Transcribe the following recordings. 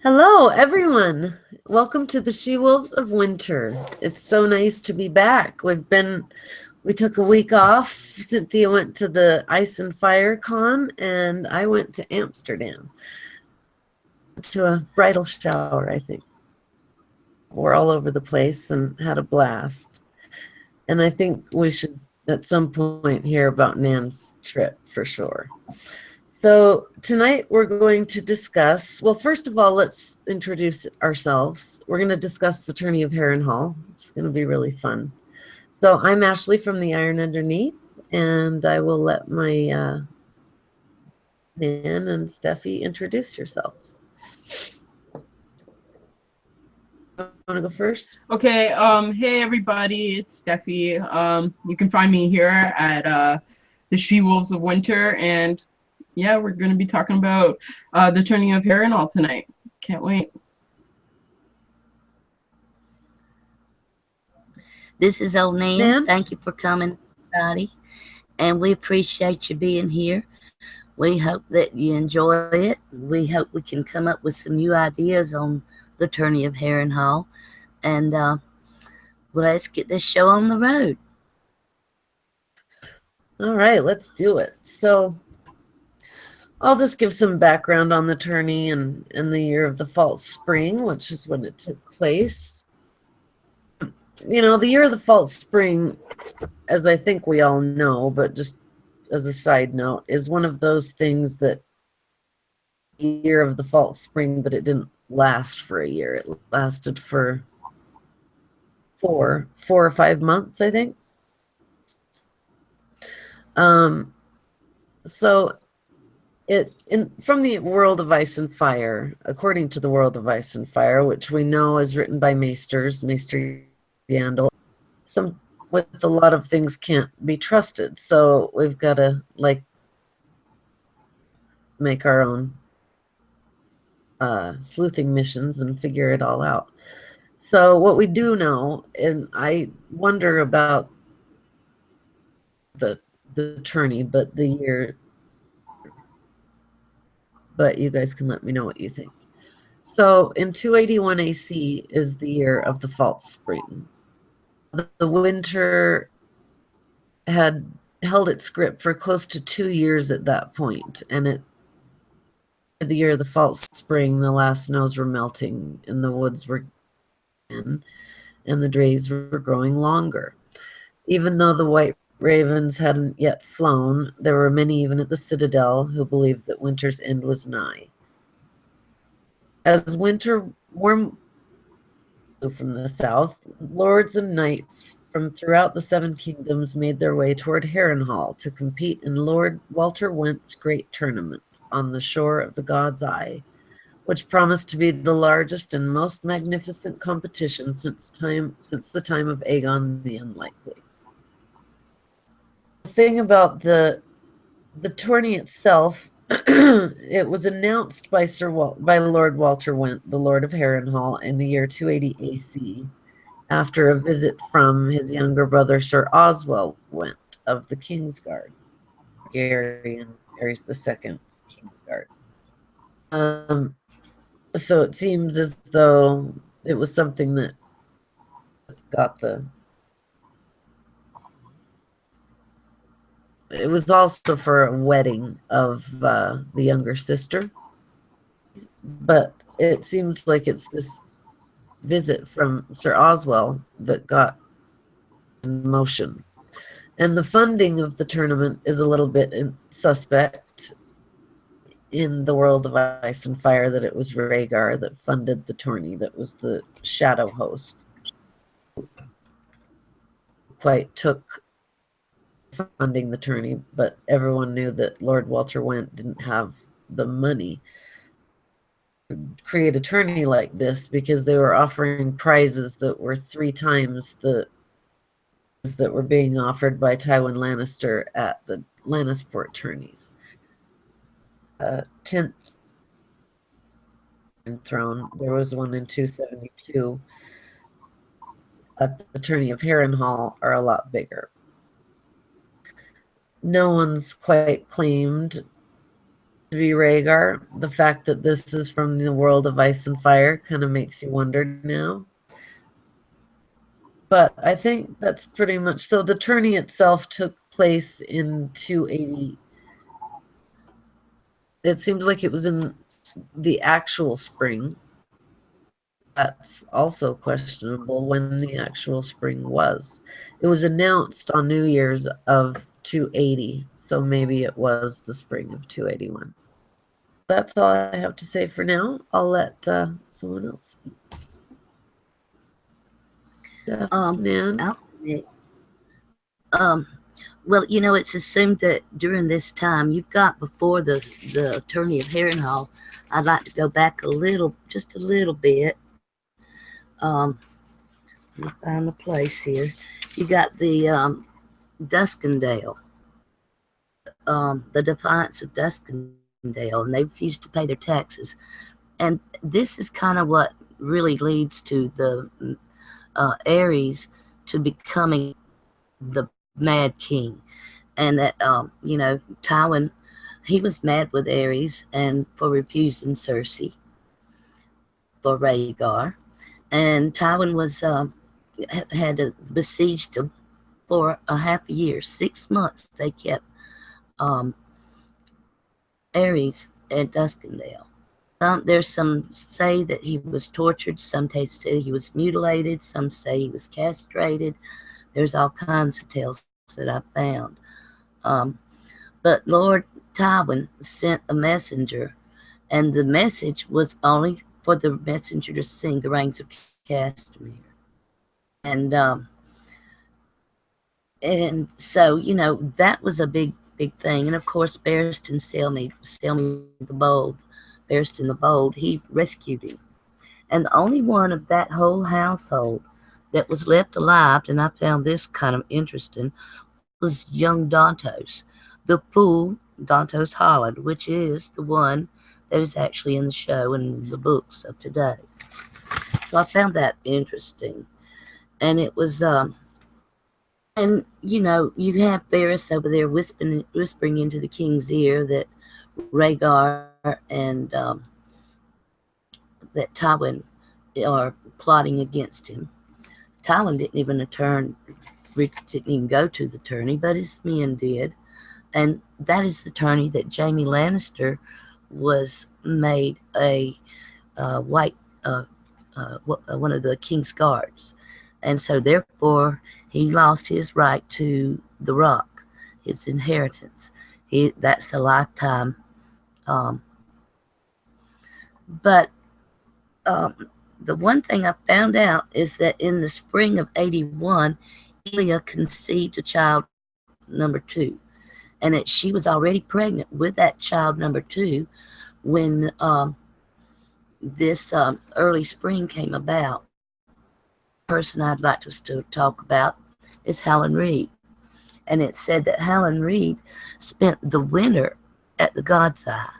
Hello, everyone. Welcome to the She-Wolves of Winter. It's so nice to be back. We took a week off. Cynthia went to the Ice and Fire Con, and I went to Amsterdam to a bridal shower, I think. We're all over the place and had a blast. And I think we should, at some point, hear about Nan's trip for sure. So tonight we're going to discuss, well, first of all, let's introduce ourselves. We're going to discuss the Tourney of Harrenhal. It's going to be really fun. So I'm Ashley from the Iron Underneath, and I will let my Nan and Steffi introduce yourselves. Want to go first? Okay, hey everybody, it's Steffie. You can find me here at the She-Wolves of Winter, and yeah, we're going to be talking about the Tourney of Harrenhal tonight. Can't wait. This is O'Neill. Nan? Thank you for coming, everybody, and we appreciate you being here. We hope that you enjoy it. We hope we can come up with some new ideas on the Tourney of Harrenhal, and let's get this show on the road. All right, let's do it. So I'll just give some background on the tourney and the year of the false spring, which is when it took place. You know, the year of the false spring, as I think we all know, but just as a side note, is one of those things that year of the false spring, but it didn't last for a year. It lasted for four or 5 months, I think. So from the World of Ice and Fire, according to the World of Ice and Fire, which we know is written by Maester Scandale, with a lot of things can't be trusted. So we've got to make our own sleuthing missions and figure it all out. So what we do know, and I wonder about the tourney, but the year, but you guys can let me know what you think. So in 281 AC is the year of the false spring. The winter had held its grip for close to 2 years at that point, and the year of the false spring, the last snows were melting, and the woods were in, and the days were growing longer. Even though the white ravens hadn't yet flown, there were many even at the citadel who believed that winter's end was nigh. As winter warmed from the south, lords and knights from throughout the 7 kingdoms made their way toward Harrenhal to compete in Lord Walter Went's great tournament on the shore of the God's Eye, which promised to be the largest and most magnificent competition since the time of Aegon the Unlikely. The thing about the tourney itself, it was announced by by Lord Walter Went, the Lord of Harrenhal, in the year 280 AC, after a visit from his younger brother Sir Oswell Went of the Kingsguard, Aries II Kingsguard. So it seems as though it was something that got it was also for a wedding of the younger sister, but it seems like it's this visit from Sir Oswell that got in motion. And the funding of the tournament is a little bit suspect in the World of Ice and Fire, that it was Rhaegar that funded the tourney, that was the shadow host. Quite took funding the tourney, but everyone knew that Lord Walter Went didn't have the money to create a tourney like this, because they were offering prizes that were 3 times the that were being offered by Tywin Lannister at the Lannisport tourneys. 10th throne, there was one in 272 at the Tourney of Harrenhal, are a lot bigger. No one's quite claimed to be Rhaegar. The fact that this is from the world of ice and fire kind of makes you wonder now. But I think that's pretty much so. The tourney itself took place in 280. It seems like it was in the actual spring. That's also questionable when the actual spring was. It was announced on New Year's of 280, so maybe it was the spring of 281. That's all I have to say for now. I'll let someone else speak. I'll admit, well, you know, it's assumed that during this time you've got before the Tourney of Harrenhal. I'd like to go back just a little bit. Let me find a place here. You got the Duskendale, the Defiance of Duskendale, and they refused to pay their taxes. And this is kind of what really leads to the Aries to becoming the Mad King. And that, you know, Tywin, he was mad with Aries and for refusing Cersei for Rhaegar. And Tywin was had besieged him for a half a year, 6 months. They kept Aries at Duskendale. There's some say that he was tortured. Some say he was mutilated. Some say he was castrated. There's all kinds of tales that I found. But Lord Tywin sent a messenger, and the message was only for the messenger to sing the Rains of Castamere. And so, you know, that was a big thing. And of course, Barristan Selmy the Bold, Barristan the Bold, he rescued him. And the only one of that whole household that was left alive, and I found this kind of interesting, was young Dontos, the fool Dontos Holland, which is the one that is actually in the show and the books of today. So I found that interesting. And it was, and you know, you have Varys over there whispering into the king's ear that Rhaegar and that Tywin are plotting against him. Tywin didn't even go to the tourney, but his men did. And that is the tourney that Jaime Lannister was made a one of the king's guards. And so therefore he lost his right to the rock, his inheritance. That's a lifetime. But the one thing I found out is that in the spring of 81, Elia conceived a child number 2, and that she was already pregnant with that child number 2 when this early spring came about. The person I'd like to talk about is Helen Reed. And it said that Helen Reed spent the winter at the God's Eye.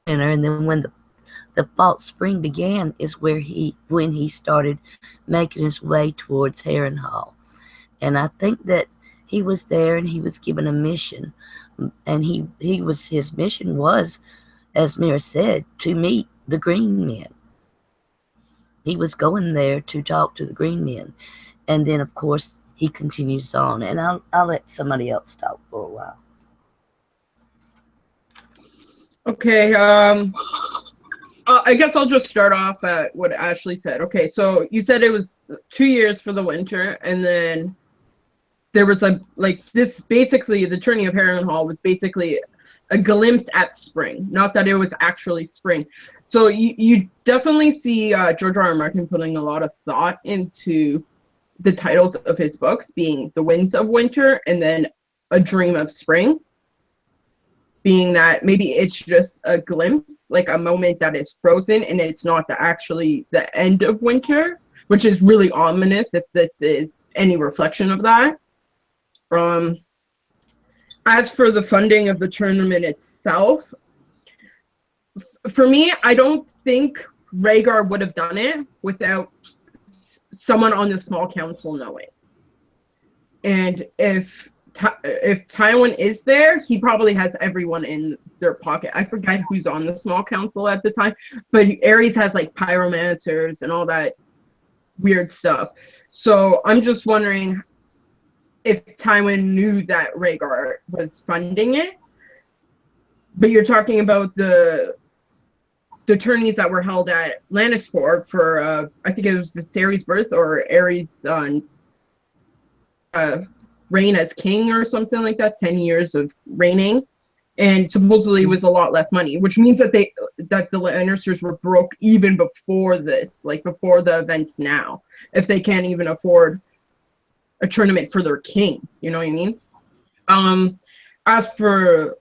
And then when the false spring began is when he started making his way towards Harrenhal. And I think that he was there and he was given a mission. And his mission was, as Mira said, to meet the Green Men. He was going there to talk to the Green Men. And then, of course, he continues on. And I'll let somebody else talk for a while. Okay. I guess I'll just start off at what Ashley said. Okay, so you said it was 2 years for the winter, and then there was this basically, the Tourney of Harrenhal was basically a glimpse at spring. Not that it was actually spring. So you definitely see George R. R. Martin putting a lot of thought into the titles of his books, being The Winds of Winter and then A Dream of Spring. Being that maybe it's just a glimpse, like a moment that is frozen, and it's not actually the end of winter, which is really ominous if this is any reflection of that. As for the funding of the tournament itself, for me, I don't think Rhaegar would have done it without someone on the small council knowing. And if Tywin is there, he probably has everyone in their pocket. I forget who's on the small council at the time, but Aries has like pyromancers and all that weird stuff. So I'm just wondering if Tywin knew that Rhaegar was funding it. But you're talking about the tourneys that were held at Lannisport for I think it was Viserys' birth or Aries' reign as king or something like that, 10 years of reigning. And supposedly it was a lot less money, which means that the Lannisters were broke even before this, like before the events now, if they can't even afford a tournament for their king. You know what I mean? As for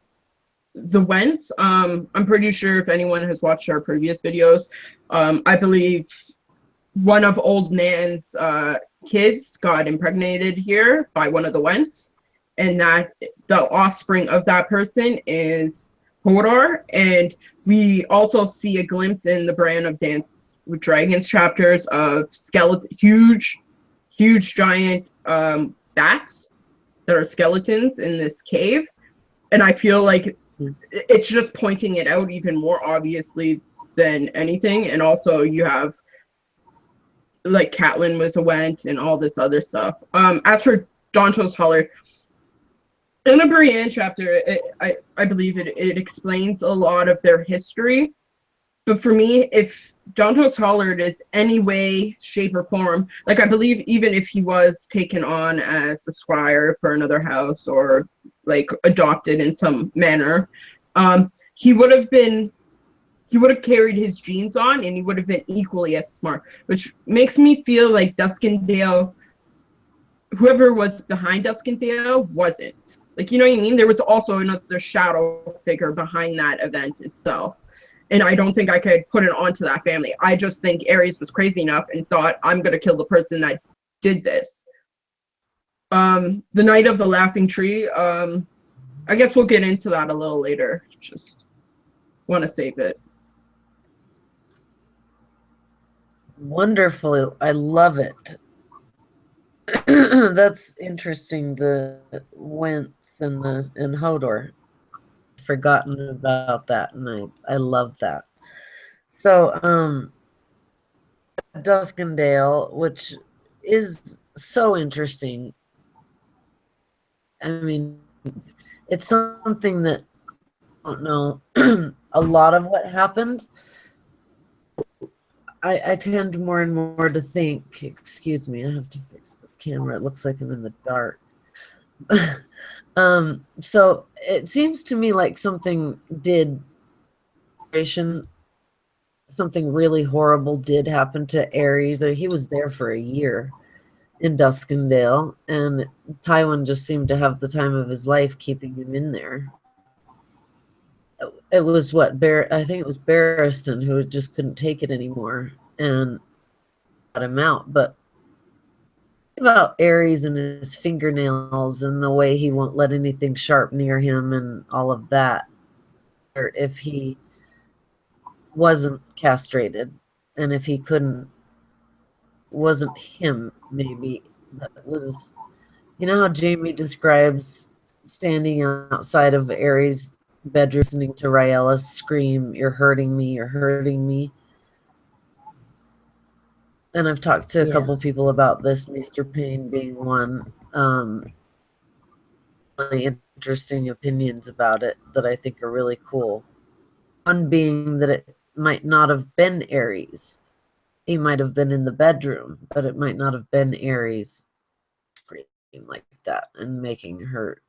the Wents, I'm pretty sure if anyone has watched our previous videos, I believe one of Old Nan's kids got impregnated here by one of the Wents, and that the offspring of that person is Hodor. And we also see a glimpse in the Bran of Dance with Dragons chapters of huge giant bats that are skeletons in this cave. And I feel like it's just pointing it out even more obviously than anything. And also you have like Catelyn was a Went and all this other stuff. As for Dontos Holler, in the Brienne chapter, I believe it explains a lot of their history. But for me, if Dontos Hollard is any way, shape, or form, like I believe even if he was taken on as a squire for another house or like adopted in some manner, he would have carried his genes on and he would have been equally as smart, which makes me feel like Duskendale, whoever was behind Duskendale wasn't. Like, you know what I mean? There was also another shadow figure behind that event itself. And I don't think I could put it onto that family. I just think Aries was crazy enough and thought, I'm going to kill the person that did this. The Night of the Laughing Tree, I guess we'll get into that a little later. Just want to save it. Wonderful. I love it. That's interesting. The Wents and Hodor. Forgotten about that, and I love that. So, Duskendale, which is so interesting. I mean, it's something that I don't know a lot of what happened. I tend more and more to think, excuse me, I have to fix this camera. It looks like I'm in the dark. So it seems to me like something really horrible did happen to Aries. He was there for a year in Duskendale, and Tywin just seemed to have the time of his life keeping him in there. It was I think it was Barristan who just couldn't take it anymore and got him out. But about Aries and his fingernails and the way he won't let anything sharp near him and all of that, or if he wasn't castrated and if he wasn't him, maybe that was, you know how Jamie describes standing outside of Aries' bedroom listening to Rhaella scream, "You're hurting me, you're hurting me." And I've talked to a couple people about this, Mr. Payne being one. Really interesting opinions about it that I think are really cool. One being that it might not have been Aries. He might have been in the bedroom, but it might not have been Aries screaming like that and making her.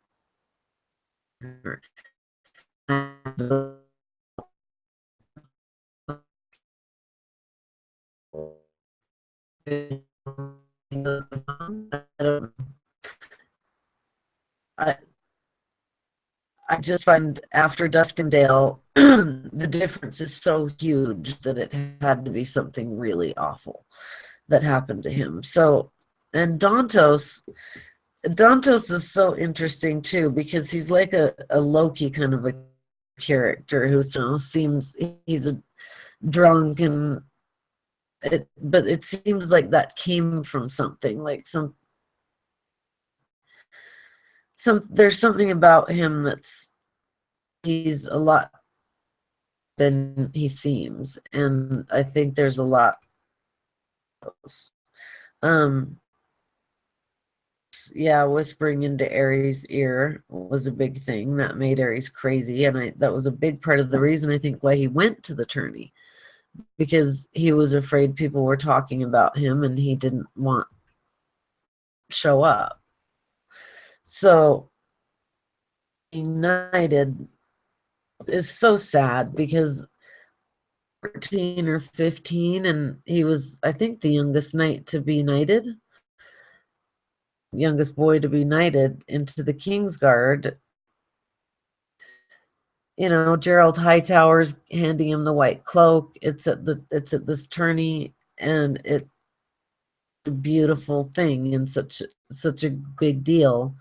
I just find after Duskendale, the difference is so huge that it had to be something really awful that happened to him. So, and Dontos is so interesting too, because he's like a Loki kind of a character who seems he's a drunk and but it seems like that came from something, like there's something about him that's he's a lot than he seems, and I think there's a lot. Yeah, whispering into Aries' ear was a big thing that made Aries crazy, and that was a big part of the reason I think why he went to the tourney, because he was afraid people were talking about him and he didn't want to show up. So being knighted is so sad because 14 or 15, and he was, I think, the youngest knight to be knighted, youngest boy to be knighted into the Kingsguard. You know, Gerald Hightower's handing him the white cloak. It's at this tourney, and it's a beautiful thing and such a big deal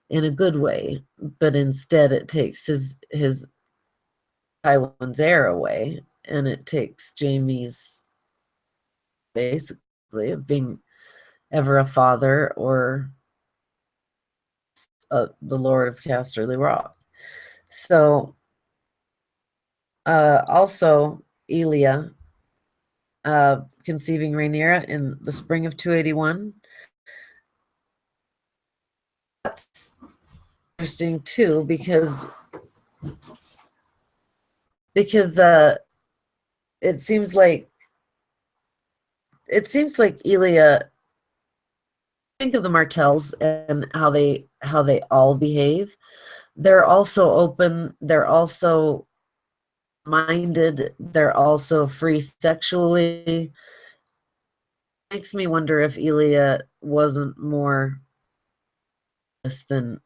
in a good way. But instead, it takes his Tywin's heir away, and it takes Jaime's, basically, of being ever a father or the Lord of Casterly Rock. So also Elia conceiving Rhaenyra in the spring of 281. That's interesting too, because it seems like Elia, think of the Martells and how they all behave. They're also open, they're also minded, they're also free sexually. Makes me wonder if Elia wasn't more than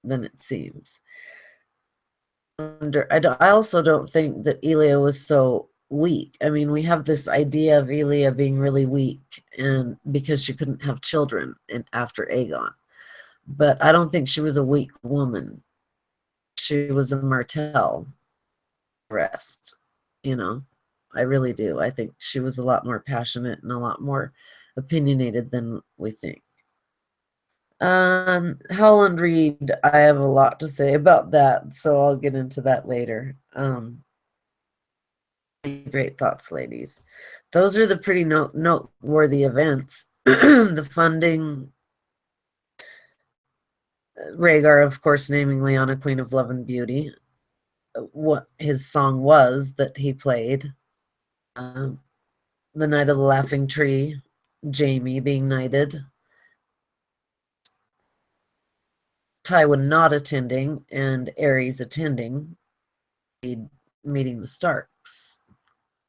it seems. I also don't think that Elia was so weak. I mean, we have this idea of Elia being really weak, and because she couldn't have children after Aegon. But I don't think she was a weak woman. She was a Martell. Rest, you know. I really do. I think she was a lot more passionate and a lot more opinionated than we think. Howland Reed, I have a lot to say about that, so I'll get into that later. Great thoughts, ladies. Those are the pretty noteworthy events. The funding, Rhaegar, of course, naming Lyanna Queen of Love and Beauty. What his song was that he played. The Night of the Laughing Tree, Jaime being knighted. Tywin not attending and Aries attending, meeting the Starks.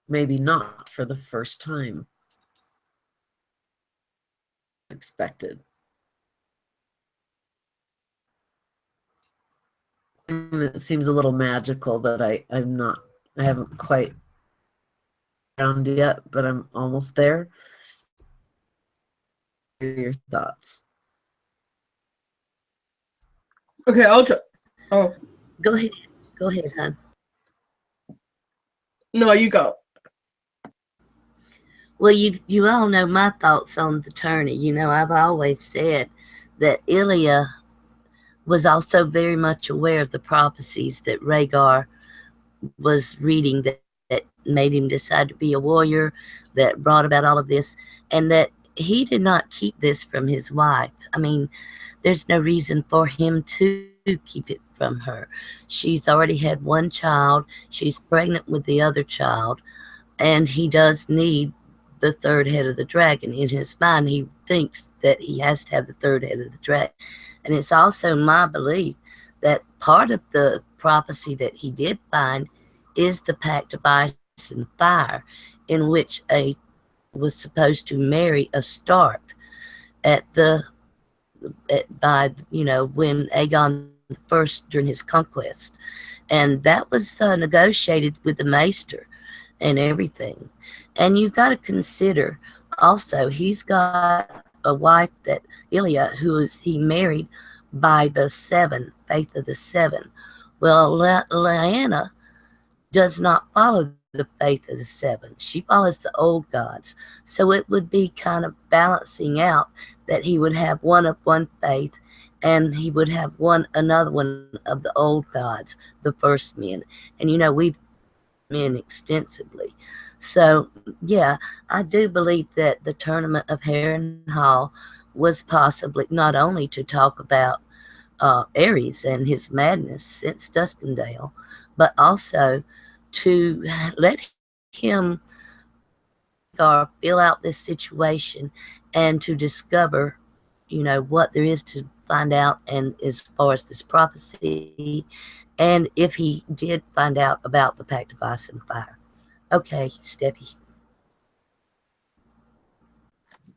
Maybe not for the first time. Expected. And it seems a little magical that I haven't quite found yet, but I'm almost there. What are your thoughts? Okay, I'll try. Oh, Go ahead, hon. no, you go. Well, you all know my thoughts on the tourney. You know, I've always said that Ilya was also very much aware of the prophecies that Rhaegar was reading that made him decide to be a warrior, that brought about all of this, and that he did not keep this from his wife. I mean, there's no reason for him to keep it from her. She's already had one child. She's pregnant with the other child, and he does need the third head of the dragon. In his mind, he thinks that he has to have the third head of the dragon. And it's also my belief that part of the prophecy that he did find is the Pact of Ice and Fire, in which was supposed to marry a Stark when Aegon first during his conquest, and that was negotiated with the Maester and everything. And you got to consider also he's got a wife, that Ilya, he married by the Seven, Faith of the Seven. Well, Lyanna does not follow the Faith of the Seven. She follows the old gods. So it would be kind of balancing out that he would have one of one faith and he would have another one of the old gods, the first men. And we've men extensively. So yeah, I do believe that the Tournament of Harrenhal was possibly not only to talk about Aries and his madness since Duskendale, but also to let him fill out this situation and to discover, what there is to find out, and as far as this prophecy, and if he did find out about the Pact of Ice and Fire. Okay, Steffi.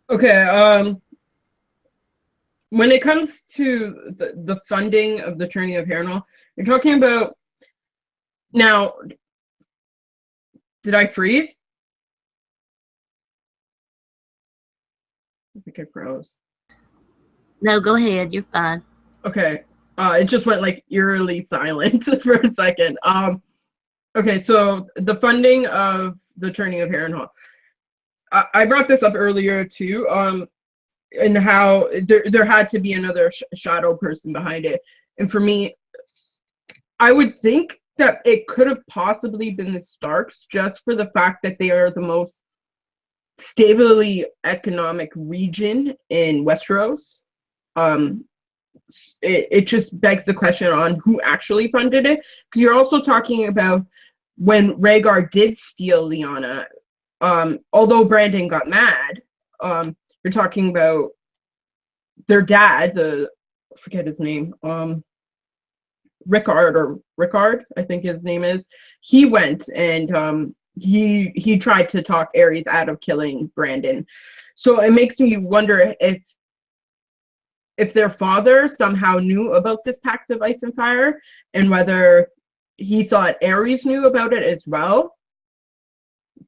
Okay, when it comes to the funding of the Tourney of Harrenhal, you're talking about now. Did I freeze? I think I froze. No, go ahead. You're fine. Okay. It just went like eerily silent for a second. Okay, so the funding of the Tourney of Harrenhal. I brought this up earlier too. And how there had to be another shadow person behind it. And for me, I would think that it could have possibly been the Starks, just for the fact that they are the most stably economic region in Westeros. It just begs the question on who actually funded it, because you're also talking about when Rhaegar did steal Lyanna. Although Brandon got mad, you're talking about their dad, I forget his name, Rickard, I think his name is. He went and he tried to talk Aries out of killing Brandon. So it makes me wonder if their father somehow knew about this Pact of Ice and Fire, and whether he thought Aries knew about it as well,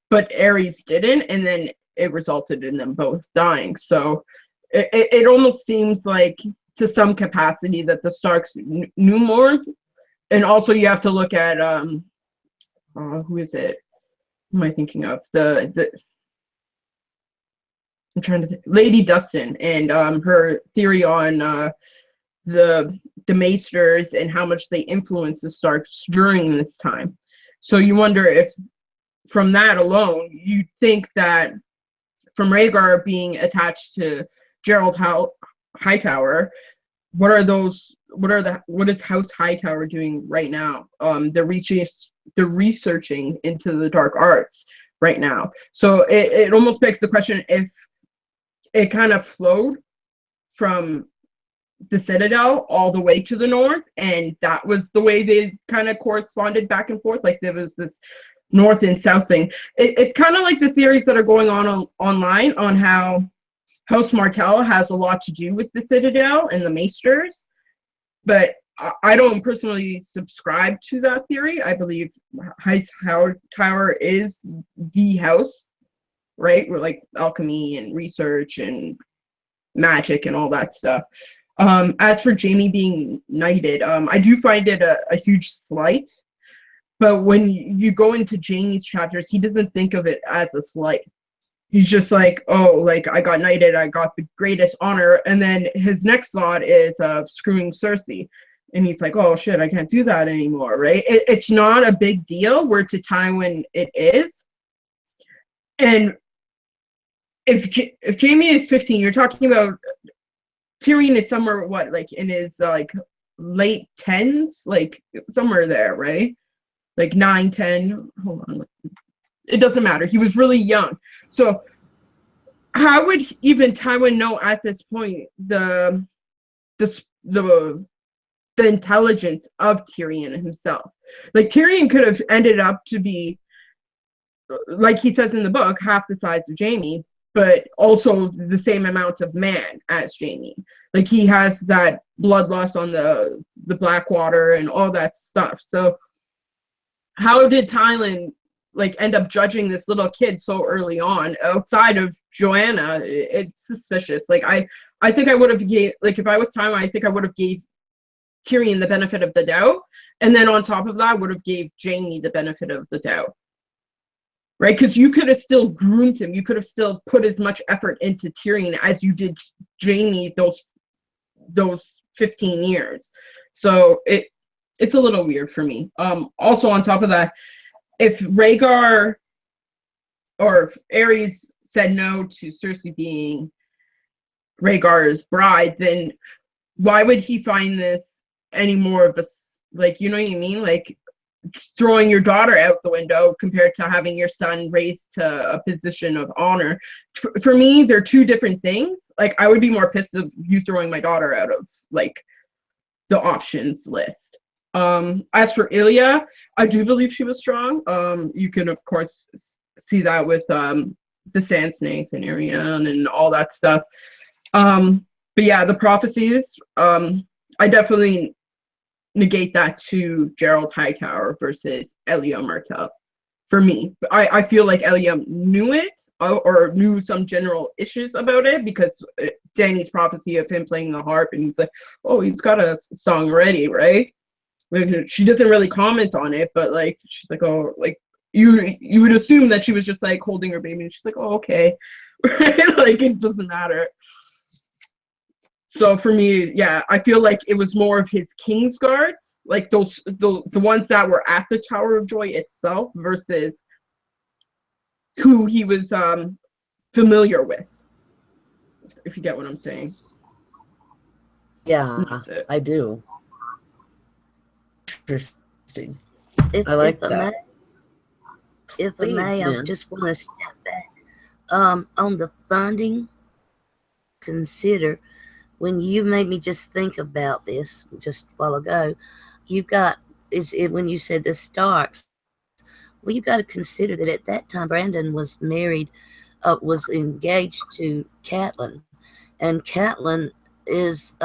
but Aries didn't, and then it resulted in them both dying. So it almost seems like, to some capacity, that the Starks knew more. And also you have to look at who is it? Who am I thinking of? I'm trying to think. Lady Dustin and her theory on the Maesters and how much they influence the Starks during this time. So you wonder if, from that alone, you think that from Rhaegar being attached to Gerald Hightower, what is House Hightower doing right now? They're researching into the dark arts right now. So it almost begs the question if it kind of flowed from the Citadel all the way to the north, and that was the way they kind of corresponded back and forth. Like there was this north and south thing. It's kind of like the theories that are going on online on how House Martell has a lot to do with the Citadel and the Maesters, but I don't personally subscribe to that theory. I believe Hightower is the house, right? We're like alchemy and research and magic and all that stuff. As for Jaime being knighted, I do find it a huge slight, but when you go into Jaime's chapters, he doesn't think of it as a slight. He's just like, oh, like, I got knighted, I got the greatest honor. And then his next thought is screwing Cersei. And he's like, oh, shit, I can't do that anymore, right? It's not a big deal, where to Tywin it is. And if Jaime is 15, you're talking about Tyrion is somewhere, what, like, in his, like, late 10s? Like, somewhere there, right? Like, 9, 10. Hold on. It doesn't matter. He was really young. So how would even Tywin know at this point the intelligence of Tyrion himself? Like, Tyrion could have ended up to be, like he says in the book, half the size of Jaime, but also the same amount of man as Jaime. Like, he has that bloodlust on the Blackwater and all that stuff. So how did Tywin like end up judging this little kid so early on? Outside of Joanna, it's suspicious. Like, I think I would have gave, like, if I was Tywin, I think I would have gave Tyrion the benefit of the doubt, and then on top of that would have gave Jaime the benefit of the doubt, right? Because you could have still groomed him, you could have still put as much effort into Tyrion as you did Jaime those 15 years. So it's a little weird for me. Also on top of that, if Rhaegar or if Aries said no to Cersei being Rhaegar's bride, then why would he find this any more of a, like, you know what I mean? Like, throwing your daughter out the window compared to having your son raised to a position of honor. For me, they're two different things. Like, I would be more pissed of you throwing my daughter out of, like, the options list. As for Ilya, I do believe she was strong. You can, of course, see that with the Sand Snakes and Arianne and all that stuff. But yeah, the prophecies, I definitely negate that to Gerald Hightower versus Elia Martell. For me, I feel like Elia knew it or knew some general issues about it, because Dany's prophecy of him playing the harp, and he's like, oh, he's got a song ready, right? Like, she doesn't really comment on it, but like, she's like, oh, like, you would assume that she was just like holding her baby, and she's like, oh, okay. Right? Like, it doesn't matter. So for me, yeah, I feel like it was more of his King's Guards, like the ones that were at the Tower of Joy itself, versus who he was familiar with, if you get what I'm saying. Yeah, That's it. I do. Interesting. If I like I that. may, if I Please, may, I man. just want to step back. On the funding, consider, when you made me just think about this just a while ago, you got, is it when you said the Starks? Well, you got to consider that at that time Brandon was married, was engaged to Catelyn, and Catelyn is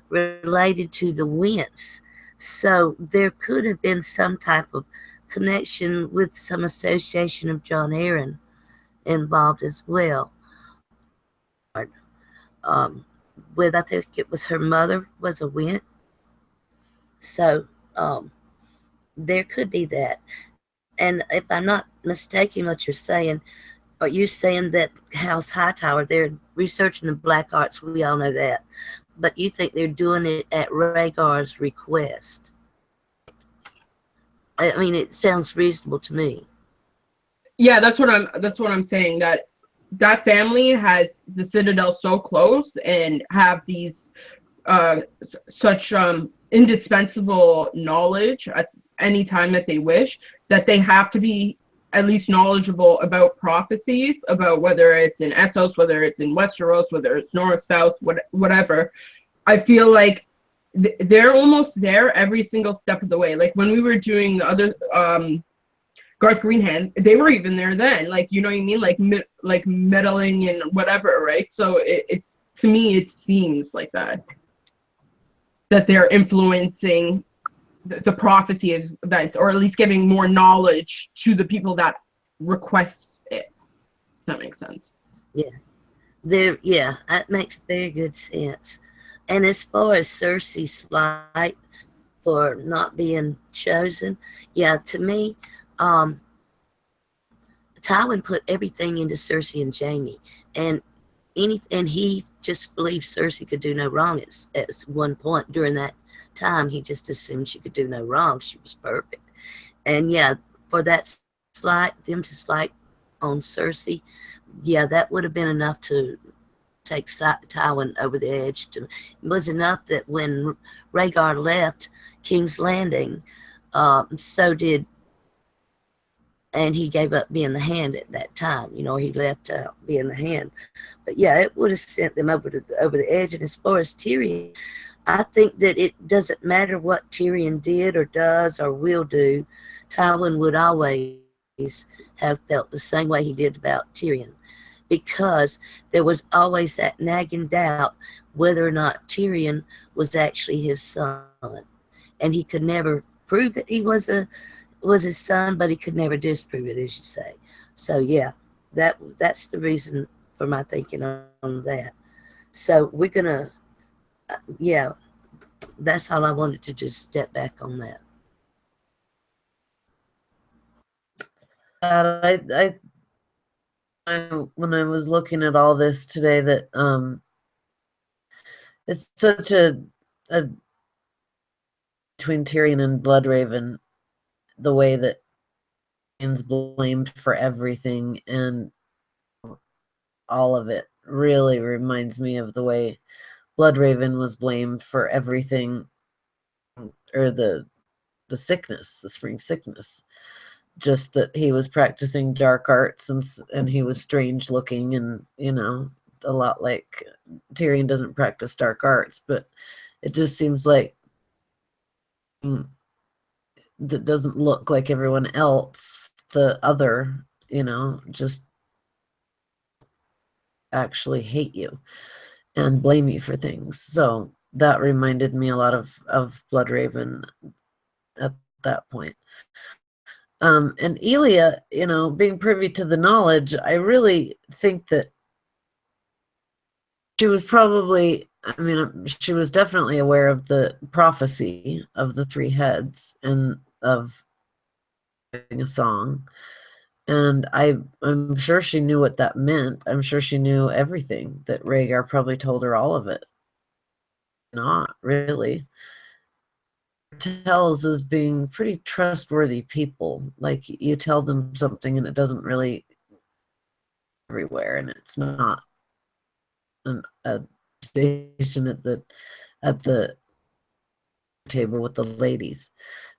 related to the Wentz. So there could have been some type of connection with some association of John Arryn involved as well. With, I think it was her mother was a Went. So there could be that. And if I'm not mistaken what you're saying, are you saying that House Hightower, they're researching the black arts? We all know that. But you think they're doing it at Rhaegar's request? I mean, it sounds reasonable to me. Yeah, that's what I'm saying, that family has the Citadel so close and have these such indispensable knowledge at any time that they wish, that they have to be at least knowledgeable about prophecies, about whether it's in Essos, whether it's in Westeros, whether it's north, south, whatever. I feel like they're almost there every single step of the way. Like when we were doing the other Garth Greenhand, they were even there then. Like, you know what I mean? Like meddling and whatever, right? So it to me, it seems like that they're influencing the prophecy events, or at least giving more knowledge to the people that request it. Does that make sense? Yeah. Yeah, that makes very good sense. And as far as Cersei's slight for not being chosen, yeah, to me, Tywin put everything into Cersei and Jaime, and he just believed Cersei could do no wrong. At one point during that time, he just assumed she could do no wrong. She was perfect. And yeah, for that them to slight on Cersei, yeah, that would have been enough to take Tywin over the edge. It was enough that when Rhaegar left King's Landing, so did, and he gave up being the Hand at that time. You know, he left out being the Hand. But yeah, it would have sent them over the edge. And as far as Tyrion, I think that it doesn't matter what Tyrion did or does or will do. Tywin would always have felt the same way he did about Tyrion, because there was always that nagging doubt whether or not Tyrion was actually his son. And he could never prove that he was his son, but he could never disprove it, as you say. So yeah, that's the reason for my thinking on that. So we're gonna, yeah, that's all I wanted to just step back on that. When I was looking at all this today, that it's such a between Tyrion and Bloodraven, the way that Tyrion's blamed for everything and all of it really reminds me of the way Bloodraven was blamed for everything, or the sickness, the spring sickness. Just that he was practicing dark arts and he was strange looking, and a lot like Tyrion doesn't practice dark arts, but it just seems like that doesn't look like everyone else. The other, just actually hate you and blame you for things. So that reminded me a lot of Bloodraven at that point. And Elia, being privy to the knowledge, I really think that she was she was definitely aware of the prophecy of the three heads and of a song. And I'm sure she knew what that meant. I'm sure she knew everything, that Rhaegar probably told her all of it. Not really. Tells as being pretty trustworthy people. Like, you tell them something and it doesn't really everywhere, and it's not a station at the table with the ladies.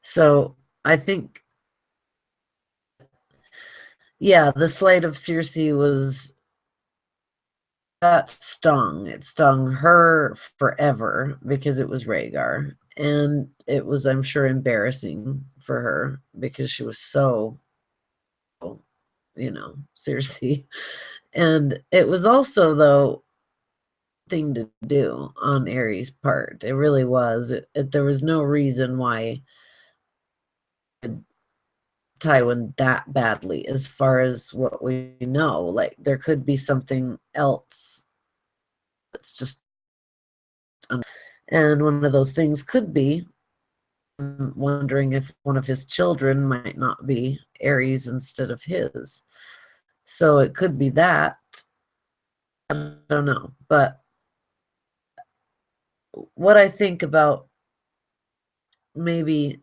So I think, yeah, the slight of Cersei was, that stung. It stung her forever because it was Rhaegar. And it was, I'm sure, embarrassing for her because she was so, Cersei. And it was also, though, thing to do on Aries' part. It really was. There was no reason why Tywin that badly, as far as what we know. Like, there could be something else that's just, and one of those things could be wondering if one of his children might not be Aries instead of his. So it could be that. I don't know. But what I think about maybe,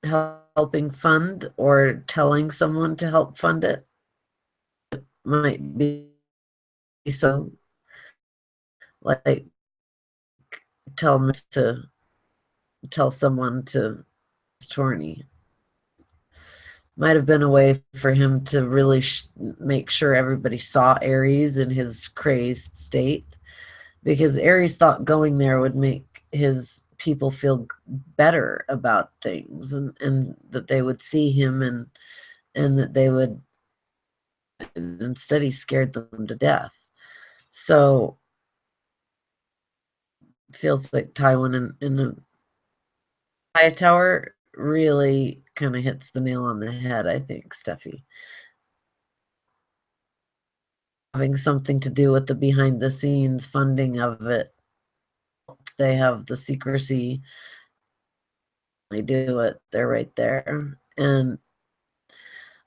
helping fund or telling someone to help fund it might be, so like, tell someone to Tourney might have been a way for him to really make sure everybody saw Aries in his crazed state, because Aries thought going there would make his people feel better about things, and that they would see him, and that they would, instead he scared them to death. So it feels like Tywin in the Hightower really kind of hits the nail on the head, I think, Steffi. Having something to do with the behind the scenes funding of it. They have the secrecy. They do it. They're right there. And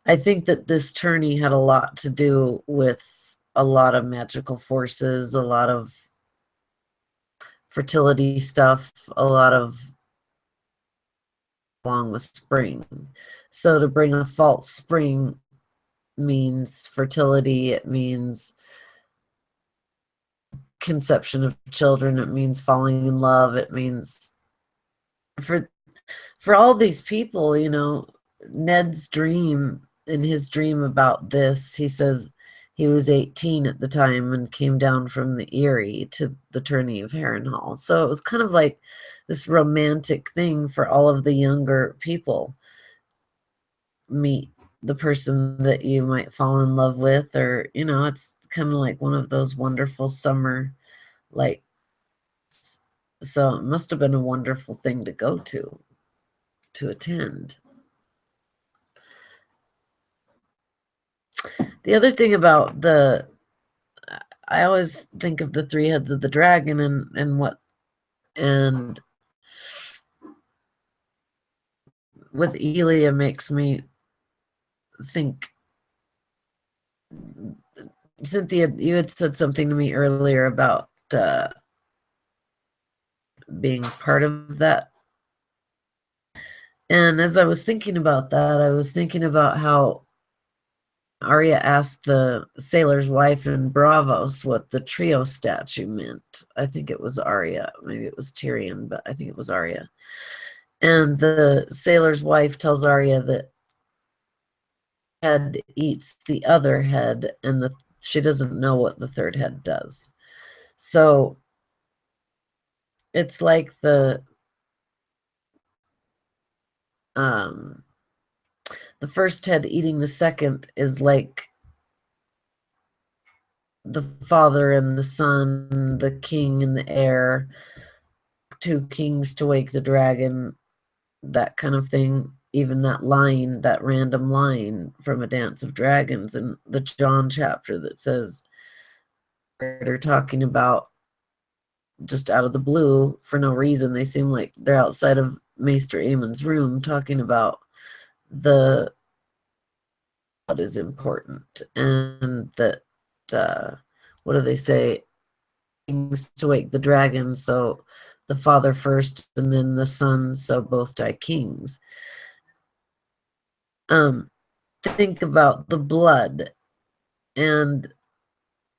I think that this tourney had a lot to do with a lot of magical forces, a lot of fertility stuff, a lot of, along with spring. So to bring a false spring means fertility, it means conception of children, it means falling in love, it means for all these people, Ned's dream, in his dream about this, he says he was 18 at the time and came down from the Erie to the Tourney of Harrenhal. So it was kind of like this romantic thing for all of the younger people. Meet the person that you might fall in love with, or, it's kind of like one of those wonderful summer, like, so it must have been a wonderful thing to go to attend. The other thing about I always think of the three heads of the dragon and with Elia makes me think Cynthia, you had said something to me earlier about being part of that. And as I was thinking about that, I was thinking about how Arya asked the sailor's wife in Bravos what the trio statue meant. I think it was Arya. Maybe it was Tyrion, but I think it was Arya. And the sailor's wife tells Arya that head eats the other head, and she doesn't know what the third head does. So it's like the first head eating the second is like the father and the son, the king and the heir, two kings to wake the dragon, that kind of thing. Even that line, that random line from A Dance of Dragons in the John chapter that says they're talking about just out of the blue for no reason. They seem like they're outside of Maester Aemon's room talking about what is important, and that what do they say? Kings to wake the dragon, so the father first and then the son, so both die kings. Think about the blood and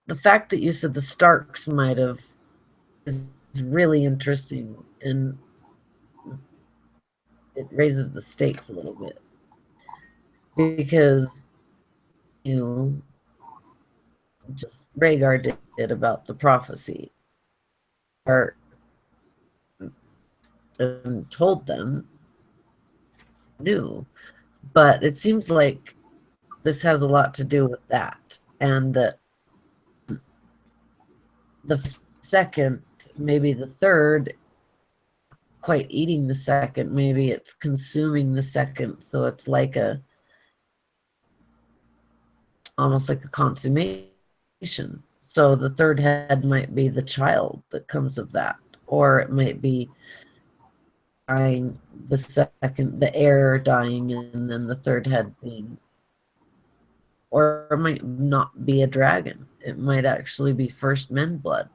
the fact that you said the Starks might have is really interesting, and it raises the stakes a little bit because just Rhaegar did about the prophecy, or told them knew, but it seems like this has a lot to do with that, and that the second, maybe the third, quite eating the second, maybe it's consuming the second, so it's like almost like a consummation. So the third head might be the child that comes of that, or it might be dying, the heir dying, and then the third head being, or it might not be a dragon. It might actually be first men blood.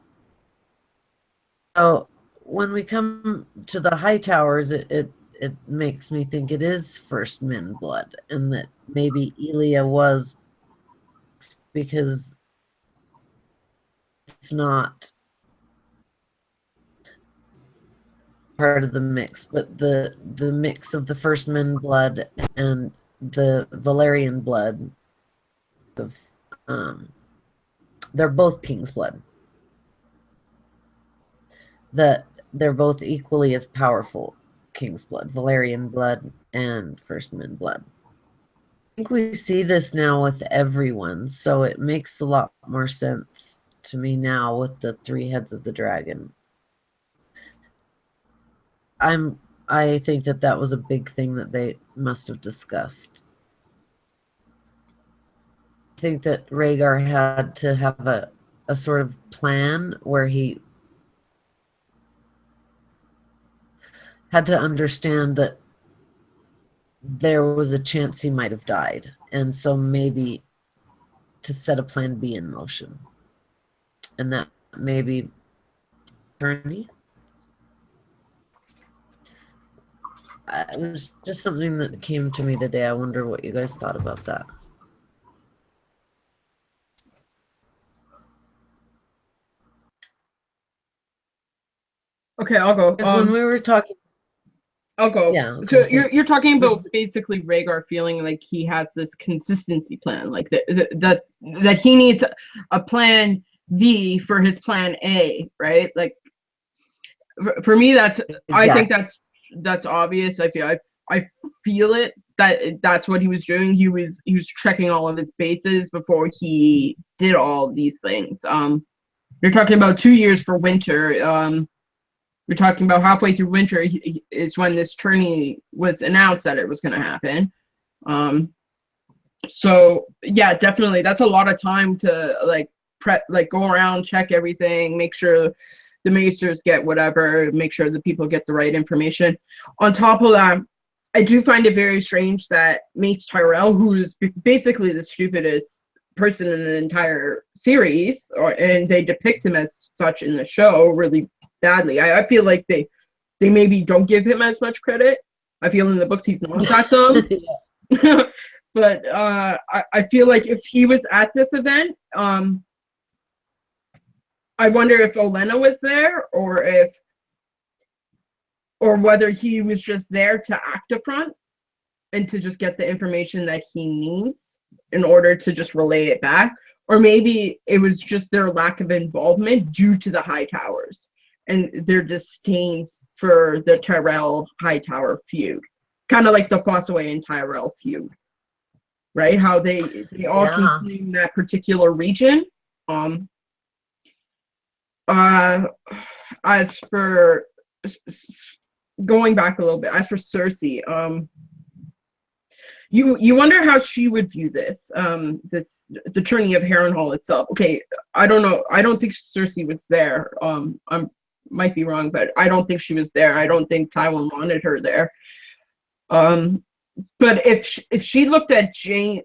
So when we come to the high towers, it makes me think it is first men blood, and that maybe Elia was, because it's not part of the mix, but the mix of the first men blood and the Valerian blood of they're both king's blood, that they're both equally as powerful king's blood, Valerian blood and first men blood. I think we see this now with everyone, so it makes a lot more sense to me now with the three heads of the dragon. I think that was a big thing that they must have discussed. I think that Rhaegar had to have a sort of plan where he had to understand that there was a chance he might have died, and so maybe to set a plan B in motion, and that maybe Tourney. It was just something that came to me today. I wonder what you guys thought about that. Okay, I'll go. Because when we were talking, I'll go. yeah. Okay, So you're talking about basically Rhaegar feeling like he has this consistency plan, like that he needs a plan B for his plan A, right? Like for me, that's exactly. I think that's obvious. I feel it, that's what he was doing. He was checking all of his bases before he did all these things. You're talking about 2 years for winter. We're talking about halfway through winter is when this tourney was announced that it was going to happen. So yeah, definitely, that's a lot of time to like prep, like go around, check everything, make sure the maesters get whatever, make sure the people get the right information. On top of that, I do find it very strange that Mace Tyrell, who is basically the stupidest person in the entire series, and they depict him as such in the show really badly. I feel like they maybe don't give him as much credit. I feel in the books he's not that dumb. But I feel like if he was at this event, I wonder if Olenna was there, or whether he was just there to act a front and to just get the information that he needs in order to just relay it back. Or maybe it was just their lack of involvement due to the Hightowers and their disdain for the Tyrell Hightower feud. Kind of like the Fossaway and Tyrell feud. Right? How they all can claim that particular region. As for going back a little bit, as for Cersei, you wonder how she would view this, the Tourney of Harrenhal itself. Okay, I don't know. I don't think Cersei was there. I might be wrong, but I don't think she was there. I don't think Tywin wanted her there. But if she looked at Jaime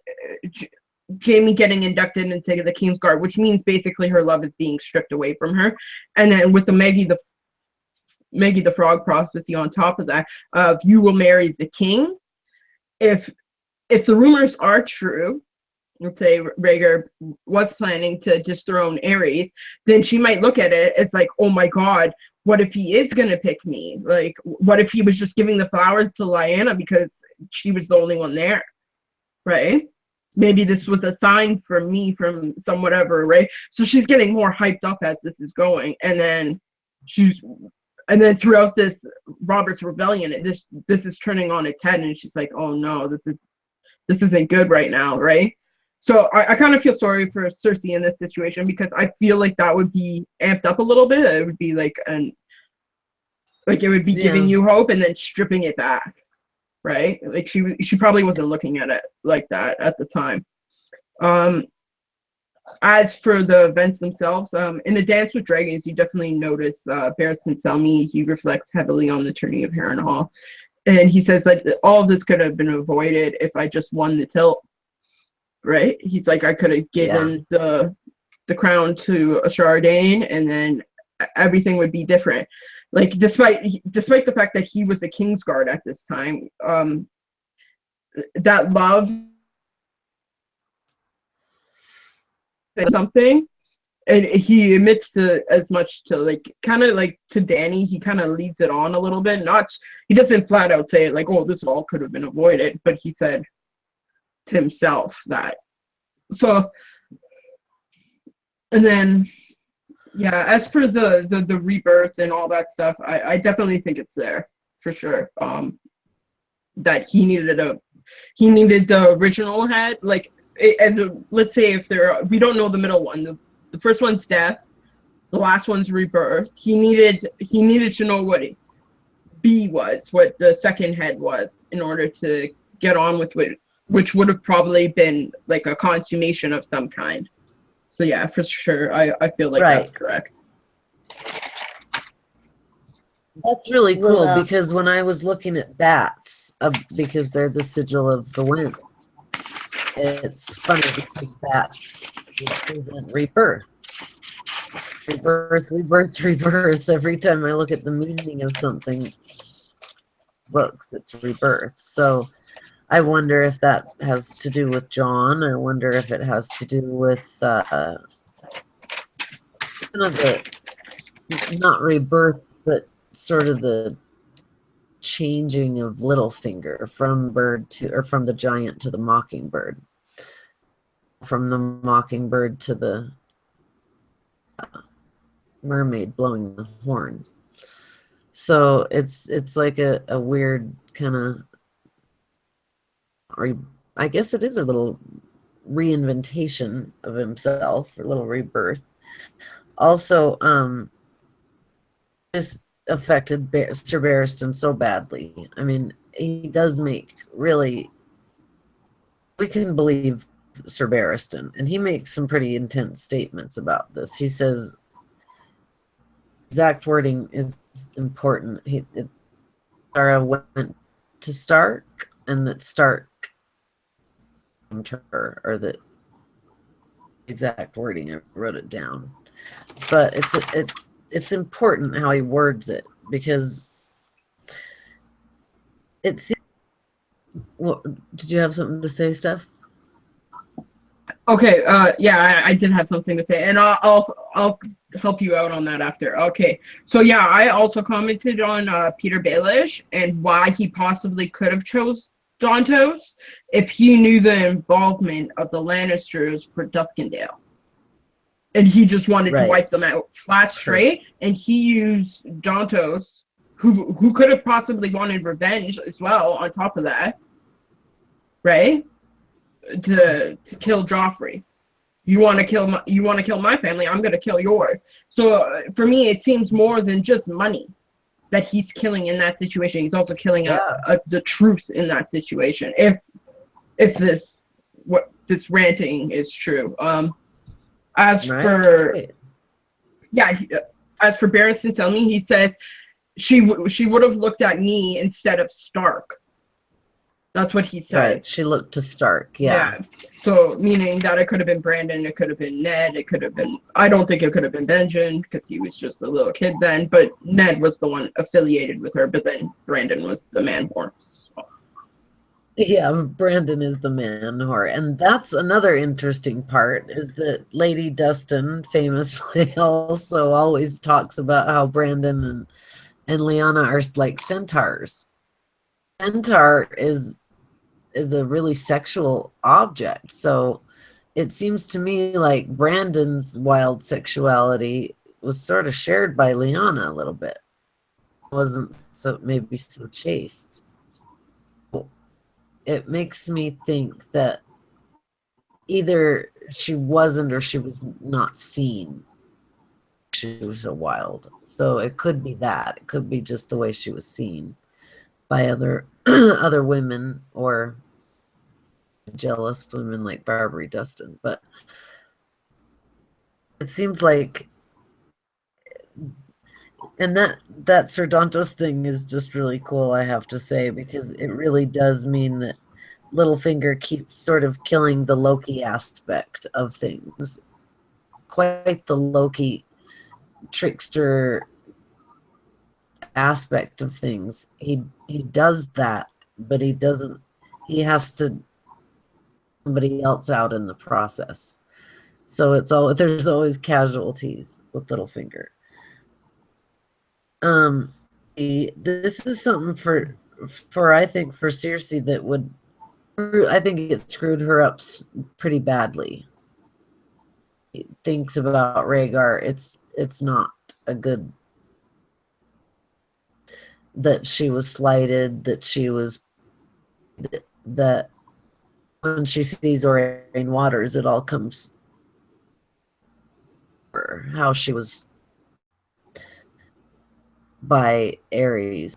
getting inducted into the Kingsguard, which means basically her love is being stripped away from her, and then with the Maggie the Frog prophecy on top of that, of you will marry the king. If the rumors are true, let's say Rhaegar was planning to dethrone Aries, then she might look at it as like, oh my god, what if he is gonna pick me? Like, what if he was just giving the flowers to Lyanna because she was the only one there, right? Maybe this was a sign for me from some whatever, right? So she's getting more hyped up as this is going, and then throughout this Robert's Rebellion, this is turning on its head, and she's like, oh no, this isn't good right now, right? So I kind of feel sorry for Cersei in this situation, because I feel like that would be amped up a little bit. It would be like it would be giving you hope and then stripping it back, right? Like she probably wasn't looking at it like that at the time. As for the events themselves, in A Dance with Dragons, you definitely notice Barristan Selmy, he reflects heavily on the Tourney of Harrenhal. And he says that all of this could have been avoided if I just won the tilt, right? He's like, I could have given the crown to a Chardane, and then everything would be different. Like, despite the fact that he was a Kingsguard at this time, that love something, and he admits to as much to like kind of like to Dany. He kind of leads it on a little bit. He doesn't flat out say it like, oh, this all could have been avoided, but he said to himself that. So, and then as for the rebirth and all that stuff, I definitely think it's there for sure. That he needed the original head, like. And let's say if we don't know the middle one. The first one's death, the last one's rebirth. He needed to know what B was, what the second head was, in order to get on with it, which would have probably been like a consummation of some kind. So yeah, for sure, I feel like that's correct. That's really cool, because when I was looking at bats, because they're the sigil of the wind, it's funny because bats represent rebirth. Rebirth. Every time I look at the meaning of something, books, it's rebirth. So I wonder if that has to do with Jon. I wonder if it has to do with kind of the, not rebirth, but sort of the changing of Littlefinger from the giant to the mockingbird, from the mockingbird to the mermaid blowing the horn. So it's like a weird kind of, or I guess it is a little reinventation of himself, a little rebirth. Also, this affected Sir Barristan so badly. I mean, he does make we can believe Sir Barristan, and he makes some pretty intense statements about this. He says, exact wording is important. Tara went to Stark, and that Stark to her, or that exact wording. I wrote it down, but it's important how he words it, because it's. What did you have something to say, Steph? Okay, yeah, I did have something to say, and I'll help you out on that after. Okay, so yeah, I also commented on Peter Baelish and why he possibly could have chose Dontos if he knew the involvement of the Lannisters for Duskendale, and he just wanted to wipe them out flat straight, and he used Dontos, who could have possibly wanted revenge as well on top of that, right? To kill Joffrey. You want to kill my family, I'm going to kill yours. So for me, it seems more than just money that he's killing in that situation. He's also killing the truth in that situation. If this ranting is true. As for Barristan Selmy, he says she would have looked at me instead of Stark. That's what he says. Right. She looked to Stark. Yeah. So meaning that it could have been Brandon, it could have been Ned, it could have been. I don't think it could have been Benjen because he was just a little kid then. But Ned was the one affiliated with her. But then Brandon was the man whore. So. Yeah, Brandon is the man whore, and that's another interesting part. Is that Lady Dustin famously also always talks about how Brandon and Lyanna are like centaurs. Centaur is a really sexual object, so it seems to me like Brandon's wild sexuality was sort of shared by Lyanna a little bit. Wasn't so maybe so chaste. It makes me think that either she wasn't or she was not seen. She was so wild, so it could be that. It could be just the way she was seen by other other women or jealous women like Barbary Dustin. But it seems like, and that Sir Dontos thing is just really cool, I have to say, because it really does mean that Littlefinger keeps sort of killing the Loki aspect of things. Quite the Loki trickster aspect of things. He does that, but he doesn't. He has to somebody else out in the process. So there's always casualties with Littlefinger. This is something for I think for Cersei that would, I think it screwed her up pretty badly. He thinks about Rhaegar. It's not a good, that she was slighted, that when she sees Oregon Waters, it all comes how she was by Aries.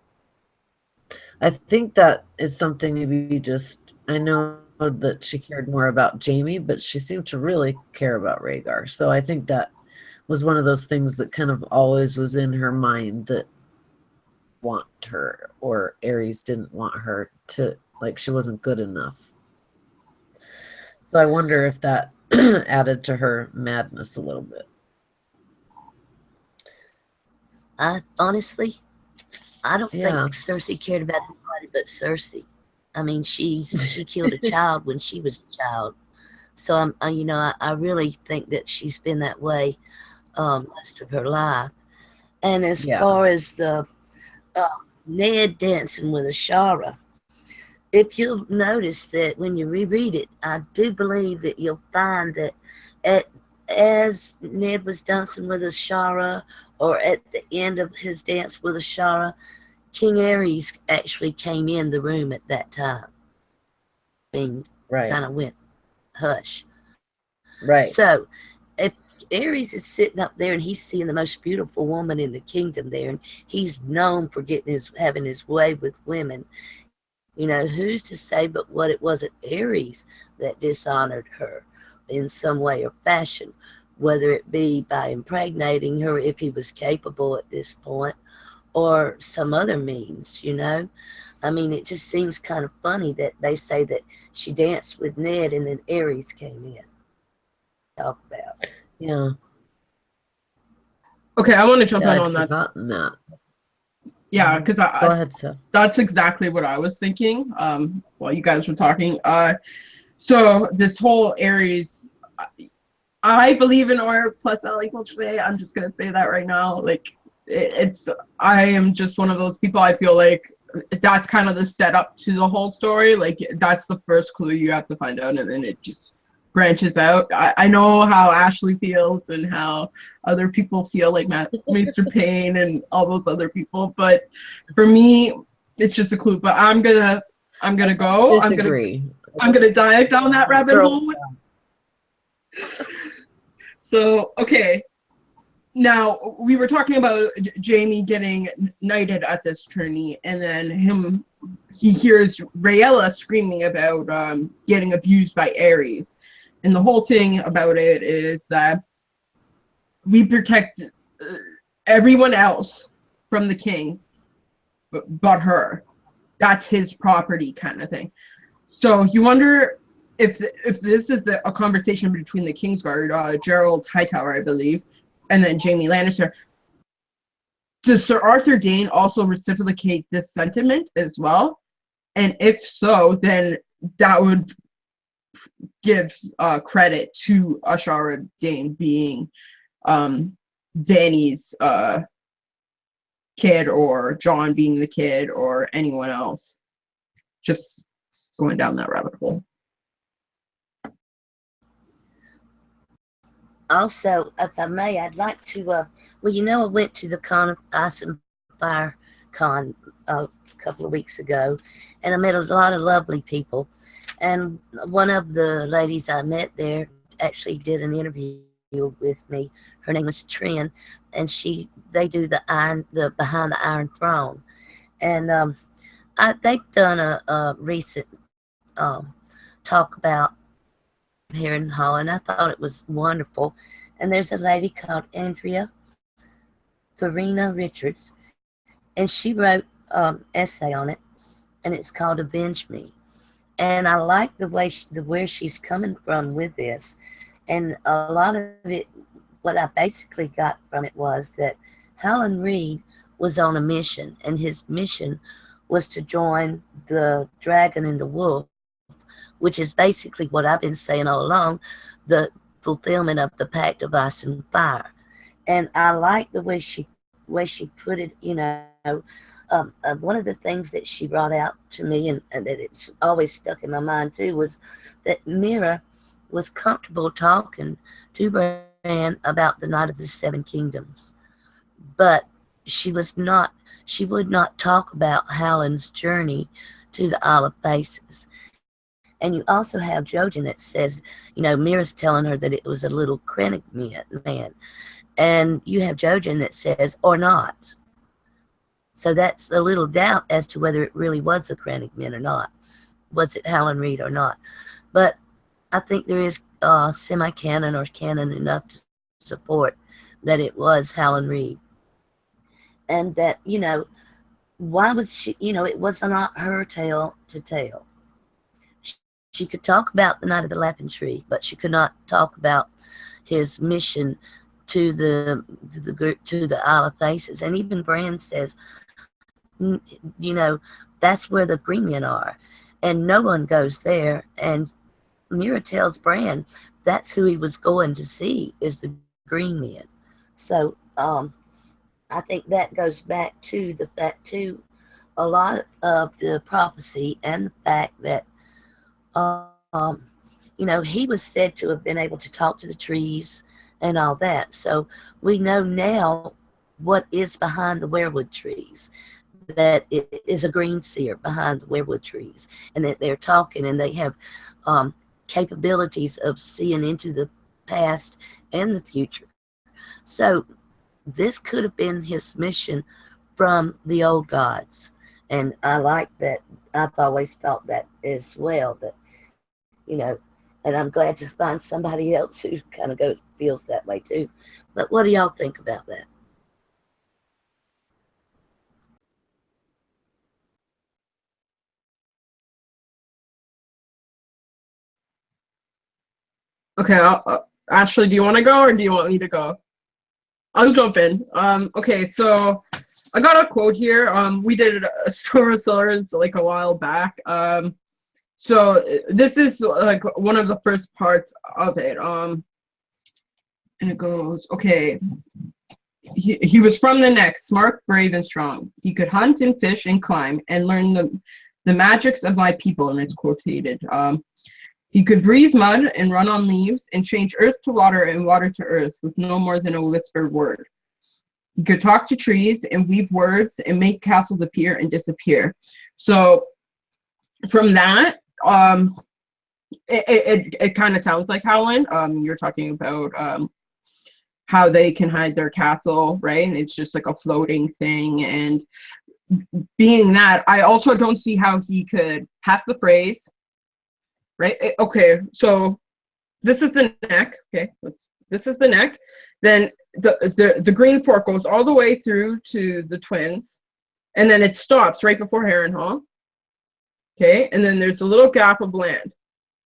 I think that is something maybe just, I know that she cared more about Jaime, but she seemed to really care about Rhaegar. So I think that was one of those things that kind of always was in her mind, that want her, or Aries didn't want her to, like, she wasn't good enough. So I wonder if that added to her madness a little bit. Honestly, I don't think Cersei cared about anybody but Cersei. I mean, she killed a child when she was a child. So I really think that she's been that way most of her life. And as far as the Ned dancing with Ashara, if you'll notice that when you reread it, I do believe that you'll find that as Ned was dancing with Ashara, or at the end of his dance with Ashara, King Aries actually came in the room at that time. And kind of went hush. Right. So if Aries is sitting up there and he's seeing the most beautiful woman in the kingdom there, and he's known for having his way with women, who's to say but what it wasn't Aries that dishonored her in some way or fashion, whether it be by impregnating her if he was capable at this point, or some other means, I mean, it just seems kind of funny that they say that she danced with Ned and then Aries came in. talk about. Yeah. Okay, I want to jump Yeah, in I'd on that. forgotten that. Yeah, because Go ahead, Seth. that's exactly what I was thinking while you guys were talking. So this whole Aries, I believe in R plus L equals J. I'm just gonna say that right now. Like it's I am just one of those people. I feel like that's kind of the setup to the whole story. Like that's the first clue you have to find out, and then it just branches out. I know how Ashley feels and how other people feel, like Mr. Payne and all those other people. But for me, it's just a clue. But I'm gonna go. Disagree. I'm gonna dive down that rabbit hole. So okay. Now we were talking about Jamie getting knighted at this tourney, and then he hears Rhaella screaming about getting abused by Aries, and the whole thing about it is that we protect everyone else from the king, but her. That's his property, kind of thing. So you wonder if this is a conversation between the Kingsguard, Gerald Hightower, I believe, and then Jaime Lannister. Does Sir Arthur Dayne also reciprocate this sentiment as well? And if so, then that would give credit to Ashara Dayne being Dany's kid, or John being the kid, or anyone else. Just going down that rabbit hole. Also, if I may, I'd like to, I went to the Ice and Fire Con a couple of weeks ago, and I met a lot of lovely people. And one of the ladies I met there actually did an interview with me. Her name was Trin, and they do the Behind the Iron Throne. And they've done a recent talk about Harrenhal, and I thought it was wonderful. And there's a lady called Adrienne Richards, and she wrote essay on it, and it's called "Avenge Me." And I like the way where she's coming from with this, and a lot of it. What I basically got from it was that Howland Reed was on a mission, and his mission was to join the dragon and the wolf, which is basically what I've been saying all along, the fulfillment of the Pact of Ice and Fire. And I like the way she put it, one of the things that she brought out to me, and that it's always stuck in my mind too, was that Mira was comfortable talking to Bran about the Night of the Seven Kingdoms, but she would not talk about Howland's journey to the Isle of Faces. And you also have Jojen that says, Mira's telling her that it was a little Krennic man. And you have Jojen that says, or not. So that's a little doubt as to whether it really was a Krennic man or not. Was it Howland Reed or not? But I think there is semi-canon or canon enough to support that it was Howland Reed. And that, why was she, it was not her tale to tell. She could talk about the Night of the Laughing Tree, but she could not talk about his mission to the Isle of Faces. And even Bran says, that's where the green men are, and no one goes there. And Mira tells Bran that's who he was going to see, is the green men. So I think that goes back to the fact too, a lot of the prophecy and the fact that he was said to have been able to talk to the trees and all that. So we know now what is behind the weirwood trees, that it is a green seer behind the weirwood trees, and that they're talking, and they have capabilities of seeing into the past and the future. So this could have been his mission from the old gods. And I like that. I've always thought that as well, that, and I'm glad to find somebody else who kind of feels that way too. But what do y'all think about that? Okay, Ashley, do you want to go or do you want me to go? I'll jump in. Okay, so I got a quote here. We did a Store of Swords like a while back. So this is like one of the first parts of it. And it goes, okay. He was from the neck, smart, brave, and strong. He could hunt and fish and climb and learn the magics of my people, and it's quoted. He could breathe mud and run on leaves and change earth to water and water to earth with no more than a whispered word. He could talk to trees and weave words and make castles appear and disappear. So from that, it kind of sounds like Howland. You're talking about how they can hide their castle, right? And it's just like a floating thing. And being that, I also don't see how he could pass the phrase. Right? Okay, so this is the neck. Okay, this is the neck. Then the green fork goes all the way through to the twins, and then it stops right before Harrenhal. Okay, and then there's a little gap of land,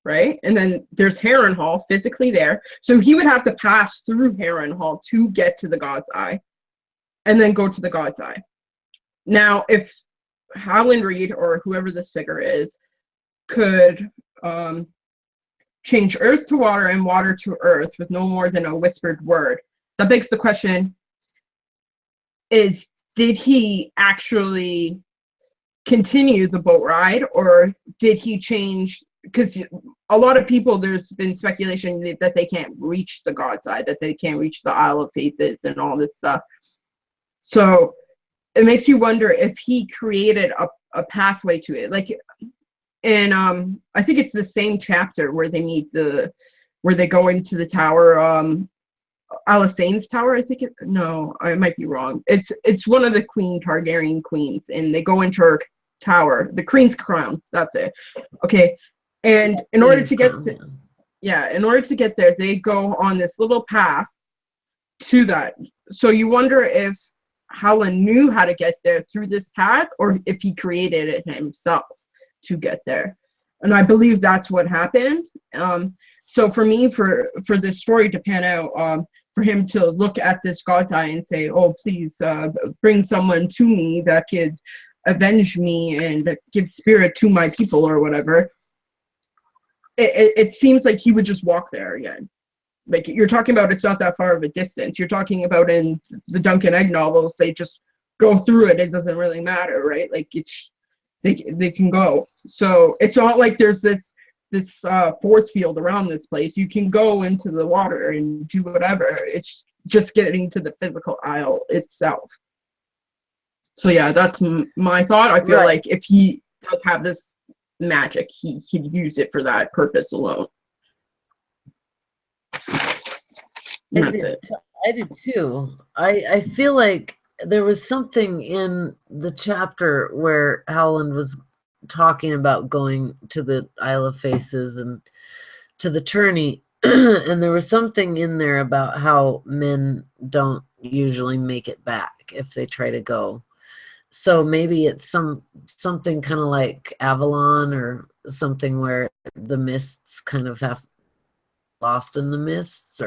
right? And then there's Harrenhal physically there. So he would have to pass through Harrenhal to get to the God's Eye, and then go to the God's Eye. Now, if Howland Reed or whoever this figure is could change earth to water and water to earth with no more than a whispered word, that begs the question, did he actually continue the boat ride, or did he change? Because a lot of people, there's been speculation that they can't reach the God's Eye, that they can't reach the Isle of Faces and all this stuff. So it makes you wonder if he created a pathway to it. Like, and I think it's the same chapter where they meet where they go into the tower, Alisane's tower, I think no, I might be wrong. It's one of the Queen Targaryen queens, and they go into her tower, the Queen's Crown, that's it. Okay, and in order to get there, they go on this little path to that. So you wonder if Howland knew how to get there through this path, or if he created it himself to get there. And I believe that's what happened. So for me, for this story to pan out, for him to look at this God's Eye and say, oh, please bring someone to me that could avenge me and give spirit to my people or whatever, it seems like he would just walk there again. Like you're talking about, it's not that far of a distance. You're talking about in the Duncan Egg novels, they just go through it. It doesn't really matter, right? Like they can go. So it's not like there's this force field around this place. You can go into the water and do whatever. It's just getting to the physical isle itself. So yeah, that's my thought. I feel like if he does have this magic, he could use it for that purpose alone. That's it. I did too. I feel like there was something in the chapter where Howland was talking about going to the Isle of Faces and to the tourney, and there was something in there about how men don't usually make it back if they try to go. So maybe it's something kind of like Avalon or something where the mists kind of have lost in the mists,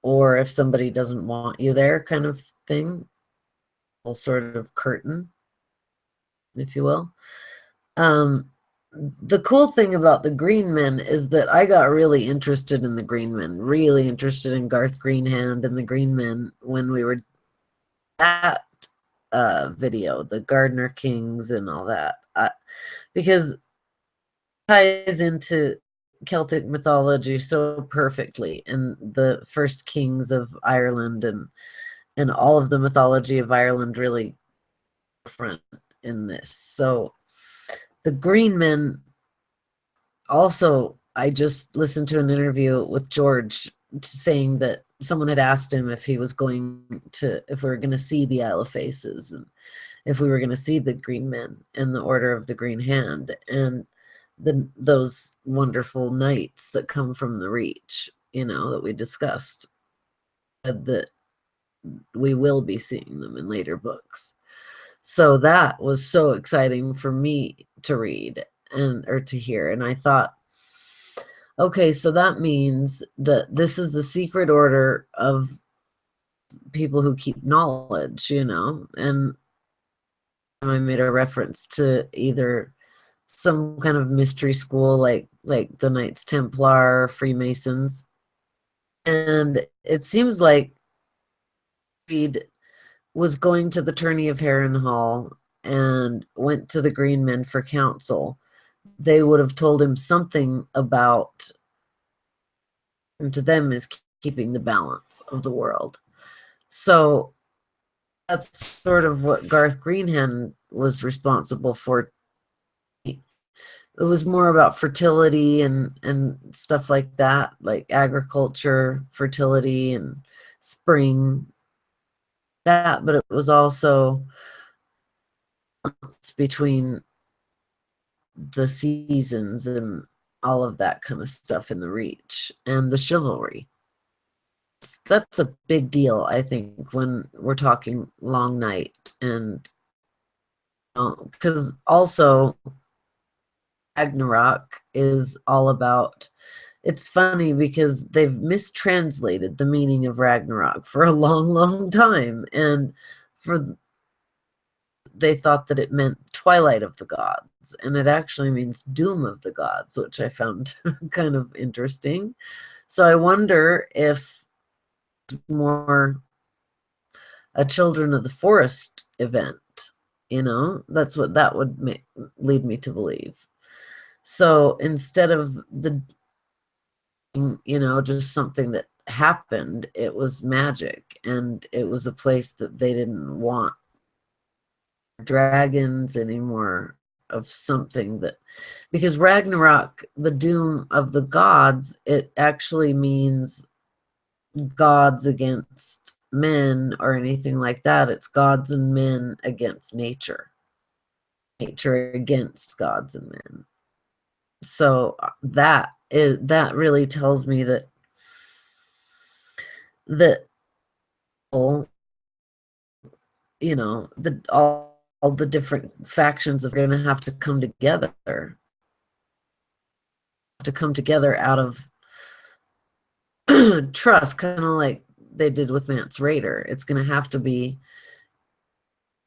or if somebody doesn't want you there kind of thing, a sort of curtain, if you will. The cool thing about the Green Men is that I got really interested in the Green Men, really interested in Garth Greenhand and the Green Men when we were at video, the Gardener Kings and all that, because it ties into Celtic mythology so perfectly, and the first kings of Ireland and all of the mythology of Ireland really different in this. So the Green Men also, I just listened to an interview with George saying that someone had asked him if he was if we were going to see the Isle of Faces and if we were going to see the Green Men and the Order of the Green Hand and those wonderful knights that come from the Reach, that we discussed, that we will be seeing them in later books. So that was so exciting for me to read or to hear. And I thought, Okay, so that means that this is the secret order of people who keep knowledge, and I made a reference to either some kind of mystery school like the Knights Templar, Freemasons. And it seems like Reed was going to the Tourney of Harrenhal and went to the Green Men for counsel. They would have told him something about, and to them is keeping the balance of the world. So that's sort of what Garth Greenhand was responsible for. It was more about fertility and stuff like that, like agriculture, fertility, and spring, that, but it was also between the seasons and all of that kind of stuff in the Reach and the chivalry. That's a big deal, I think, when we're talking Long Night, and because also Ragnarok is all about. It's funny because they've mistranslated the meaning of Ragnarok for a long, long time, and they thought that it meant twilight of the gods, and it actually means doom of the gods, which I found kind of interesting. So I wonder if more a Children of the Forest event, that's what that would lead me to believe. So instead of just something that happened, it was magic, and it was a place that they didn't want dragons anymore, of something that, because Ragnarok, the doom of the gods, it actually means gods against men or anything like that. It's gods and men against nature against gods and men. So that really tells me that all the different factions are going to have to come together out of trust, kind of like they did with Mance Raider. It's going to have to be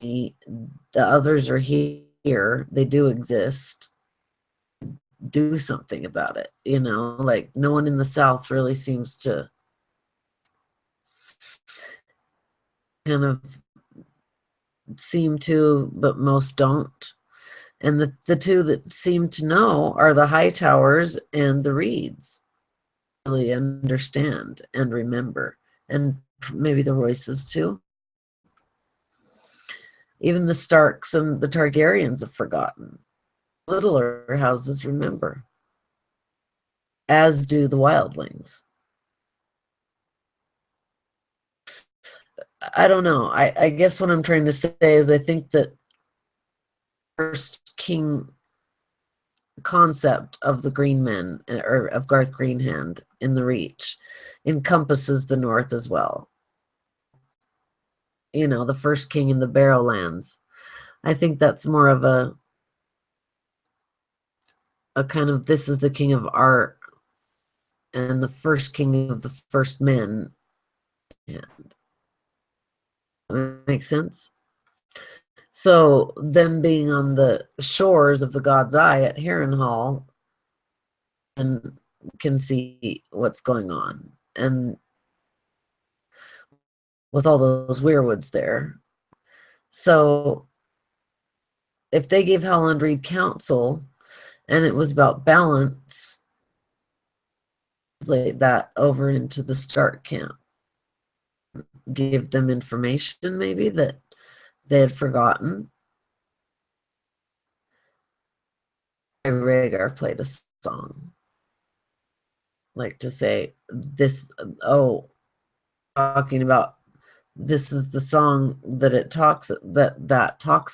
the others are here, they do exist, do something about it. Like no one in the South really seems to kind of seem to, but most don't. And the two that seem to know are the Hightowers and the Reeds. Really understand and remember, and maybe the Royces too. Even the Starks and the Targaryens have forgotten. Littler houses remember, as do the Wildlings. I don't know. I guess what I'm trying to say is I think that first king concept of the Green Men, or of Garth Greenhand in the Reach, encompasses the North as well. The first king in the Barrowlands. I think that's more of a kind of, this is the king of art and the first king of the first men. And that makes sense. So them being on the shores of the God's Eye at Harrenhal, and can see what's going on, and with all those weirwoods there. So if they gave Howland Reed counsel and it was about balance, translate that over into the Stark camp, give them information maybe that they had forgotten. Rhaegar played a song, like to say this, talking about, this is the song that it talks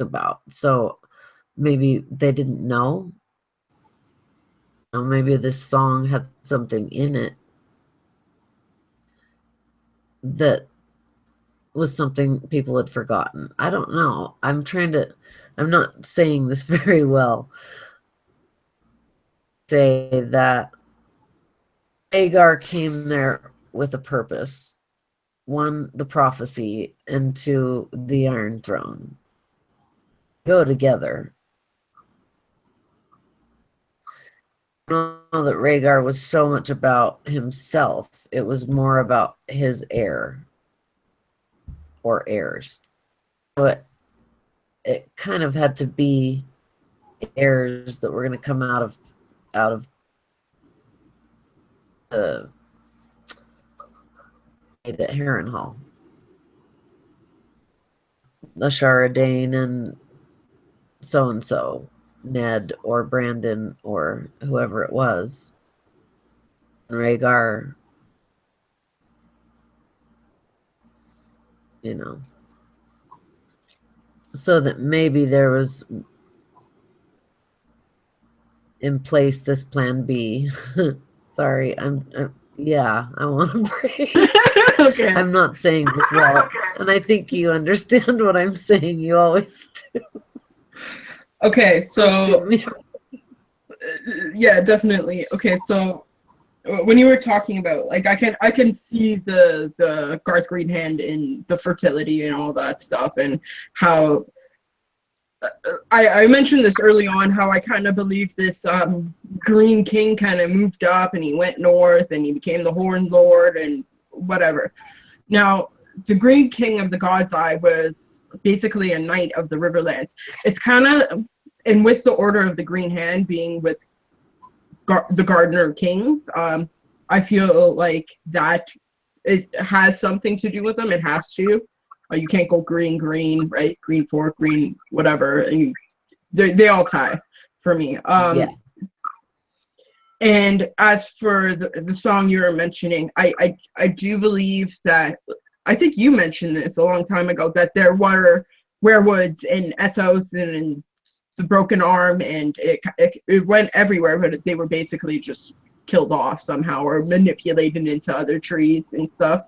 about. So maybe they didn't know. Maybe this song had something in it that was something people had forgotten. I don't know. I'm not saying this very well. Say that Rhaegar came there with a purpose. One, the prophecy, and two, the Iron Throne. Go together. I don't know that Rhaegar was so much about himself. It was more about his heir or heirs. But it kind of had to be heirs that were going to come out of the at Harrenhal. The Sharadane and so Ned or Brandon or whoever it was. And Rhaegar, you know. So that maybe there was in place this plan B. Sorry, yeah, I want to break. Okay. I'm not saying this well, and I think you understand what I'm saying. You always do. Okay, so yeah, definitely. Okay, so when you were talking about, like, I can see the Garth Greenhand in the fertility and all that stuff, and how I mentioned this early on, how I kind of believe this Green King kind of moved up and he went north and he became the Horn Lord and whatever. Now, the Green King of the God's Eye was basically a knight of the Riverlands. It's kind of, and with the Order of the Green Hand being with the Gardener Kings, I feel like that it has something to do with them. It has to. You can't go green, right? Green fork, green, whatever. And they all tie for me. Yeah. And as for the song you were mentioning, I do believe that, I think you mentioned this a long time ago, that there were werewolves in Essos and in the Broken Arm, and it went everywhere, but they were basically just killed off somehow or manipulated into other trees and stuff.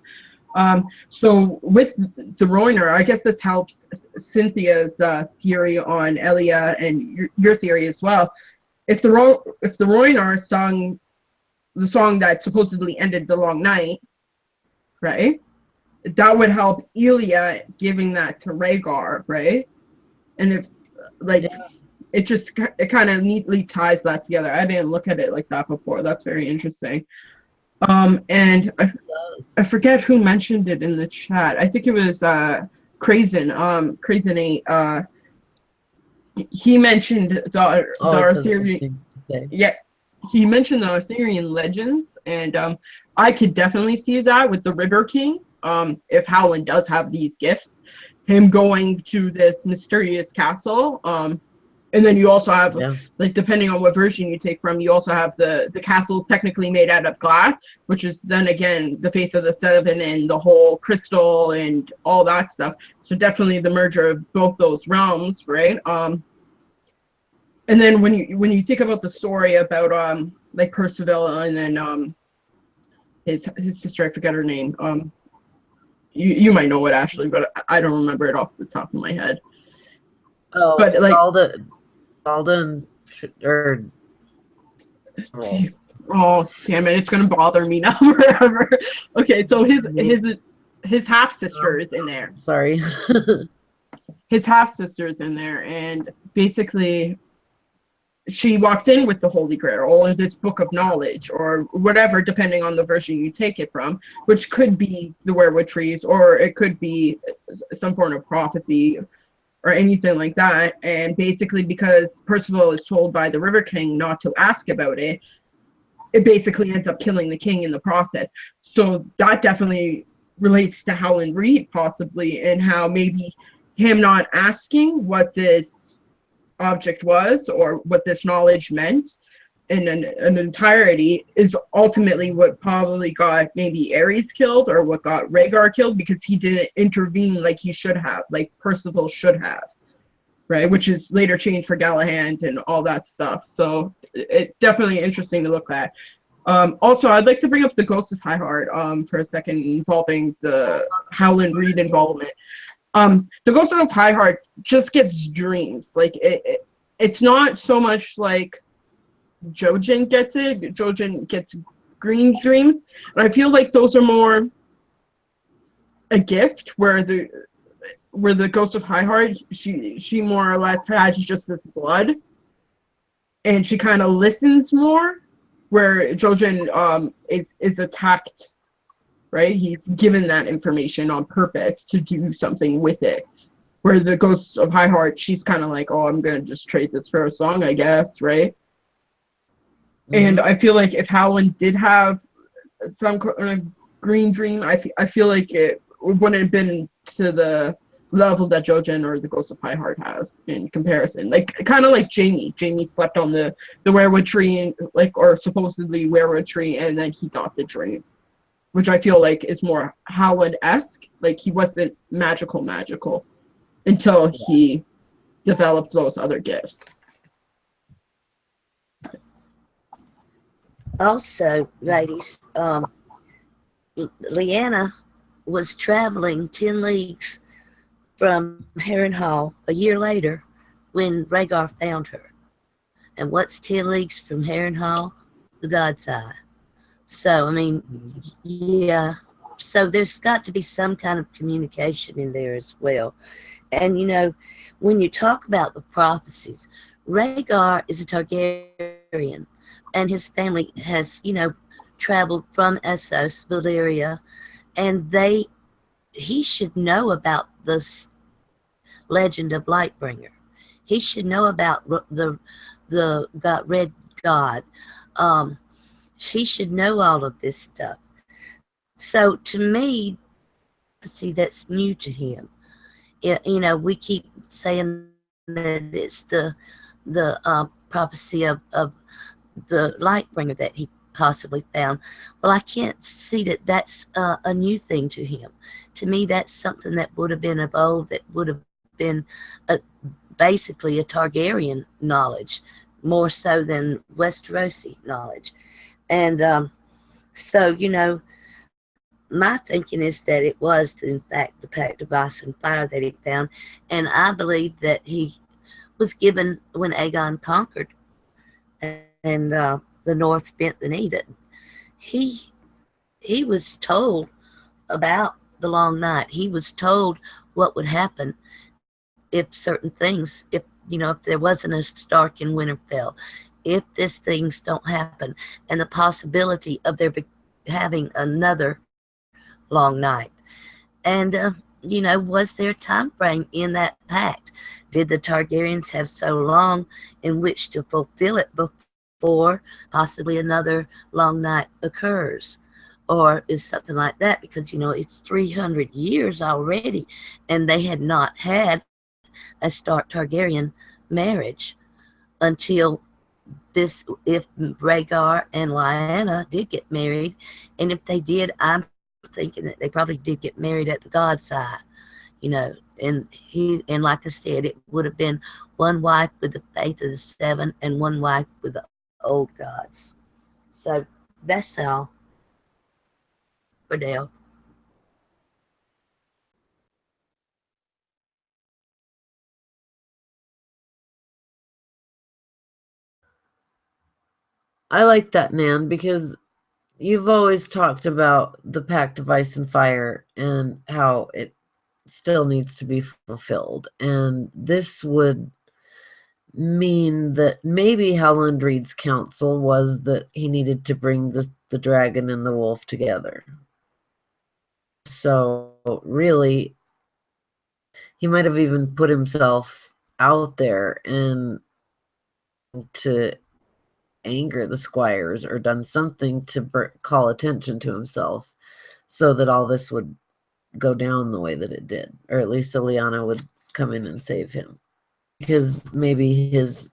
So with the Roiner, I guess this helps Cynthia's theory on Elia and your theory as well. If the Roiner sung the song that supposedly ended the long night, right? That would help Elia giving that to Rhaegar, right? And if, like, it kind of neatly ties that together. I didn't look at it like that before. That's very interesting. And I forget who mentioned it in the chat. I think it was Crazen. Crazen 8. He mentioned the Arthurian. Yeah, he mentioned the Arthurian legends, and I could definitely see that with the River King. If Howland does have these gifts, him going to this mysterious castle. And then you also have, like, depending on what version you take from, you also have the castles technically made out of glass, which is then again the Faith of the Seven and the whole crystal and all that stuff. So definitely the merger of both those realms, right? And then when you think about the story about like Percival and then his sister, I forget her name. You might know it, Ashley, but I don't remember it off the top of my head. Oh, but like Alden or oh damn it, it's gonna bother me now forever. Okay, so his half sister is in there. Sorry. His half sister is in there, and basically she walks in with the Holy Grail or this book of knowledge or whatever, depending on the version you take it from, which could be the werewood trees or it could be some form of prophecy or anything like that. And basically because Percival is told by the River King not to ask about it, it basically ends up killing the king in the process. So that definitely relates to Howland Reed possibly, and how maybe him not asking what this object was or what this knowledge meant in an entirety is ultimately what probably got maybe Aries killed or what got Rhaegar killed, because he didn't intervene like he should have, like Percival should have, right? Which is later changed for Galahad and all that stuff. So it's definitely interesting to look at. Also, I'd like to bring up the Ghost of High Heart for a second, involving the Howland Reed involvement. The Ghost of High Heart just gets dreams. Like it's not so much like Jojen gets it. Jojen gets green dreams. And I feel like those are more a gift, where the Ghost of High Heart, she more or less has just this blood, and she kind of listens more, where Jojen is attacked, right? He's given that information on purpose to do something with it. Where the Ghost of High Heart, she's kind of like, oh, I'm going to just trade this for a song, I guess, right? Mm-hmm. And I feel like if Howland did have some kind of green dream, I feel like it wouldn't have been to the level that Jojen or the Ghost of High Heart has in comparison. Like, kind of like Jamie. Jamie slept on the werewood tree, and, like, or supposedly werewood tree, and then he got the dream. Which I feel like is more Howland-esque. Like, he wasn't magical until he developed those other gifts. Also, ladies, Lyanna was traveling 10 leagues from Harrenhal a year later when Rhaegar found her. And what's 10 leagues from Harrenhal? The God's Eye. So, I mean, yeah. So there's got to be some kind of communication in there as well. And, you know, when you talk about the prophecies, Rhaegar is a Targaryen, and his family has, you know, traveled from Essos, Valyria, and he should know about this legend of Lightbringer. He should know about the Red God. He should know all of this stuff. So to me, see, that's new to him. You know, we keep saying that it's the prophecy of the Lightbringer that he possibly found. Well, I can't see that that's a new thing to him. To me, that's something that would have been of old, that would have been basically a Targaryen knowledge, more so than Westerosi knowledge. And so, you know, my thinking is that it was, in fact, the Pact of Ice and Fire that he found. And I believe that he was given when Aegon conquered and the North bent the knee, that he was told about the long night. He was told what would happen if certain things, if, you know, if there wasn't a Stark in Winterfell, if these things don't happen, and the possibility of there having another long night. And, you know, was there a time frame in that pact? Did the Targaryens have so long in which to fulfill it before possibly another long night occurs? Or is something like that? Because, you know, it's 300 years already, and they had not had a Stark Targaryen marriage until this, if Rhaegar and Lyanna did get married. And if they did, I'm thinking that they probably did get married at the God's Eye, you know, and like I said, it would have been one wife with the faith of the seven and one wife with the old gods. So that's all for now. I like that, Nan, because you've always talked about the Pact of Ice and Fire and how it still needs to be fulfilled. And this would mean that maybe Howland Reed's counsel was that he needed to bring the dragon and the wolf together. So really, he might have even put himself out there and to anger the squires, or done something to call attention to himself, so that all this would go down the way that it did, or at least Lyanna would come in and save him, because maybe his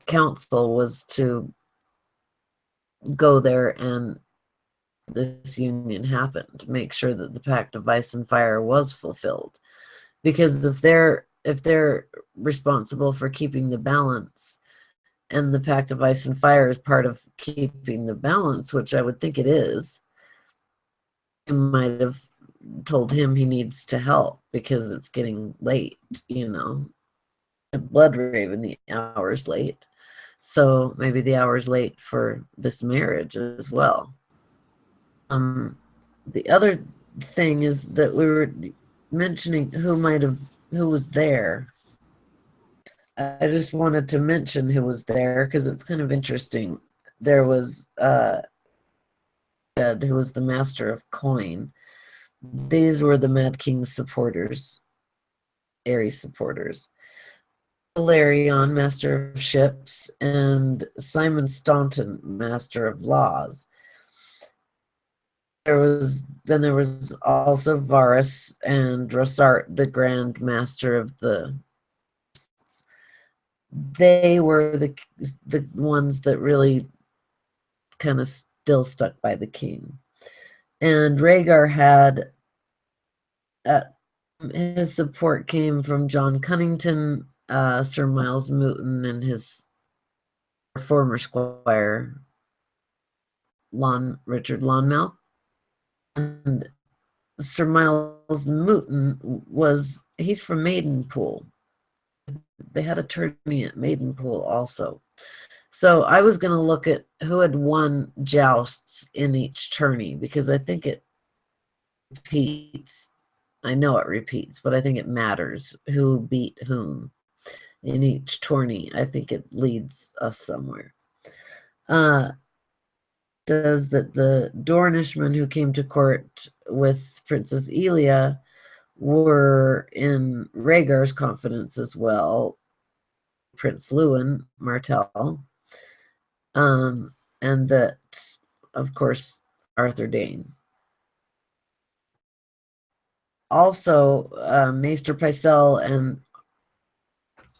counsel was to go there and this union happened, make sure that the Pact of Ice and Fire was fulfilled. Because if they're responsible for keeping the balance, and the Pact of Ice and Fire is part of keeping the balance, which I would think it is, I might have told him he needs to help because it's getting late, you know. The Blood Raven, the hour's late. So maybe the hour's late for this marriage as well. The other thing is that we were mentioning who was there. I just wanted to mention who was there because it's kind of interesting. There was Ed, who was the master of coin. These were the Mad King's supporters, Aries supporters. Valerion, master of ships, and Simon Staunton, master of laws. There was also Varus and Rossart, the Grand Master of the. They were the ones that really kind of still stuck by the king. And Rhaegar had his support came from John Cunnington, Sir Miles Mouton, and his former squire, Richard Lonmouth. And Sir Miles Mouton he's from Maidenpool. They had a tourney at Maidenpool also. So I was going to look at who had won jousts in each tourney, because I think it repeats. I know it repeats, but I think it matters who beat whom in each tourney. I think it leads us somewhere. Does that the Dornishmen who came to court with Princess Elia were in Rhaegar's confidence as well. Prince Lewin Martell, and that, of course, Arthur Dane. Also, Maester Pycelle and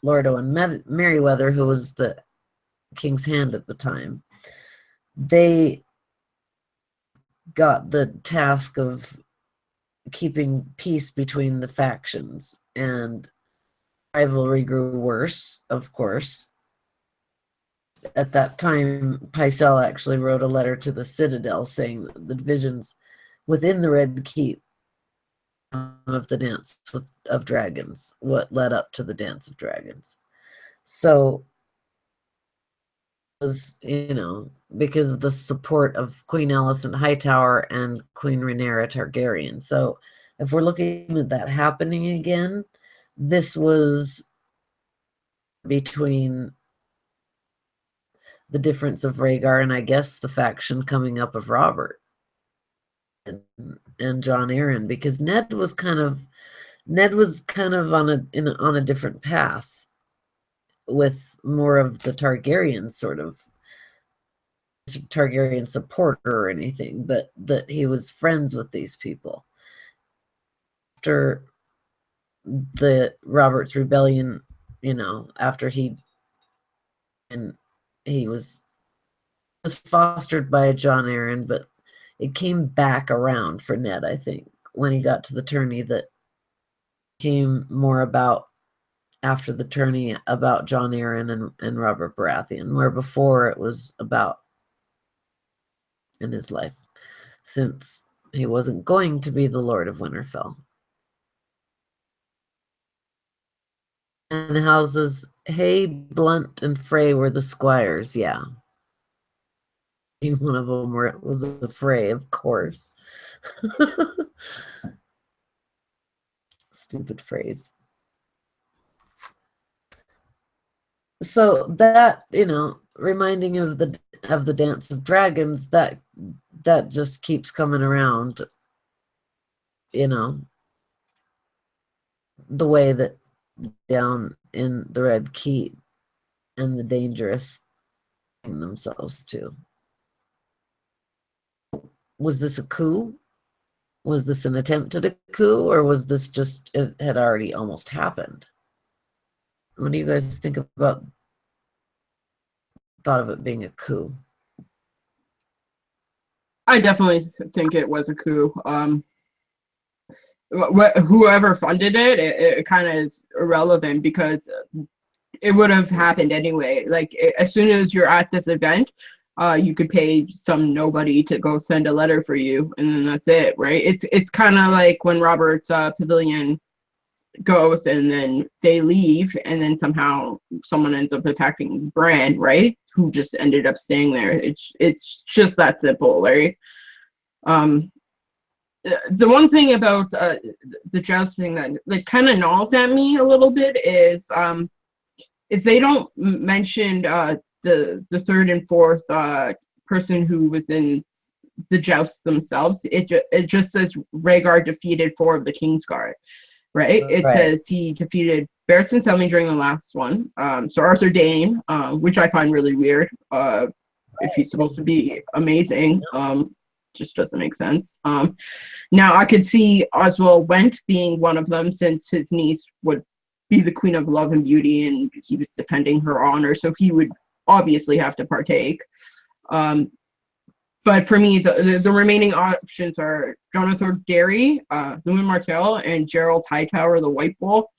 Lord Owen Merryweather, who was the king's hand at the time, they got the task of keeping peace between the factions, and rivalry grew worse, of course. At that time, Pycelle actually wrote a letter to the Citadel saying that the divisions within the Red Keep of the Dance of Dragons, what led up to the Dance of Dragons. So, was, because of the support of Queen Alicent Hightower and Queen Rhaenyra Targaryen. So, if we're looking at that happening again, this was between the difference of Rhaegar and I guess the faction coming up of Robert and Jon Arryn, because Ned was kind of on a different path, with more of the Targaryen sort of Targaryen supporter or anything, but that he was friends with these people. After the Robert's rebellion, after he was fostered by Jon Arryn, but it came back around for Ned, I think, when he got to the tourney, that came more about after the tourney about Jon Arryn and Robert Baratheon, where before it was about in his life, since he wasn't going to be the Lord of Winterfell. And the houses Hay, Blunt, and Frey were the squires, yeah. One of them was a Frey, of course. Stupid phrase. So that, reminding of the Dance of Dragons, that just keeps coming around, the way that down in the Red Keep and the dangerous themselves too. Was this a coup? Was this an attempt at a coup, or was this just, it had already almost happened? What do you guys think about thought of it being a coup? I definitely think it was a coup. Whoever funded it kind of is irrelevant, because it would have happened anyway. Like, as soon as you're at this event, you could pay some nobody to go send a letter for you, and then that's it, right? It's kind of like when Robert's pavilion goes and then they leave, and then somehow someone ends up attacking Bran, right? Who just ended up staying there. It's just that simple, right? The one thing about the jousting that kind of gnaws at me a little bit is they don't mention the third and fourth person who was in the jousts themselves. It just says Rhaegar defeated 4 of the Kingsguard, right? It says he defeated Barristan Selmy during the last one. So Arthur Dayne, which I find really weird. If he's supposed to be amazing, just doesn't make sense. Now I could see Oswald Went being one of them, since his niece would be the Queen of Love and Beauty, and he was defending her honor, so he would obviously have to partake. But for me, the remaining options are Jonathan Derry, Lumen Martell, and Gerald Hightower, the White Bull.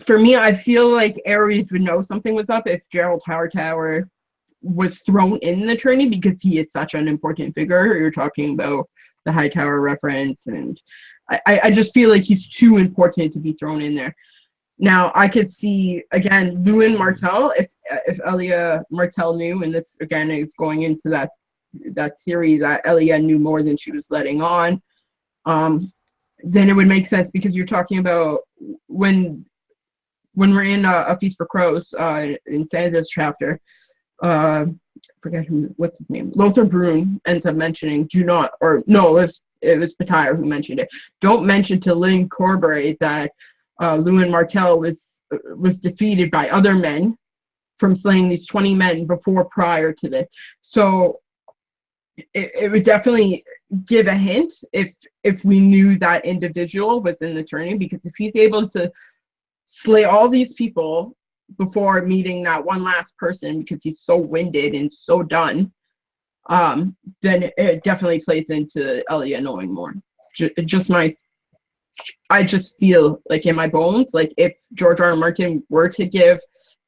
For me, I feel like Aries would know something was up if Gerald Hightower was thrown in the tourney, because he is such an important figure. You're talking about the Hightower reference, and I just feel like he's too important to be thrown in there. Now, I could see, again, Lumen Martell, if Elia Martell knew, and this, again, is going into that theory that Elia knew more than she was letting on, then it would make sense, because you're talking about when we're in A Feast for Crows, in Sansa's chapter, forget what's his name, Lothar Brune ends up mentioning, it was Pattaya who mentioned it. Don't mention to Lynn Corbury that Lumen Martell was defeated by other men from slaying these 20 men prior to this. So it would definitely give a hint if we knew that individual was in the tourney, because if he's able to slay all these people before meeting that one last person, because he's so winded and so done, then it definitely plays into Elia knowing more. I just feel like in my bones, like if George R. R. Martin were to give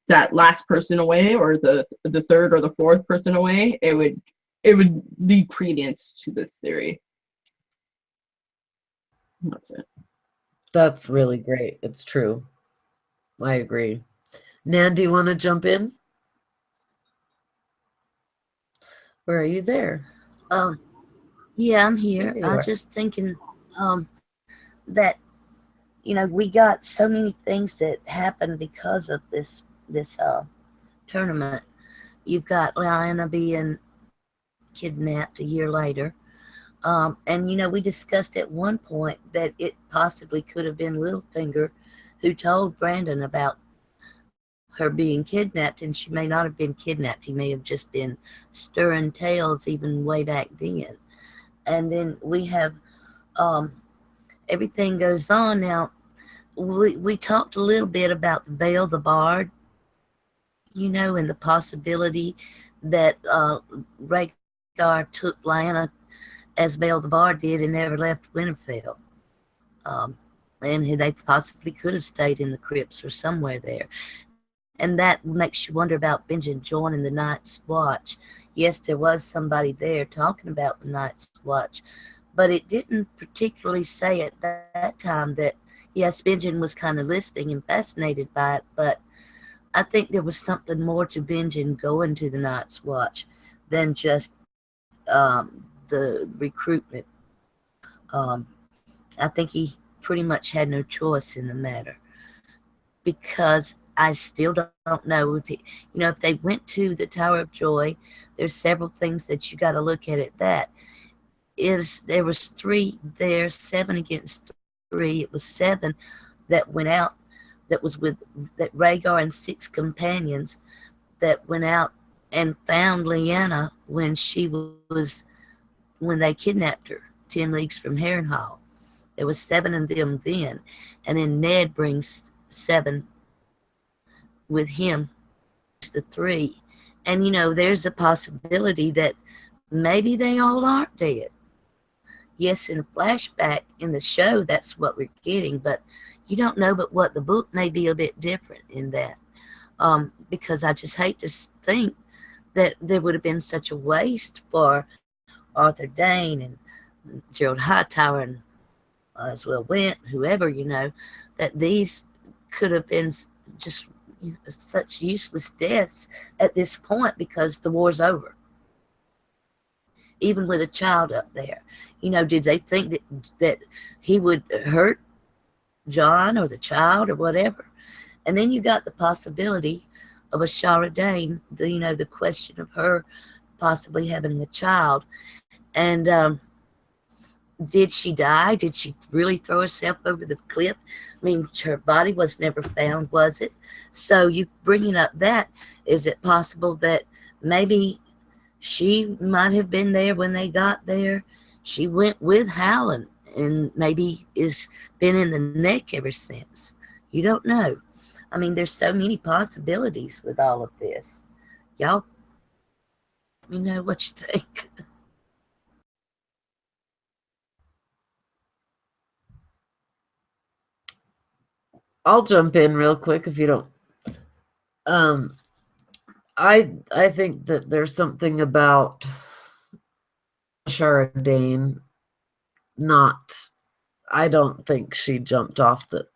that last person away, or the third or the fourth person away, it would lead credence to this theory. That's it. That's really great. It's true. I agree. Nan, do you want to jump in? Or are you there? Yeah, I'm here. I'm just thinking that, we got so many things that happened because of this tournament. You've got Lyanna being kidnapped a year later. And, we discussed at one point that it possibly could have been Littlefinger who told Brandon about her being kidnapped, and she may not have been kidnapped. He may have just been stirring tales even way back then. And then we have everything goes on. Now, we talked a little bit about the Bale the Bard, and the possibility that Rhaegar took Lyanna as Bale the Bard did and never left Winterfell. And they possibly could have stayed in the crypts or somewhere there. And that makes you wonder about Benjen joining the Night's Watch. Yes, there was somebody there talking about the Night's Watch, but it didn't particularly say at that time that, yes, Benjen was kind of listening and fascinated by it, but I think there was something more to Benjen going to the Night's Watch than just the recruitment. I think he pretty much had no choice in the matter, because I still don't know if they went to the Tower of Joy. There's several things that you got to look at that. There was 3 there, 7 against 3. It was 7 that went out, that Rhaegar and 6 companions that went out and found Lyanna when they kidnapped her 10 leagues from Harrenhal. There was 7 of them then, and then Ned brings 7 with him, the 3. And there's a possibility that maybe they all aren't dead. Yes, in a flashback in the show, that's what we're getting, but you don't know. But what the book may be a bit different in that, because I just hate to think that there would have been such a waste for Arthur Dayne and Gerald Hightower and as well went, whoever, that these could have been just such useless deaths at this point because the war's over. Even with a child up there, did they think that he would hurt John or the child or whatever? And then you got the possibility of a Shara Dane, the question of her possibly having a child. And did she die? Did she really throw herself over the cliff? I mean, her body was never found, was it? So you bringing up that, is it possible that maybe she might have been there when they got there? She went with Howland and maybe is been in the neck ever since. You don't know. I mean, there's so many possibilities with all of this. Y'all, let me know what you think. I'll jump in real quick if you don't. I think that there's something about Shara Dane not. I don't think she jumped off the.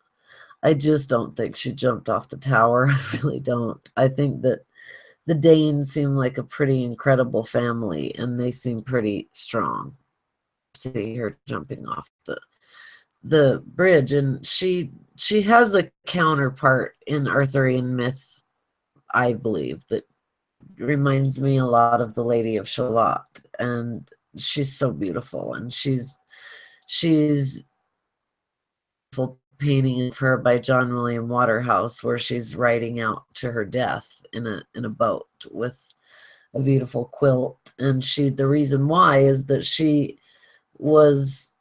I just don't think she jumped off the tower. I really don't. I think that the Danes seem like a pretty incredible family, and they seem pretty strong. See her jumping off the bridge, and she has a counterpart in Arthurian myth, I believe, that reminds me a lot of the Lady of Shalott, and she's so beautiful, and she's painting of her by John William Waterhouse, where she's riding out to her death in a boat with a beautiful quilt. And the reason why is that she was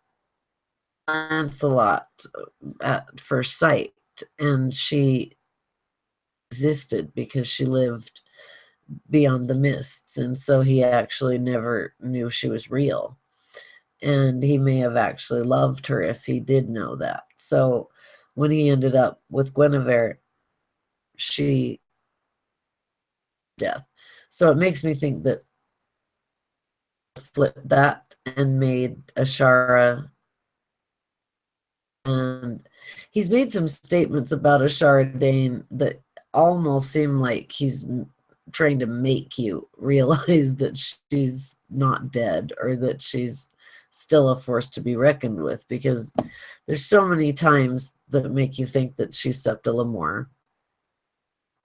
Lancelot at first sight, and she existed because she lived beyond the mists, and so he actually never knew she was real, and he may have actually loved her if he did know that. So when he ended up with Guinevere, she death. So it makes me think that flipped that and made Ashara. And he's made some statements about Ashara Dane that almost seem like he's trying to make you realize that she's not dead, or that she's still a force to be reckoned with, because there's so many times that make you think that she's Septa Lemore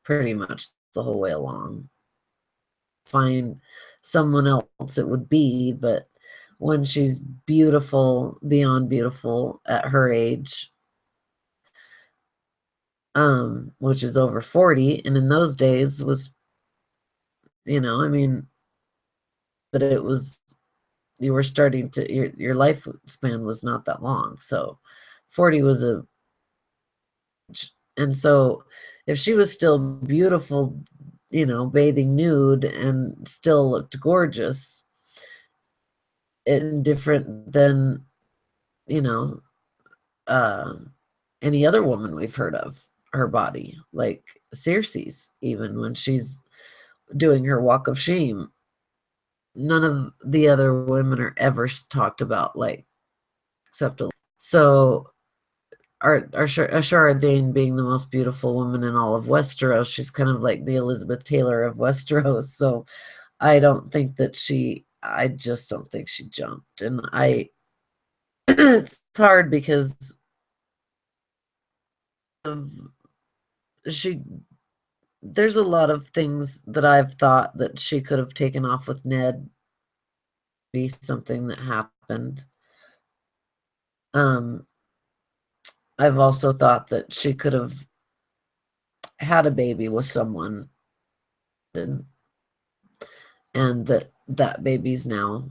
pretty much the whole way along. Find someone else it would be, but when she's beautiful, beyond beautiful at her age, which is over 40, and in those days was, I mean, but it was, you were starting to, your lifespan was not that long, so 40 was and so if she was still beautiful, bathing nude and still looked gorgeous, and different than, any other woman we've heard of, her body, like Cersei's, even when she's doing her walk of shame, none of the other women are ever talked about, like, except so Ashara Dane being the most beautiful woman in all of Westeros, she's kind of like the Elizabeth Taylor of Westeros. So I just don't think she jumped. And it's hard because there's a lot of things that I've thought that she could have taken off with Ned, be something that happened. I've also thought that she could have had a baby with someone, and that baby's now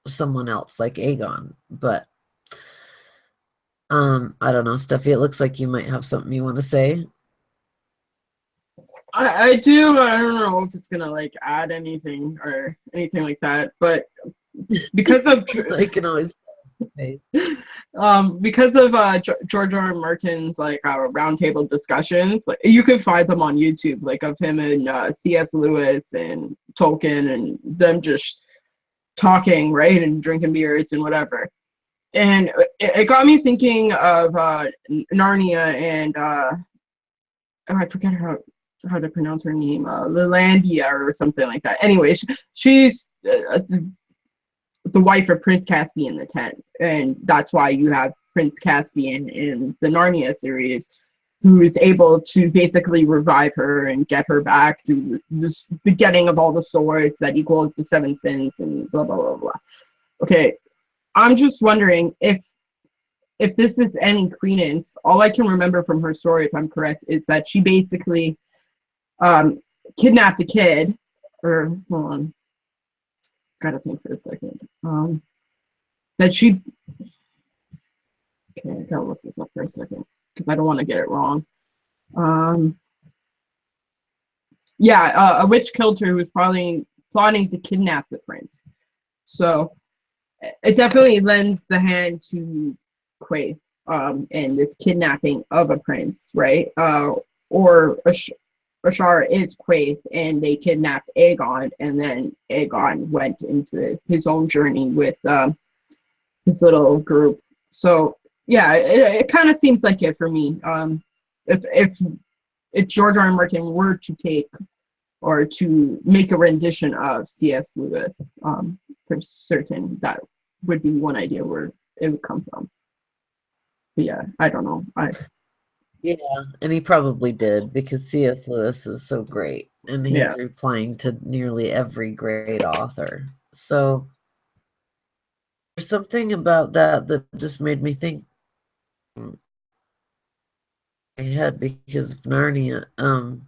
someone else, like Aegon. But I don't know, Steffie, it looks like you might have something you want to say. I do, but I don't know if it's gonna like add anything or anything like that. But because of I can always because of George R. R. Martin's like roundtable discussions, like you can find them on YouTube, like of him and C.S. Lewis and Tolkien, and them just talking, right, and drinking beers and whatever. And it got me thinking of Narnia and oh, I forget how to pronounce her name, Lilandia or something like that. Anyway, she's the wife of Prince Caspian the Tenth, and that's why you have Prince Caspian in the Narnia series, who is able to basically revive her and get her back through the getting of all the swords that equals the seven sins and blah blah blah blah. Okay, I'm just wondering if this is any credence. All I can remember from her story, if I'm correct, is that she basically kidnapped a kid, or hold on, gotta think for a second. That she, okay, I gotta look this up for a second because I don't want to get it wrong. Yeah, a witch killed her who was probably plotting to kidnap the prince. So it definitely lends the hand to Quaithe and this kidnapping of a prince, right? Or Ashara is Quaithe, and they kidnapped Aegon, and then Aegon went into his own journey with his little group. So yeah, it kind of seems like it for me. If George R. R. Martin were to take or to make a rendition of C.S. Lewis, for certain, that would be one idea where it would come from. But yeah, I don't know. Yeah, and he probably did because C.S. Lewis is so great, and he's replying to nearly every great author. So there's something about that just made me think in my head because of Narnia. And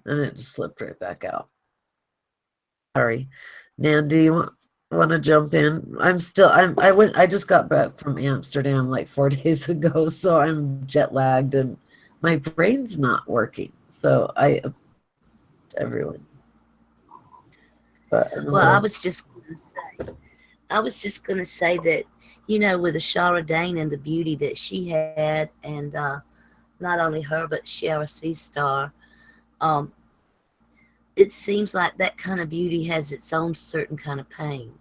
it just slipped right back out. Sorry. Nan, do you want to jump in? I just got back from Amsterdam like 4 days ago, so I'm jet lagged and my brain's not working. So everyone. But well, I was just gonna say that, with Ashara Dane and the beauty that she had, and not only her but Shara Seastar, it seems like that kind of beauty has its own certain kind of pain.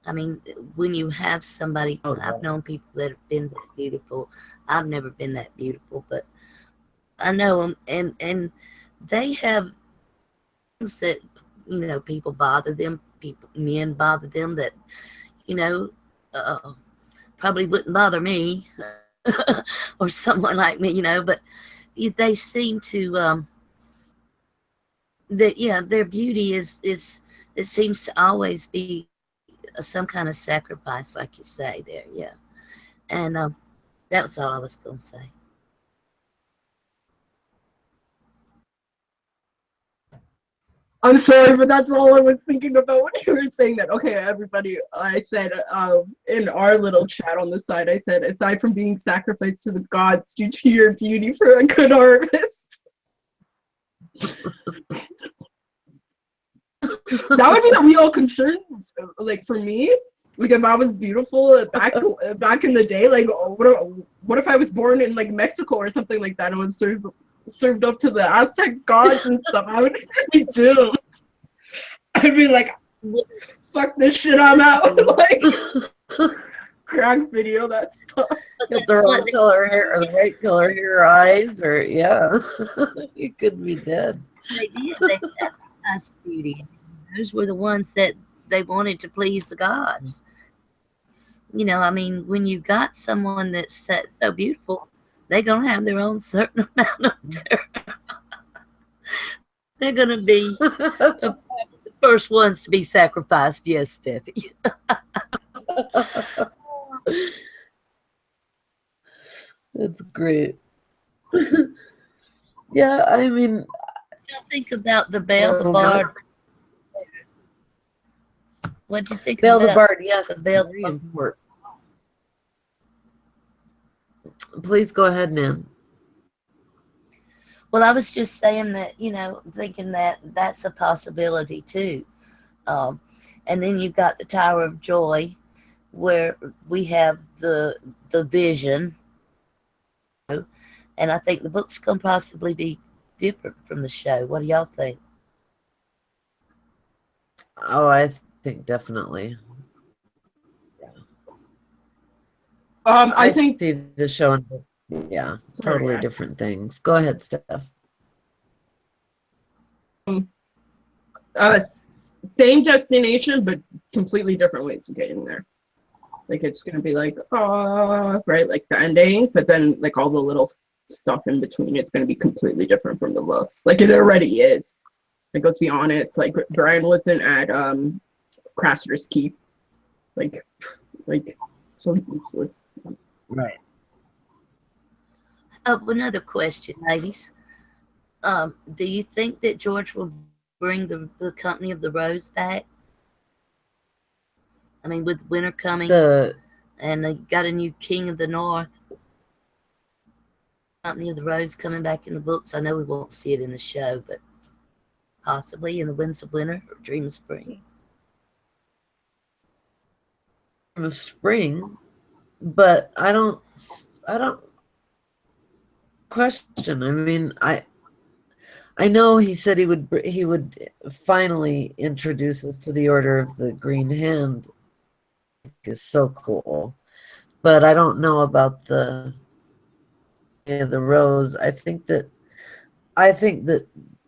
I mean, when you have somebody, I've known people that have been that beautiful. I've never been that beautiful, but I know them, and they have things that, people bother them, men bother them that, probably wouldn't bother me or someone like me, but they seem to, their beauty is it seems to always be some kind of sacrifice, like you say there. Yeah. And that was all I was going to say. I'm sorry, but that's all I was thinking about when you were saying that. Okay, everybody, I said in our little chat on the side, I said, aside from being sacrificed to the gods due to your beauty for a good harvest. That would be the real concern, like, for me. Like, if I was beautiful back in the day, like, what if I was born in, like, Mexico or something like that and was served up to the Aztec gods and stuff? I would be doomed. I'd be like, fuck this shit, I'm out. Like, crack video, that stuff. If the wrong color hair or the right color hair or eyes, or you could be dead. They did. They sacrificed beauty. Those were the ones that they wanted to please the gods. I mean, when you got someone that's so beautiful, they're going to have their own certain amount of terror. They're going to be the first ones to be sacrificed. Yes, Steffie. That's great. Yeah, I mean, think about the Belle the Bard. What did you think Belle about the Bard? Yes, the Belle the Bard. Please go ahead, Nan. Well, I was just saying that, thinking that that's a possibility too. And then you've got the Tower of Joy, where we have the vision. And I think the books can possibly be different from the show. What do y'all think? Oh, I think definitely. I I think. see the show and yeah, Sorry. totally different things. Go ahead, Steph. Uh, Same destination, but completely different ways of getting there. Like it's gonna be like, right, like the ending, but then like all the little stuff in between is gonna be completely different from the books. Like it already is. Like let's be honest, like Brian wasn't at Craster's Keep. Like so useless. Right. Another question, ladies. Do you think that George will bring the Company of the Rose back? I mean, with winter coming and they got a new King of the North, Company of the Rose coming back in the books. I know we won't see it in the show, but possibly in the Winds of Winter or Dream of Spring. Of spring, but I don't question. I mean, I know he said he would finally introduce us to the Order of the Green Hand. Is so cool, but I don't know about the Rose. I think that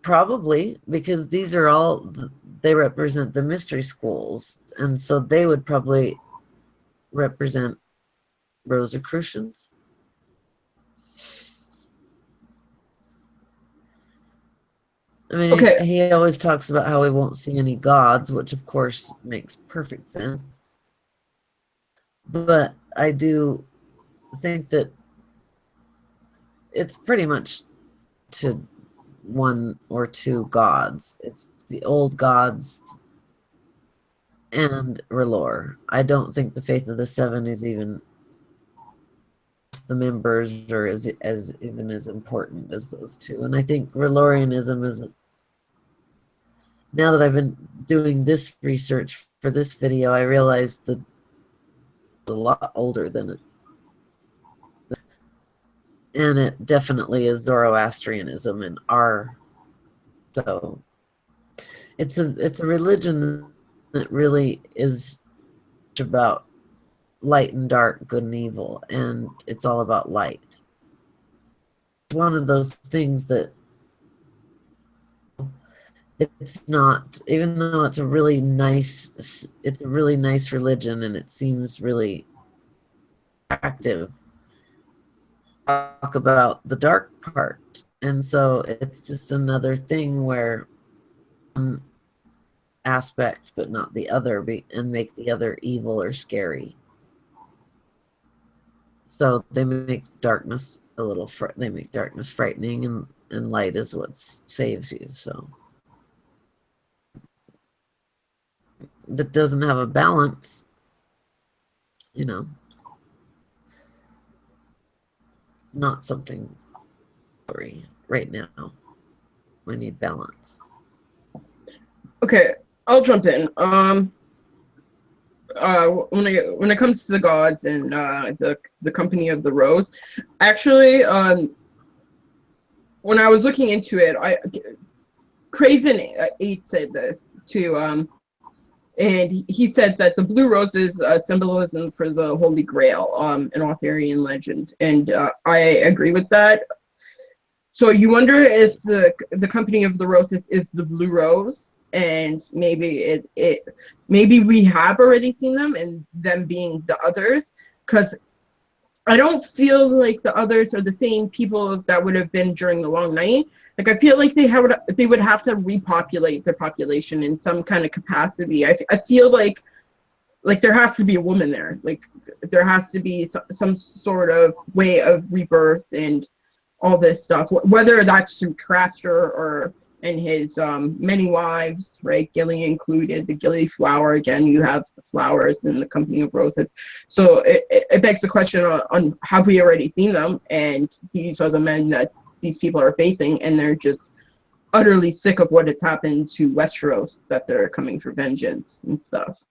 probably because these are all they represent the mystery schools, and so they would probably represent Rosicrucians. I mean, Okay. he always talks about how we won't see any gods, which of course makes perfect sense. But I do think that it's pretty much to one or two gods. It's the old gods and R'hllor. I don't think the Faith of the Seven is even the members or as even as important as those two. And I think R'hllorianism is, now that I've been doing this research for this video, I realized that it's a lot older than it. And it definitely is Zoroastrianism and so it's a religion that really is about light and dark, good and evil, and it's all about light. It's one of those things that it's not, even though it's a really nice religion and it seems really active, talk about the dark part. And so it's just another thing where one aspect but not the other and make the other evil or scary. So they make darkness they make darkness frightening, and light is what saves you. So that doesn't have a balance, not something right now. We need balance. Okay, I'll jump in. When it comes to the gods and the Company of the Rose, actually, when I was looking into it, Crazen 8 said this too, and he said that the blue rose is symbolism for the Holy Grail in Arthurian legend, and I agree with that. So you wonder if the Company of the Roses is the blue rose, and maybe maybe we have already seen them, and them being the others, because I don't feel like the others are the same people that would have been during the Long Night. Like I feel like they would have to repopulate their population in some kind of capacity. I feel like there has to be a woman there. Like there has to be some sort of way of rebirth and all this stuff, whether that's through Craster and his many wives, right? Gilly included, the Gilly flower. Again, you have the flowers in the Company of Roses. So it begs the question on have we already seen them? And these are the men that these people are facing, and they're just utterly sick of what has happened to Westeros, that they're coming for vengeance and stuff.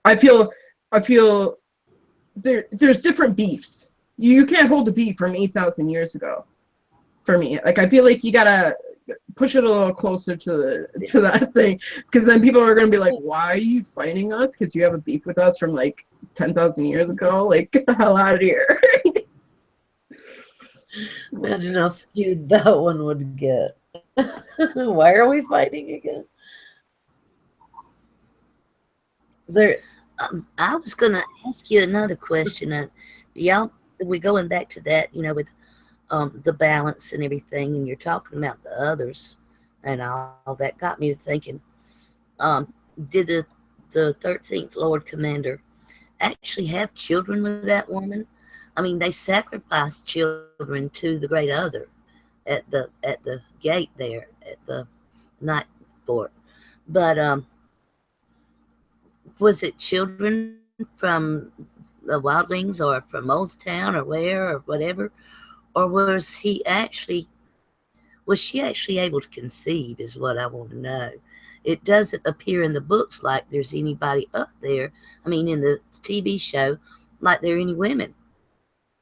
I feel there's different beefs. You can't hold a beef from 8,000 years ago. For me, like I feel like you gotta push it a little closer to that thing, because then people are gonna be like, why are you fighting us? Because you have a beef with us from like 10,000 years ago. Like, get the hell out of here. Imagine how skewed that one would get. Why are we fighting again? There. I was going to ask you another question. Y'all, we're going back to that, with the balance and everything, and you're talking about the others and all that got me thinking, did the 13th Lord Commander actually have children with that woman? I mean, they sacrificed children to the Great Other at the gate there at the Night Fort. But was it children from the Wildlings or from Town or where or whatever? Or was she actually able to conceive is what I want to know. It doesn't appear in the books like there's anybody up there. I mean, in the TV show, like there are any women.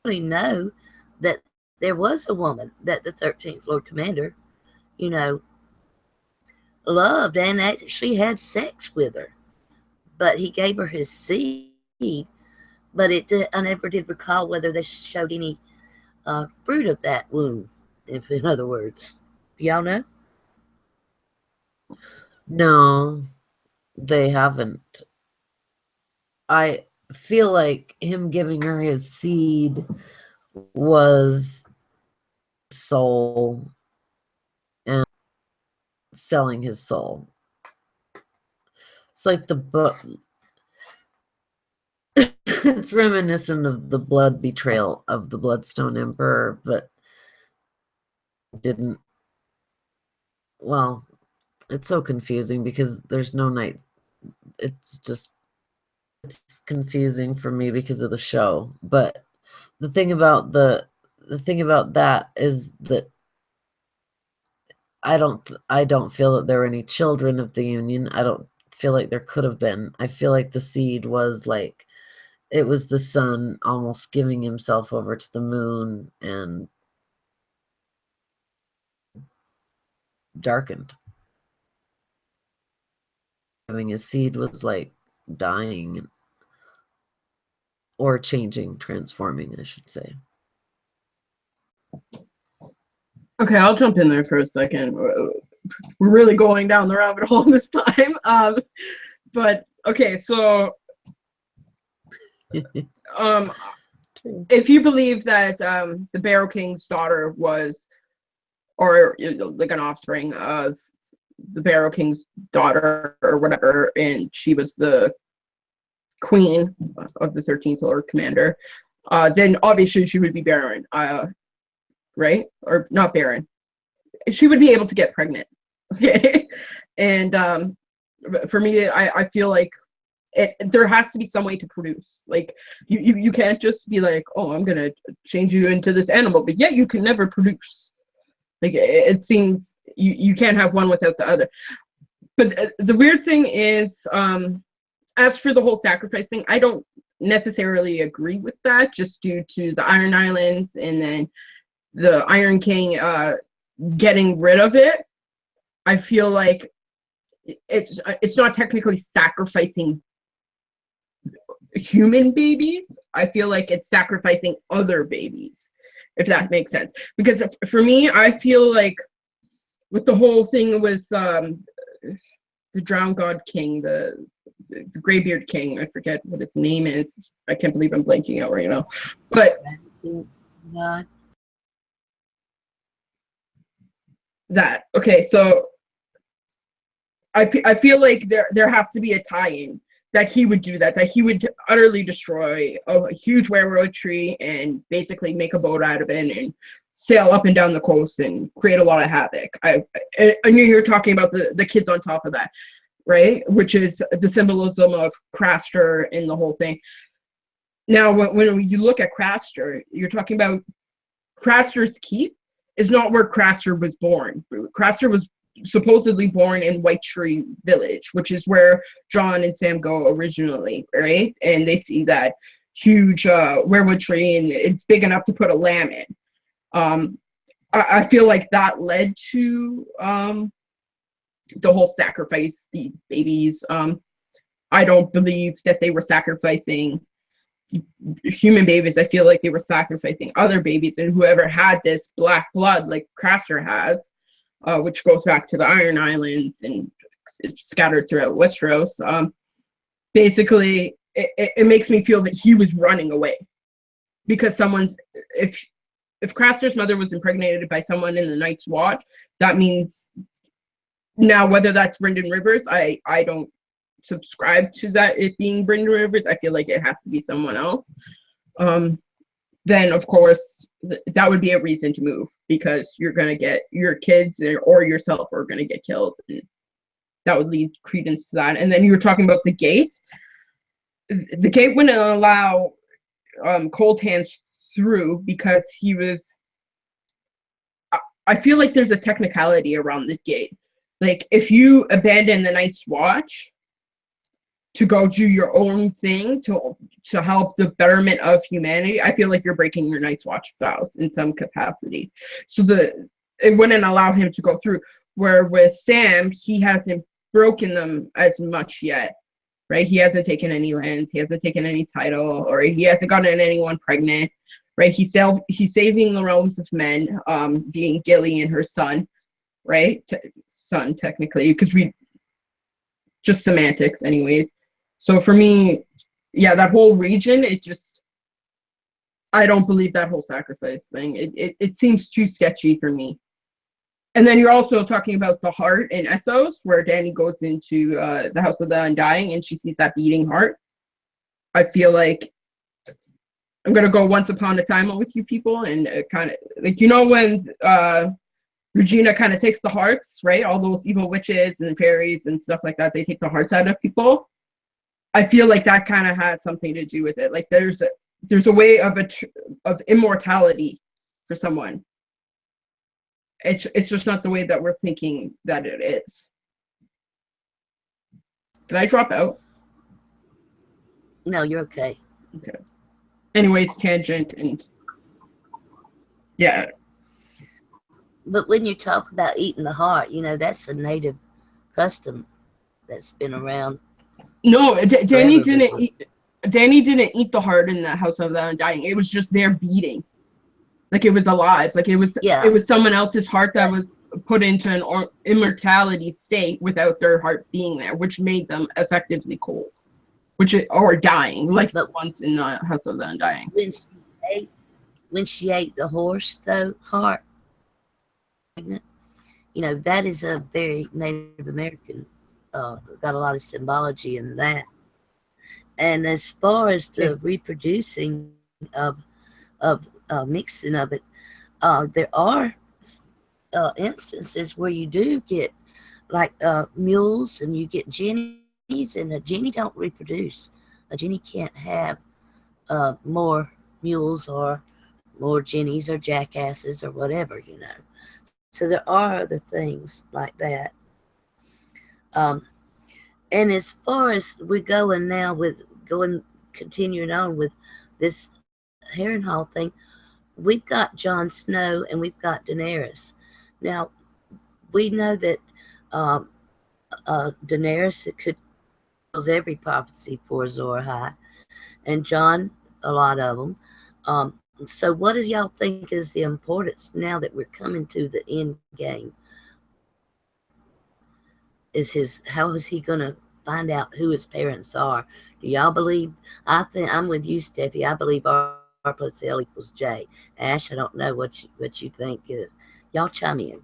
I really know that there was a woman that the 13th Lord Commander, loved and actually had sex with her. But he gave her his seed. But I never did recall whether they showed any fruit of that womb, if in other words. Y'all know? No, they haven't. I feel like him giving her his seed was soul and selling his soul. It's like the book. It's reminiscent of the blood betrayal of the Bloodstone Emperor, but didn't. Well, it's so confusing because there's no night. It's confusing for me because of the show. But the thing about that is that I don't feel that there were any children of the Union. I don't feel like there could have been. I feel like the seed was like it was the sun almost giving himself over to the moon and darkened. Having his seed was like dying or changing, transforming, I should say. Okay, I'll jump in there for a second. We're really going down the rabbit hole this time. But okay, so if you believe that the Barrow King's daughter was, or like an offspring of the Barrow King's daughter or whatever, and she was the queen of the 13th Lord Commander, then obviously she would be barren, right? Or not barren. She would be able to get pregnant. Okay. And for me, I feel like there has to be some way to produce. Like you can't just be like, oh, I'm gonna change you into this animal, but yet you can never produce. Like it seems you can't have one without the other. But the weird thing is, as for the whole sacrifice thing, I don't necessarily agree with that, just due to the Iron Islands and then the Iron King getting rid of it. I feel like it's not technically sacrificing human babies. I feel like it's sacrificing other babies, if that makes sense. Because for me, I feel like with the whole thing with the Drowned God King, the Greybeard King, I forget what his name is. I can't believe I'm blanking out right now. But that, okay, so I feel like there has to be a tie-in that he would do that he would utterly destroy a huge railroad tree and basically make a boat out of it and sail up and down the coast and create a lot of havoc. I knew you were talking about the kids on top of that, right? Which is the symbolism of Craster and the whole thing. Now, when you look at Craster, you're talking about Craster's Keep is not where Craster was born. Craster was supposedly born in White Tree Village, which is where Jon and Sam go originally, right? And they see that huge weirwood tree, and it's big enough to put a lamb in. I feel like that led to the whole sacrifice these babies. I don't believe that they were sacrificing human babies. I feel like they were sacrificing other babies, and whoever had this black blood, like Craster has, which goes back to the Iron Islands and it's scattered throughout Westeros. Basically, it makes me feel that he was running away because if Craster's mother was impregnated by someone in the Night's Watch, that means now whether that's Brynden Rivers, I don't subscribe to that it being Brynden Rivers. I feel like it has to be someone else. Then of course that would be a reason to move because you're gonna get your kids or yourself are gonna get killed, and that would lead credence to that. And then you were talking about the gate. The gate wouldn't allow Cold Hands through because he was. I feel like there's a technicality around the gate. Like if you abandon the Night's Watch to go do your own thing to help the betterment of humanity, I feel like you're breaking your Night's Watch vows in some capacity. So it wouldn't allow him to go through. Where with Sam, he hasn't broken them as much yet, right? He hasn't taken any lands, he hasn't taken any title, or he hasn't gotten anyone pregnant, right? He's saving the realms of men, being Gilly and her son, right? Son, technically, because we just semantics anyways. So for me, yeah, that whole region, I don't believe that whole sacrifice thing. It seems too sketchy for me. And then you're also talking about the heart in Essos, where Dany goes into the House of the Undying and she sees that beating heart. I feel like I'm going to go Once Upon a Time with you people, and kind of, like, when Regina kind of takes the hearts, right? All those evil witches and fairies and stuff like that, they take the hearts out of people. I feel like that kind of has something to do with it. Like there's a way of immortality for someone. It's just not the way that we're thinking that it is. Did I drop out? No, you're okay. Okay. Anyways, tangent and yeah. But when you talk about eating the heart, that's a native custom that's been around. No, Dany didn't eat the heart in the House of the Undying. It was just their beating. Like it was alive. Like it was someone else's heart that was put into an immortality state without their heart being there, which made them effectively cold, or dying, like the ones in the House of the Undying. When she ate the horse, though, heart, that is a very Native American. Got a lot of symbology in that. And as far as the reproducing of mixing of it, there are instances where you do get like mules, and you get jennies, and a jenny don't reproduce. A jenny can't have more mules or more jennies or jackasses or whatever, So there are other things like that. And as far as we're going now continuing on with this Harrenhal thing, we've got Jon Snow and we've got Daenerys. Now, we know that Daenerys could fulfill every prophecy for Azor Ahai, and Jon, a lot of them. So what do y'all think is the importance now that we're coming to the end game? How is he going to find out who his parents are? Do y'all believe? I think I'm with you, Steffi. I believe R plus L equals J. Ash, I don't know what you think. Y'all chime in.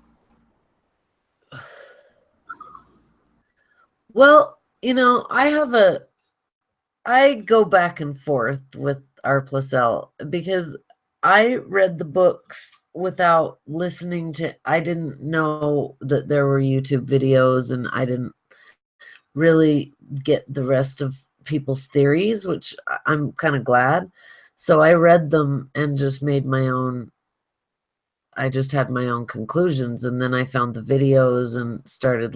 Well, I go back and forth with R plus L because I read the books without listening I didn't know that there were YouTube videos, and I didn't really get the rest of people's theories, which I'm kind of glad. So I read them and just made my own. I just had my own conclusions, and then I found the videos and started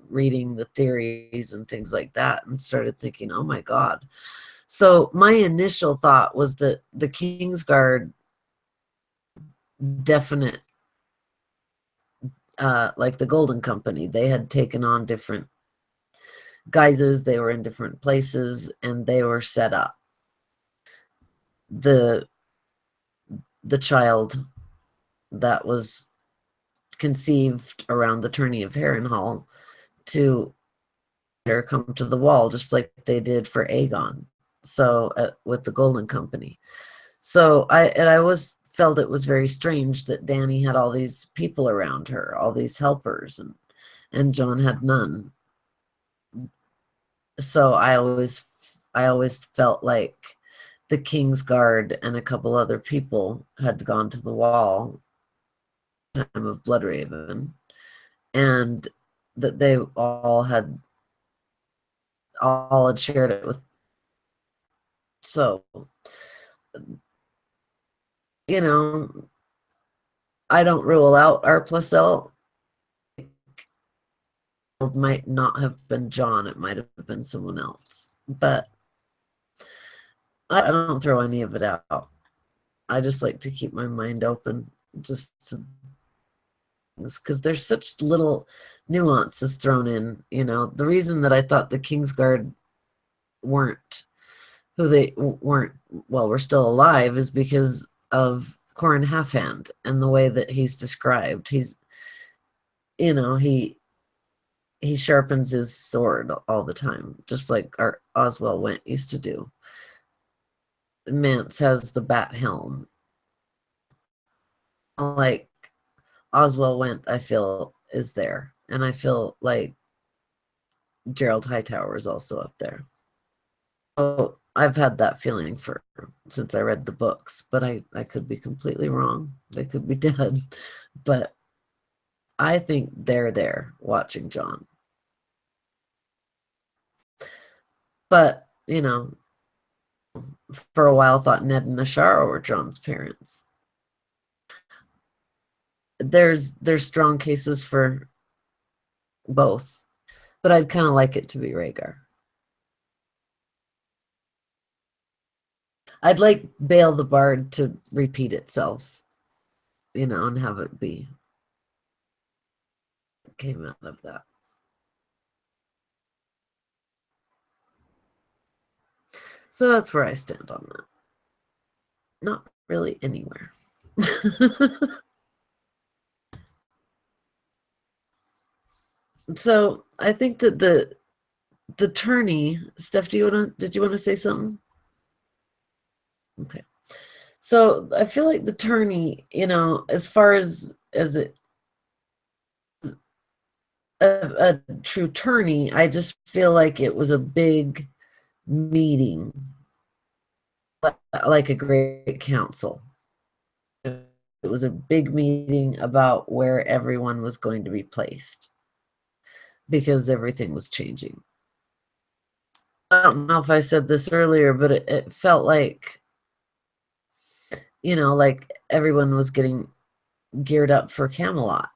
reading the theories and things like that, and started thinking, oh my God. So my initial thought was that the Kingsguard definite like the Golden Company. They had taken on different guises. They were in different places, and they were set up. The child that was conceived around the Tourney of Harrenhal to come to the wall, just like they did for Aegon. So with the Golden Company. So I always felt it was very strange that Dany had all these people around her, all these helpers, and Jon had none. So I always felt like the King's Guard and a couple other people had gone to the wall at the time of Bloodraven, and that they all had shared it with. So, you know, I don't rule out R+L. It might not have been Jon. It might have been someone else. But I don't throw any of it out. I just like to keep my mind open, just because there's such little nuances thrown in. You know, the reason that I thought the Kingsguard weren't who they weren't, well, were still alive, is because of Qhorin Halfhand and the way that he's described. He's, you know, he sharpens his sword all the time, just like our Oswell Went used to do. Mance has the bat helm. Like Oswell Went, I feel, is there. And I feel like Gerald Hightower is also up there. So I've had that feeling since I read the books, but I could be completely wrong. They could be dead. But I think they're there watching Jon. But, you know, for a while thought Ned and Ashara were Jon's parents. There's strong cases for both, but I'd kind of like it to be Rhaegar. I'd like Bael the Bard to repeat itself, you know, and have it be. It came out of that. So that's where I stand on that. Not really anywhere. So I think that the tourney, Steph, did you want to say something? Okay. So I feel like the tourney, you know, as far as it a true tourney, I just feel like it was a big meeting, like a great council. It was a big meeting about where everyone was going to be placed, because everything was changing. I don't know if I said this earlier, but it felt like, you know, like everyone was getting geared up for Camelot,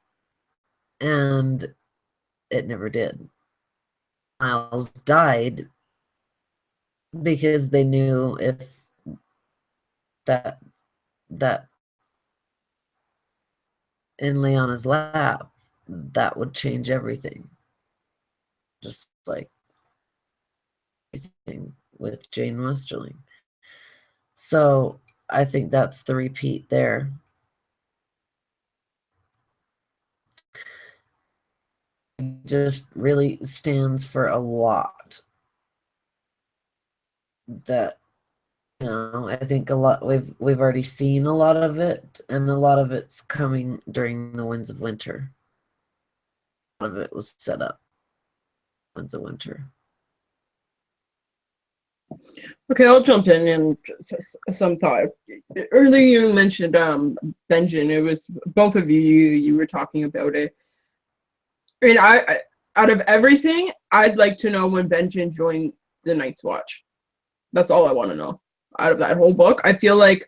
and it never did. Miles died because they knew if that in Lyanna's lap, that would change everything. Just like everything with Jane Westerling. So I think that's the repeat there. It just really stands for a lot. That, you know, I think a lot we've already seen a lot of it, and a lot of it's coming during the Winds of Winter. A lot of it was set up. Winds of Winter. Okay, I'll jump in and some thought. Earlier you mentioned Benjen. It was both of you were talking about it. I mean, I out of everything, I'd like to know when Benjen joined the Night's Watch. That's all I want to know. Out of that whole book, I feel like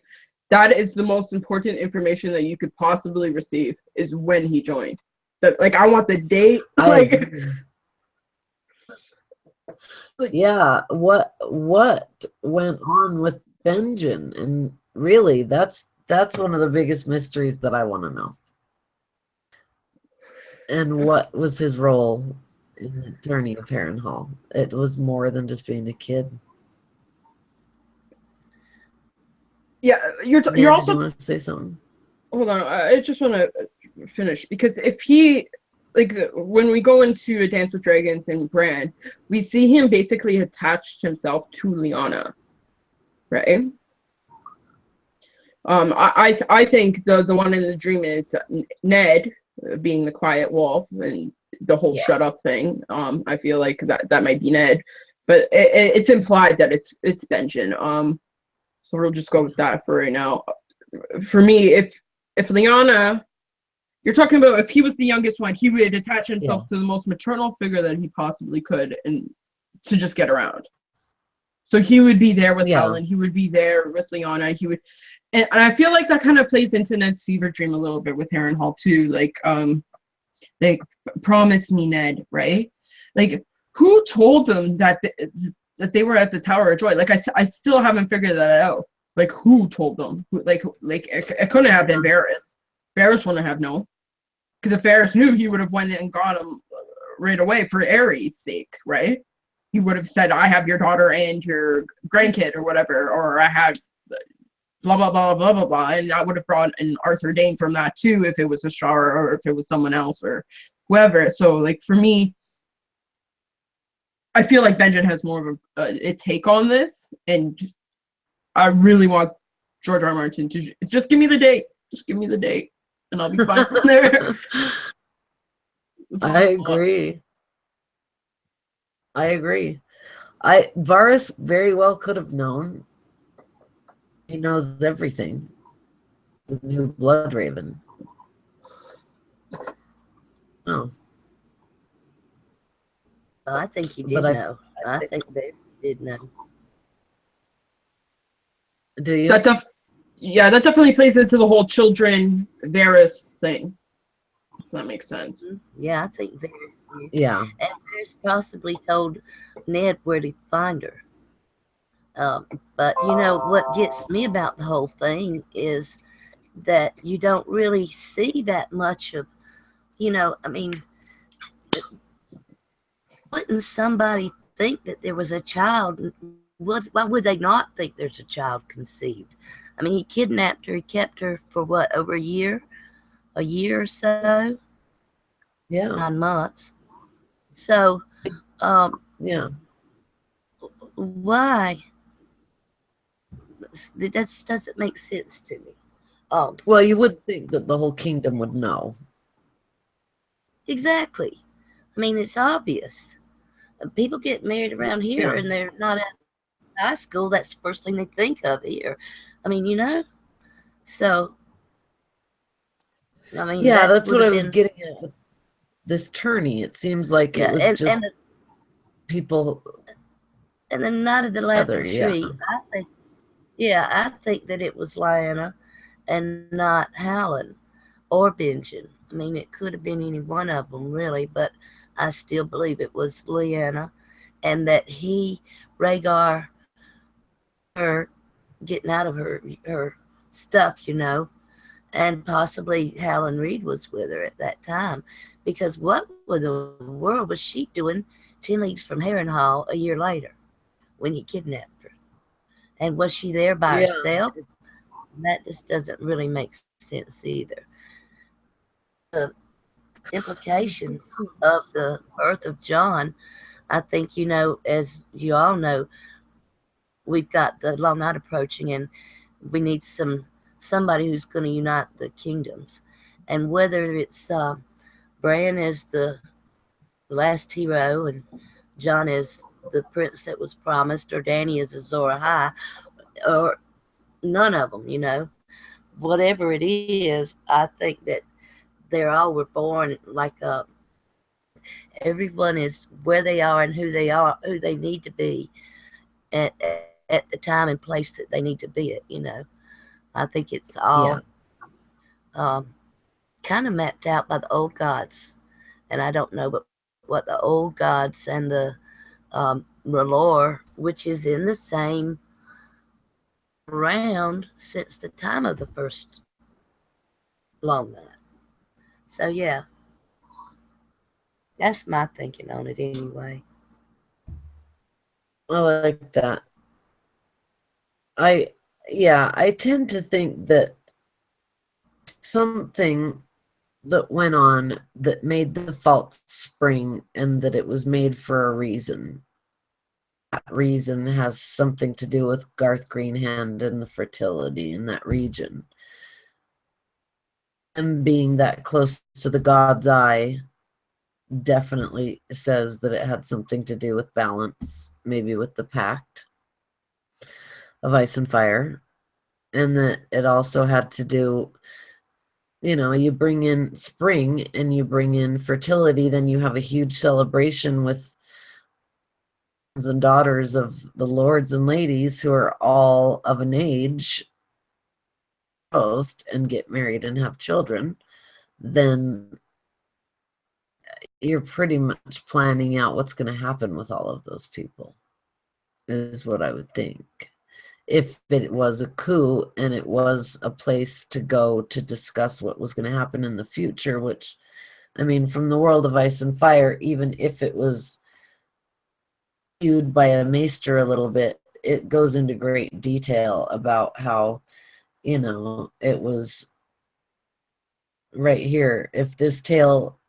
that is the most important information that you could possibly receive, is when he joined. Like, I want the date. Like, yeah, what went on with Benjen? And really, that's one of the biggest mysteries that I want to know. And what was his role in the Tourney of Harrenhal? It was more than just being a kid. Yeah, you're Nan, did you also want to say something? hold on. I just want to finish because if he when we go into A Dance with Dragons and Bran, we see him basically attached himself to Lyanna, right? I think the one in the dream is Ned being the quiet wolf and the whole shut up thing. I feel like that might be Ned, but it's implied that it's Benjen. So we'll just go with that for right now. For me, if Lyanna, you're talking about if he was the youngest one, he would attach himself to the most maternal figure that he possibly could, and to just get around. So he would be there with Helen. He would be there with Lyanna. He would, and I feel like that kind of plays into Ned's fever dream a little bit with Harrenhal too. Like promise me, Ned, right? Like, who told them that that they were at the Tower of Joy? Like, I still haven't figured that out. Like, who told them? Like it couldn't have been Varys. Varys wouldn't have known. Because if Varys knew, he would have went and got him right away for Aries' sake, right? He would have said, I have your daughter and your grandkid or whatever, or I have blah, blah, blah, blah, blah, blah. And I would have brought in Arthur Dayne from that too, if it was Ashara or if it was someone else or whoever. So, like, for me, I feel like Benjen has more of a take on this. And I really want George R. R. Martin to just give me the date. Just give me the date. And I'll be fine from there. I agree. Varys very well could have known. He knows everything. The new Bloodraven. Oh. Well, I think he did know. I think they did know. Do you? That definitely plays into the whole children Varys thing. If that makes sense. Yeah, I think Varys did. Yeah. And Varys possibly told Ned where to find her. But you know what gets me about the whole thing is that you don't really see that much of, I mean, wouldn't somebody think that there was a child? Why would they not think there's a child conceived? I mean, he kidnapped her. He kept her for what, over a year or so? Yeah. 9 months. So, yeah. Why? That just doesn't make sense to me. Well, you would think that the whole kingdom would know. Exactly. I mean, it's obvious. People get married around here and they're not at high school. That's the first thing they think of here. I mean, so, I mean, yeah, that's what I was getting at with this tourney. It seems like it was just people. And the Night of the Laughing Tree, I think that it was Lyanna and not Helen or Benjen. I mean, it could have been any one of them, really, but I still believe it was Lyanna, and that Rhaegar, her getting out of her stuff, and possibly Helen Reed was with her at that time, because what in the world was she doing 10 leagues from Harrenhal a year later when he kidnapped her? And was she there by herself? That just doesn't really make sense either. The implications of the birth of John, I think, as you all know, we've got the long night approaching, and we need somebody who's going to unite the kingdoms. And whether it's Bran is the last hero and John is the prince that was promised, or Dany is Azor Ahai, or none of them, whatever it is, I think that they all were born like everyone is where they are and who they need to be at the time and place that they need to be at. I think it's all kind of mapped out by the old gods, and I don't know what the old gods and the R'hllor, which is in the same round since the time of the first long night. So yeah, That's my thinking on it anyway. I like that. I tend to think that something that went on that made the fault spring, and that it was made for a reason. That reason has something to do with Garth Greenhand and the fertility in that region. And being that close to the God's Eye definitely says that it had something to do with balance, maybe with the pact of ice and fire. And that it also had to do, you bring in spring and you bring in fertility, then you have a huge celebration with sons and daughters of the lords and ladies who are all of an age, both, and get married and have children. Then you're pretty much planning out what's going to happen with all of those people, is what I would think. If it was a coup and it was a place to go to discuss what was going to happen in the future, which, I mean, from the world of ice and fire, even if it was viewed by a maester a little bit, it goes into great detail about how, it was right here. If this tale,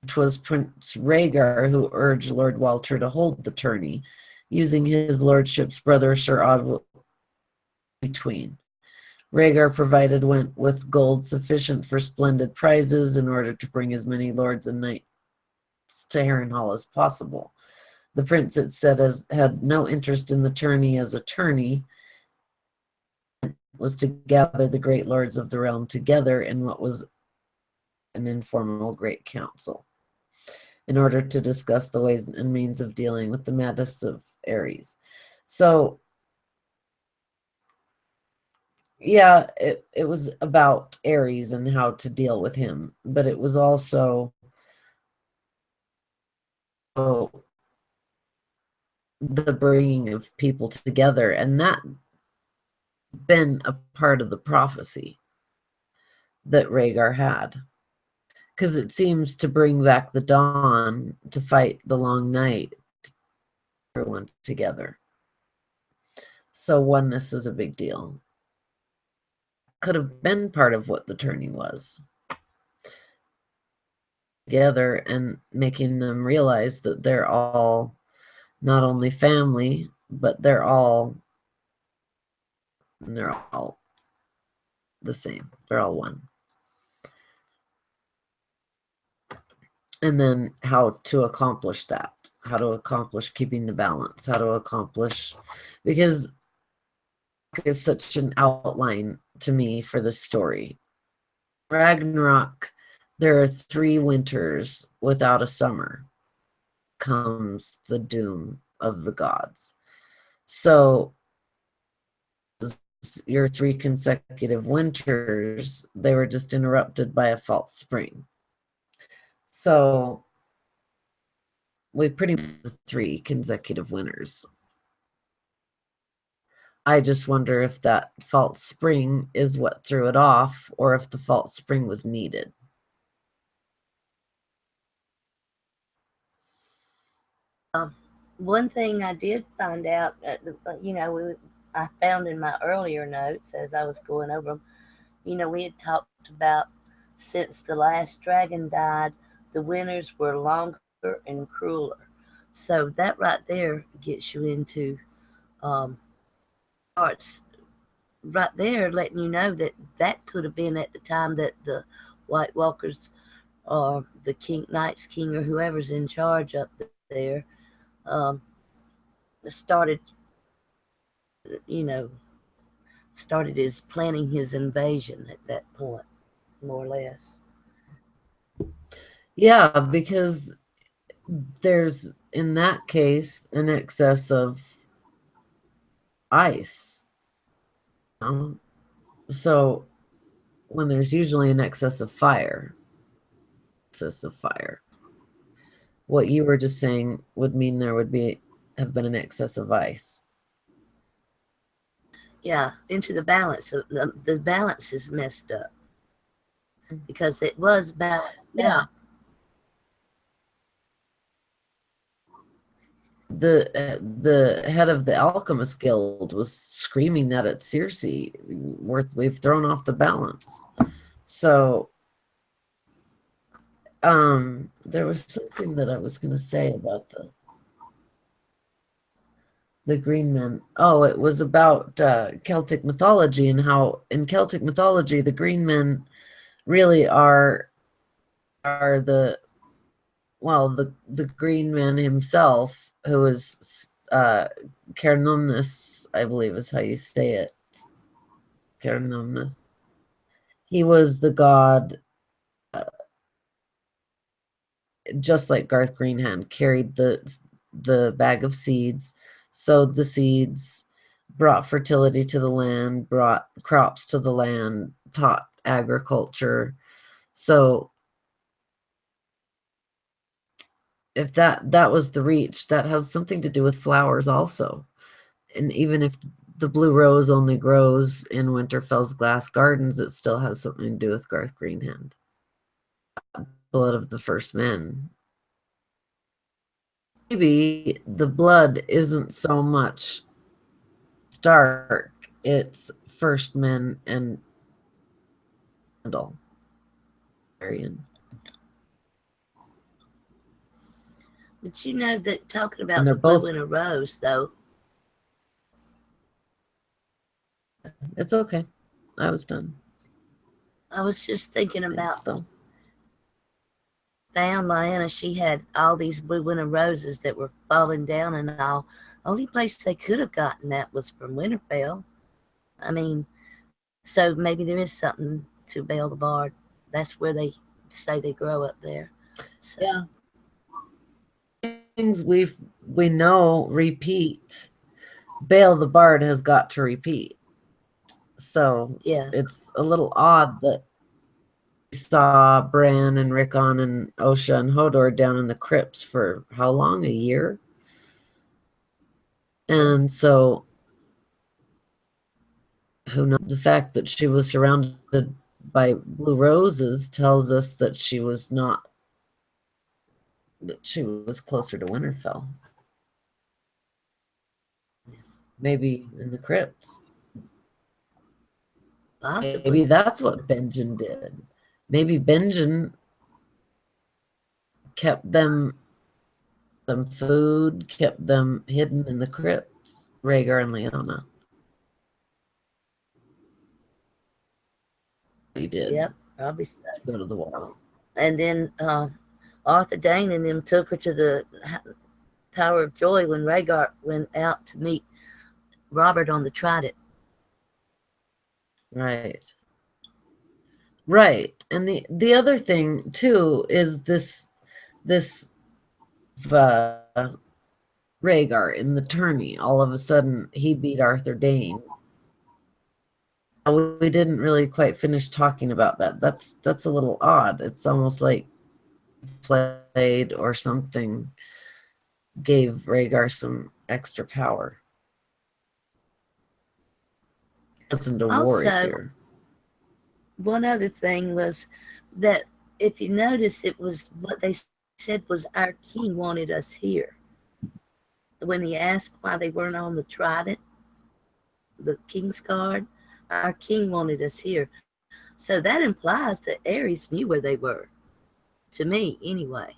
which was Prince Rhaegar who urged Lord Walter to hold the tourney, using his lordship's brother Sir Odwell between. Rhaegar provided went with gold sufficient for splendid prizes in order to bring as many lords and knights to Harrenhal as possible. The prince, it said, had no interest in the tourney as a tourney, was to gather the great lords of the realm together in what was an informal great council, in order to discuss the ways and means of dealing with the madness of Aries. So, yeah, it was about Aries and how to deal with him, but it was also the bringing of people together, and that been a part of the prophecy that Rhaegar had, because it seems to bring back the dawn to fight the long night, everyone together. So oneness is a big deal. Could have been part of what the tourney was. Together and making them realize that they're all not only family, but they're all the same. They're all one. And then how to accomplish that, how to accomplish keeping the balance, how to accomplish, because it's such an outline to me for this story. Ragnarok, there are 3 winters without a summer, comes the doom of the gods. So your 3 consecutive winters, they were just interrupted by a false spring. So we pretty much have 3 consecutive winters. I just wonder if that false spring is what threw it off, or if the false spring was needed. One thing I did find out, I found in my earlier notes as I was going over them, we had talked about since the last dragon died, the winters were longer and crueler. So that right there gets you into arts right there, letting you know that that could have been at the time that the White Walkers or the King, Knights King, or whoever's in charge up there started, you know, started his planning his invasion at that point, more or less. Yeah, because there's, in that case, an excess of ice. So when there's usually an excess of fire, what you were just saying would mean there would have been an excess of ice. Yeah, into the balance. The balance is messed up because it was balanced. Yeah. the head of the Alchemist Guild was screaming that at Cersei, we've thrown off the balance. So there was something that I was going to say about the green men. Oh, it was about Celtic mythology, and how in Celtic mythology the green men really are the green man himself, who is Cernunnos, I believe is how you say it. Cernunnos. He was the god, just like Garth Greenhand, carried the bag of seeds, sowed the seeds, brought fertility to the land, brought crops to the land, taught agriculture. So if that was the reach, that has something to do with flowers also. And even if the blue rose only grows in Winterfell's glass gardens, it still has something to do with Garth Greenhand. Blood of the first men. Maybe the blood isn't so much Stark, it's first men and Scandale. But you know that talking And about they're the blue both. and a rose, though. It's okay. I was done. I was just thinking Thanks, about though. down Lyanna. She had all these blue winter roses that were falling down and all. Only place they could have gotten that was from Winterfell. I mean, so maybe there is something to Bale the Bard. That's where they say they grow up there. So. Yeah. Things we know repeat. Bale the Bard has got to repeat. So yeah, it's a little odd that we saw Bran and Rickon and Osha and Hodor down in the crypts for how long? A year? And so who knows? The fact that she was surrounded by blue roses tells us that she was closer to Winterfell. Maybe in the crypts. possibly. Maybe that's what Benjen did. Maybe Benjen kept them some food, kept them hidden in the crypts, Rhaegar and Lyanna. He did. Yep, probably so. Go to the wall. And then Arthur Dane and them took her to the Tower of Joy when Rhaegar went out to meet Robert on the Trident. Right. Right. And the other thing too is this Rhaegar in the tourney. All of a sudden he beat Arthur Dane. We didn't really quite finish talking about that. That's a little odd. It's almost like played or something gave Rhaegar some extra power. Listen to Also, warrior. One other thing was that if you notice, it was what they said was our king wanted us here. When he asked why they weren't on the Trident, the king's guard, our king wanted us here. So that implies that Aries knew where they were. To me, anyway.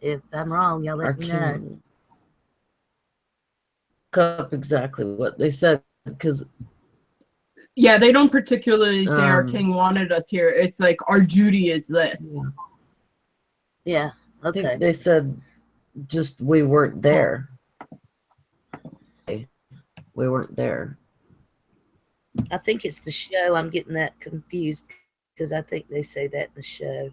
If I'm wrong, y'all let me know. Up exactly what they said, because yeah, they don't particularly say our king wanted us here. It's like our duty is this. Yeah. Okay. I think they said just we weren't there. We weren't there. I think it's the show. I'm getting that confused because I think they say that in the show.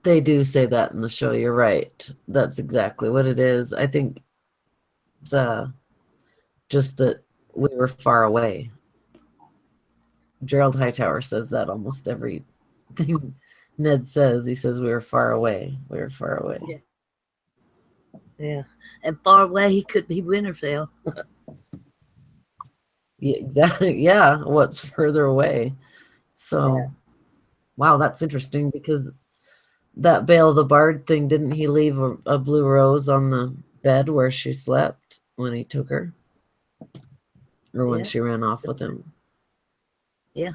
They do say that in the show. You're right. That's exactly what it is. I think it's just that we were far away. Gerald Hightower says that almost every thing Ned says. He says we were far away. We were far away. Yeah. And far away, he could be Winterfell. Yeah, exactly. Yeah, what's further away? So, wow, that's interesting because that Bale the Bard thing, didn't he leave a blue rose on the bed where she slept when he took her? Or when Yeah. she ran off with him? Yeah.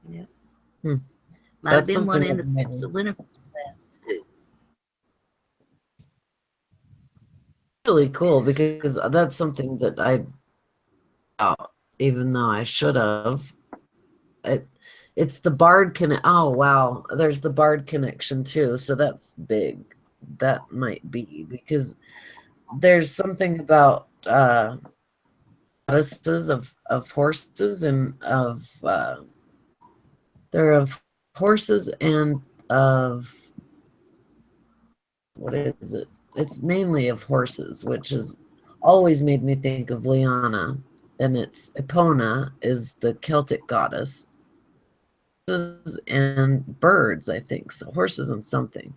Yeah. Hmm. Might have That's been one something in I've the never winter. really cool, because that's something that even though I should have. It's the Bard oh wow, there's the Bard connection too, so that's big. That might be because there's something about goddesses of horses and of they're of horses and of what is it? It's mainly of horses, which has always made me think of Lyanna, and it's Epona is the Celtic goddess, and birds, I think, so horses and something.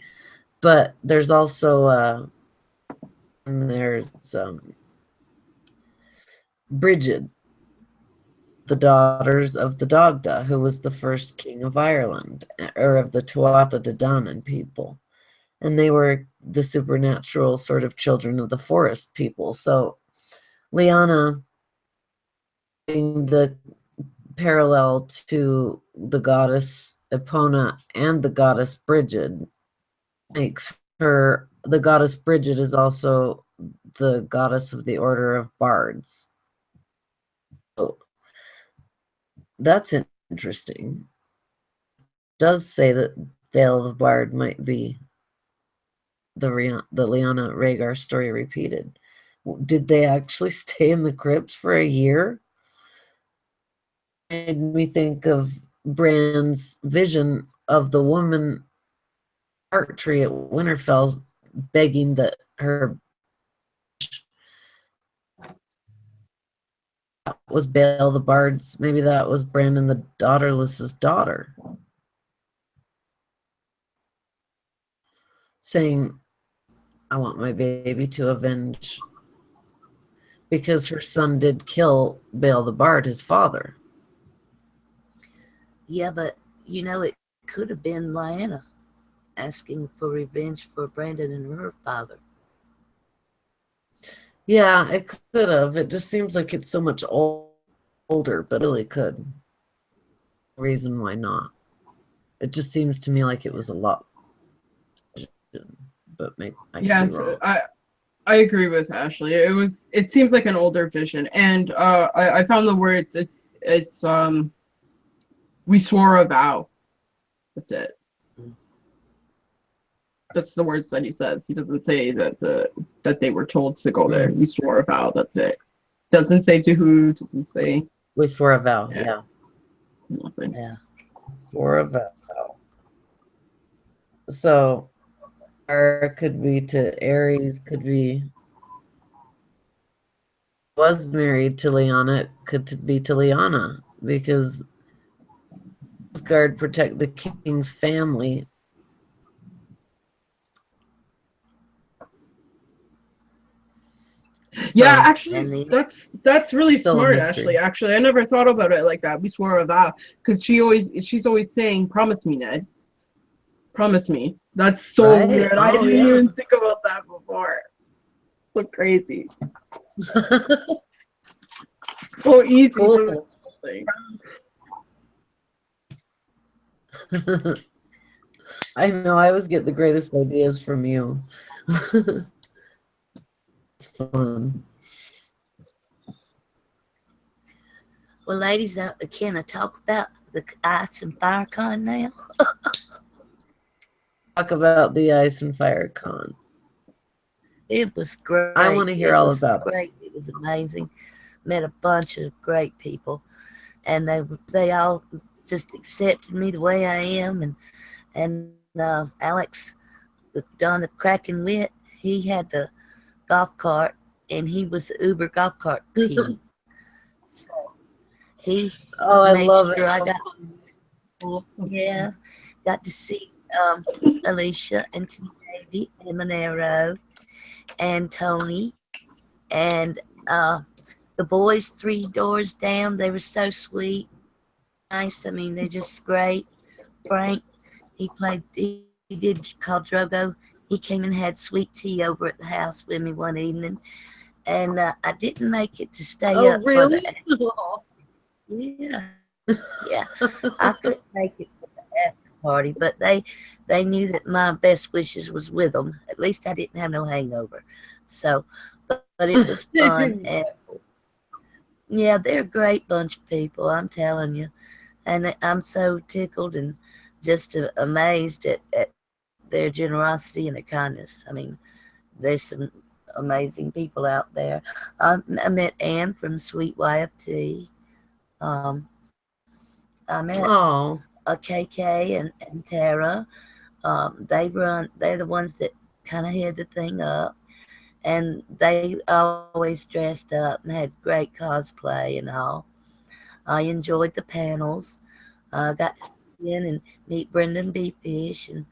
But there's also there's Brigid, the daughters of the Dagda, who was the first king of Ireland, or of the Tuatha De Danann people. And they were the supernatural sort of children of the forest people. So Lyanna, being the parallel to the goddess Epona and the goddess Brigid, makes her, the goddess Brigid is also the goddess of the order of bards. So that's interesting. It does say that Vale of Bard might be the Lyanna Rhaegar story repeated. Did they actually stay in the crypts for a year? It made me think of Bran's vision of the woman art tree at Winterfell begging that her was Bale the Bard's, maybe that was Brandon the Daughterless's daughter, saying, I want my baby to avenge, because her son did kill Bale the Bard, his father. Yeah, but it could have been Lyanna asking for revenge for Brandon and her father. Yeah, it could have. It just seems like it's so much older, but it really could. Reason why not. It just seems to me like it was a lot, but maybe I could be Yes, wrong. I agree with Ashley. It seems like an older vision, and I found the words. It's we swore a vow. That's it. That's the words that he says. He doesn't say that they were told to go there. We swore a vow. That's it. Doesn't say to who. Doesn't say. We swore a vow. Yeah. Yeah. Nothing. Yeah. Swore a vow. So, or could be to Aries, could be was married to Lyanna, could be to Lyanna, because guard protect the king's family. Yeah, So, actually, that's really still a smart. mystery. Actually, I never thought about it like that. We swore a vow because she's always saying, "Promise me, Ned. Promise me." That's so Right? weird. I Oh, didn't yeah. even think about that before. So crazy. So easy. Cool. I know, I always get the greatest ideas from you. It's fun. Well, ladies, can I talk about the Ice and Fire Con now? Talk about the Ice and Fire Con. It was great. I want to hear all about it. It was amazing. Met a bunch of great people, and they all just accepted me the way I am. And Alex, Don the Kraken Wit, he had the golf cart, and he was the Uber golf cart king. So he I made love sure it. I got to see Alicia and T. Davy and Monero and Tony and the boys 3 doors down. They were so sweet, nice. I mean, they're just great. Frank, he did call Drogo He came and had sweet tea over at the house with me one evening, and I didn't make it to stay Oh, up for the. really? Yeah, yeah. I couldn't make it for the after party, but they knew that my best wishes was with them. At least I didn't have no hangover. So, but it was fun, and yeah, they're a great bunch of people. I'm telling you, and I'm so tickled and just amazed at their generosity and their kindness. I mean, there's some amazing people out there. I met Anne from Sweet YFT. Um, I met Oh, KK and Tara. They're the ones that kind of head the thing up. And they always dressed up and had great cosplay and all. I enjoyed the panels. Got to sit in and meet Brendan B. Fish and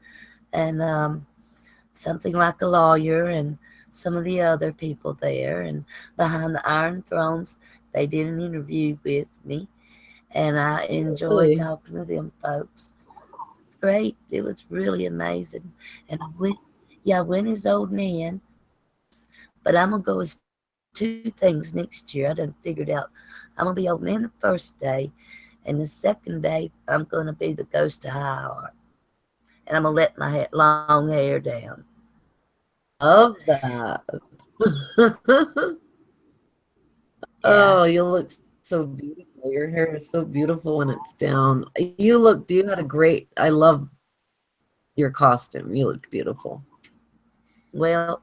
something like a lawyer and some of the other people there. And behind the Iron Thrones, they did an interview with me, and I enjoyed really? talking to them folks. It's great. It was really amazing. And I went as old man, but I'm gonna go as two things next year. I done figured out I'm gonna be old man the first day, and the second day I'm gonna be the ghost of High Heart, and I'm gonna let my long hair down. Love that. Yeah. Oh, you look so beautiful. Your hair is so beautiful when it's down. You had a great, I love your costume. You looked beautiful. Well,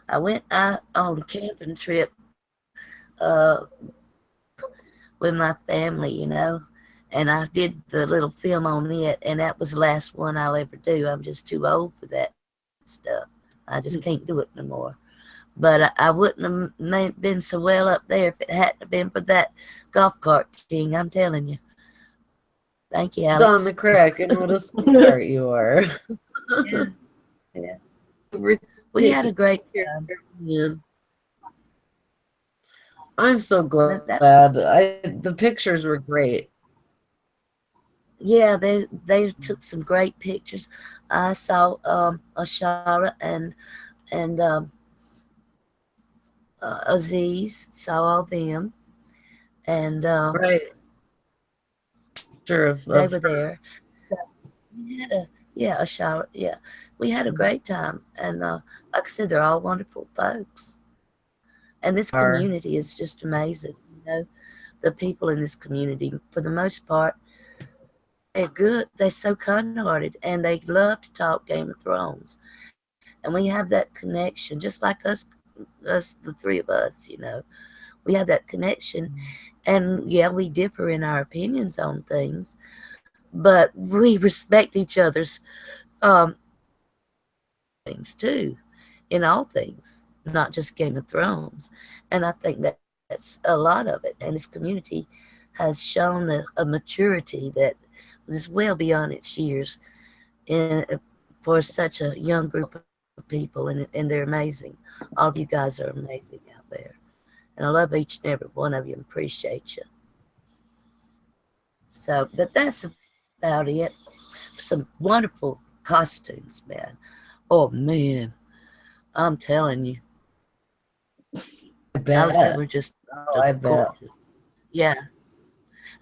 I went out on a camping trip uh, with my family, and I did the little film on it, and that was the last one I'll ever do. I'm just too old for that stuff. I just can't do it no more. But I wouldn't have been so well up there if it hadn't been for that golf cart king. I'm telling you. Thank you, Don the Alex. crack, and what a sweetheart you are. Yeah, yeah. We're We had taking a great care time. of you. I'm so glad. That, The pictures were great. yeah, they took some great pictures. I saw Ashara and Aziz, saw all them, and Right. Sure they of were there. So we had Ashara, yeah, we had a great time, and like I said, they're all wonderful folks, and this her. community is just amazing. The people in this community, for the most part, they're good. They're so kind-hearted, and they love to talk Game of Thrones, and we have that connection, just like us, the three of us. We have that connection, and yeah, we differ in our opinions on things, but we respect each other's um, things too, in all things, not just Game of Thrones. And I think that's a lot of it. And this community has shown a maturity that is well beyond its years in, for such a young group of people, and they're amazing. All of you guys are amazing out there. And I love each and every one of you and appreciate you. So, but that's about it. Some wonderful costumes, man. Oh, man. I'm telling you, I they bet. were just Oh, I bet. gorgeous. Yeah.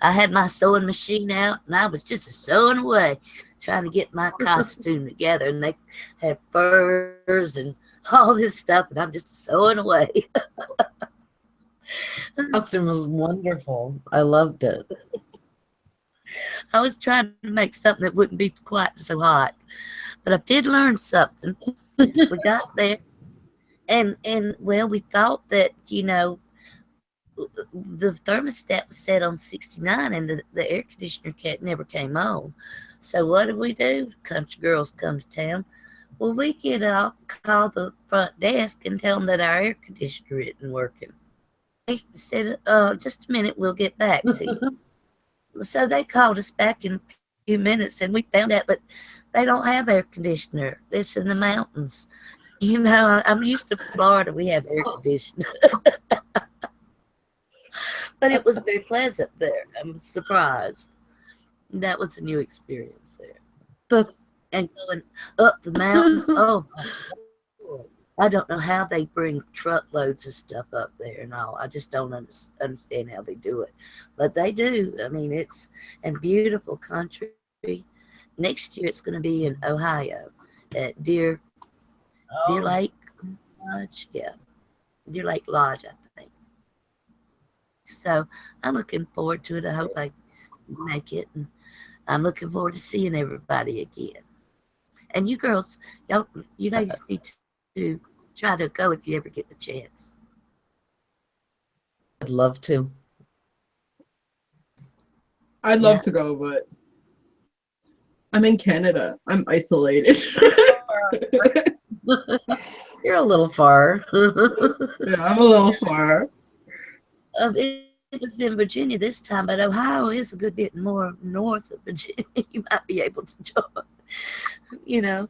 I had my sewing machine out and I was just sewing away, trying to get my costume together. And they had furs and all this stuff, and I'm just sewing away. Costume was wonderful. I loved it. I was trying to make something that wouldn't be quite so hot, but I did learn something. We got there, and well, we thought that the thermostat was set on 69, and the air conditioner never came on. So what did we do? Country girls come to town. Well, we get up, call the front desk, and tell them that our air conditioner isn't working. They said, just a minute, we'll get back to you. So they called us back in a few minutes, and we found out that they don't have air conditioner. It's in the mountains. I'm used to Florida. We have air conditioner. But it was very pleasant there. I'm surprised. That was a new experience there. That's And going up the mountain, oh my I don't know how they bring truckloads of stuff up there and all. I just don't understand how they do it, but they do. I mean, it's in beautiful country. Next year, it's going to be in Ohio at Deer Oh, Lake Lodge. Yeah, Deer Lake Lodge, I think. So I'm looking forward to it. I hope I make it, and I'm looking forward to seeing everybody again. And you girls, y'all, you ladies need to try to go if you ever get the chance. I'd love to. I'd Yeah. love to go, but I'm in Canada. I'm isolated. You're a little far. Yeah, I'm a little far. It was in Virginia this time, but Ohio is a good bit more north of Virginia. You might be able to join. You know,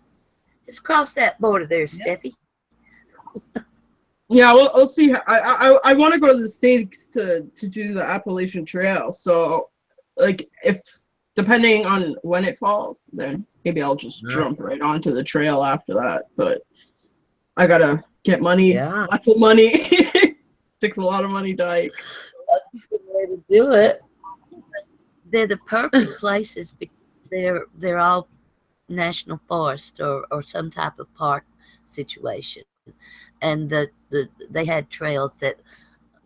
just cross that border there, Steffi. Yeah, we'll see. I want to go to the States to do the Appalachian Trail. So, like, if depending on when it falls, then maybe I'll just jump right onto the trail after that. But I gotta get money, Yeah, lots of money. Takes a lot of money, Dyke. that's a good way to do it. They're the perfect places because they're all national forest or some type of park situation. And they had trails that,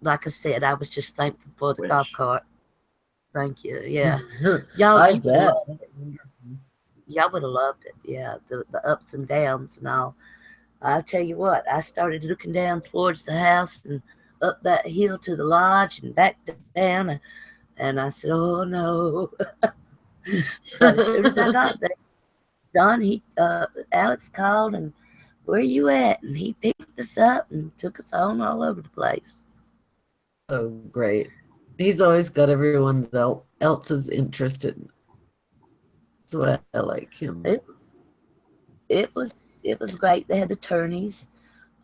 like I said, I was just thankful for the golf cart. Thank you. Yeah. I bet. Y'all would have loved it. Yeah. The ups and downs and all. I'll tell you what, I started looking down towards the house and up that hill to the lodge and back down. And I said, oh no. But as soon as I got there, Alex called and where you at? And he picked us up and took us on all over the place. So great. He's always got everyone else's interested. That's why I like him. It was great. They had the tourneys.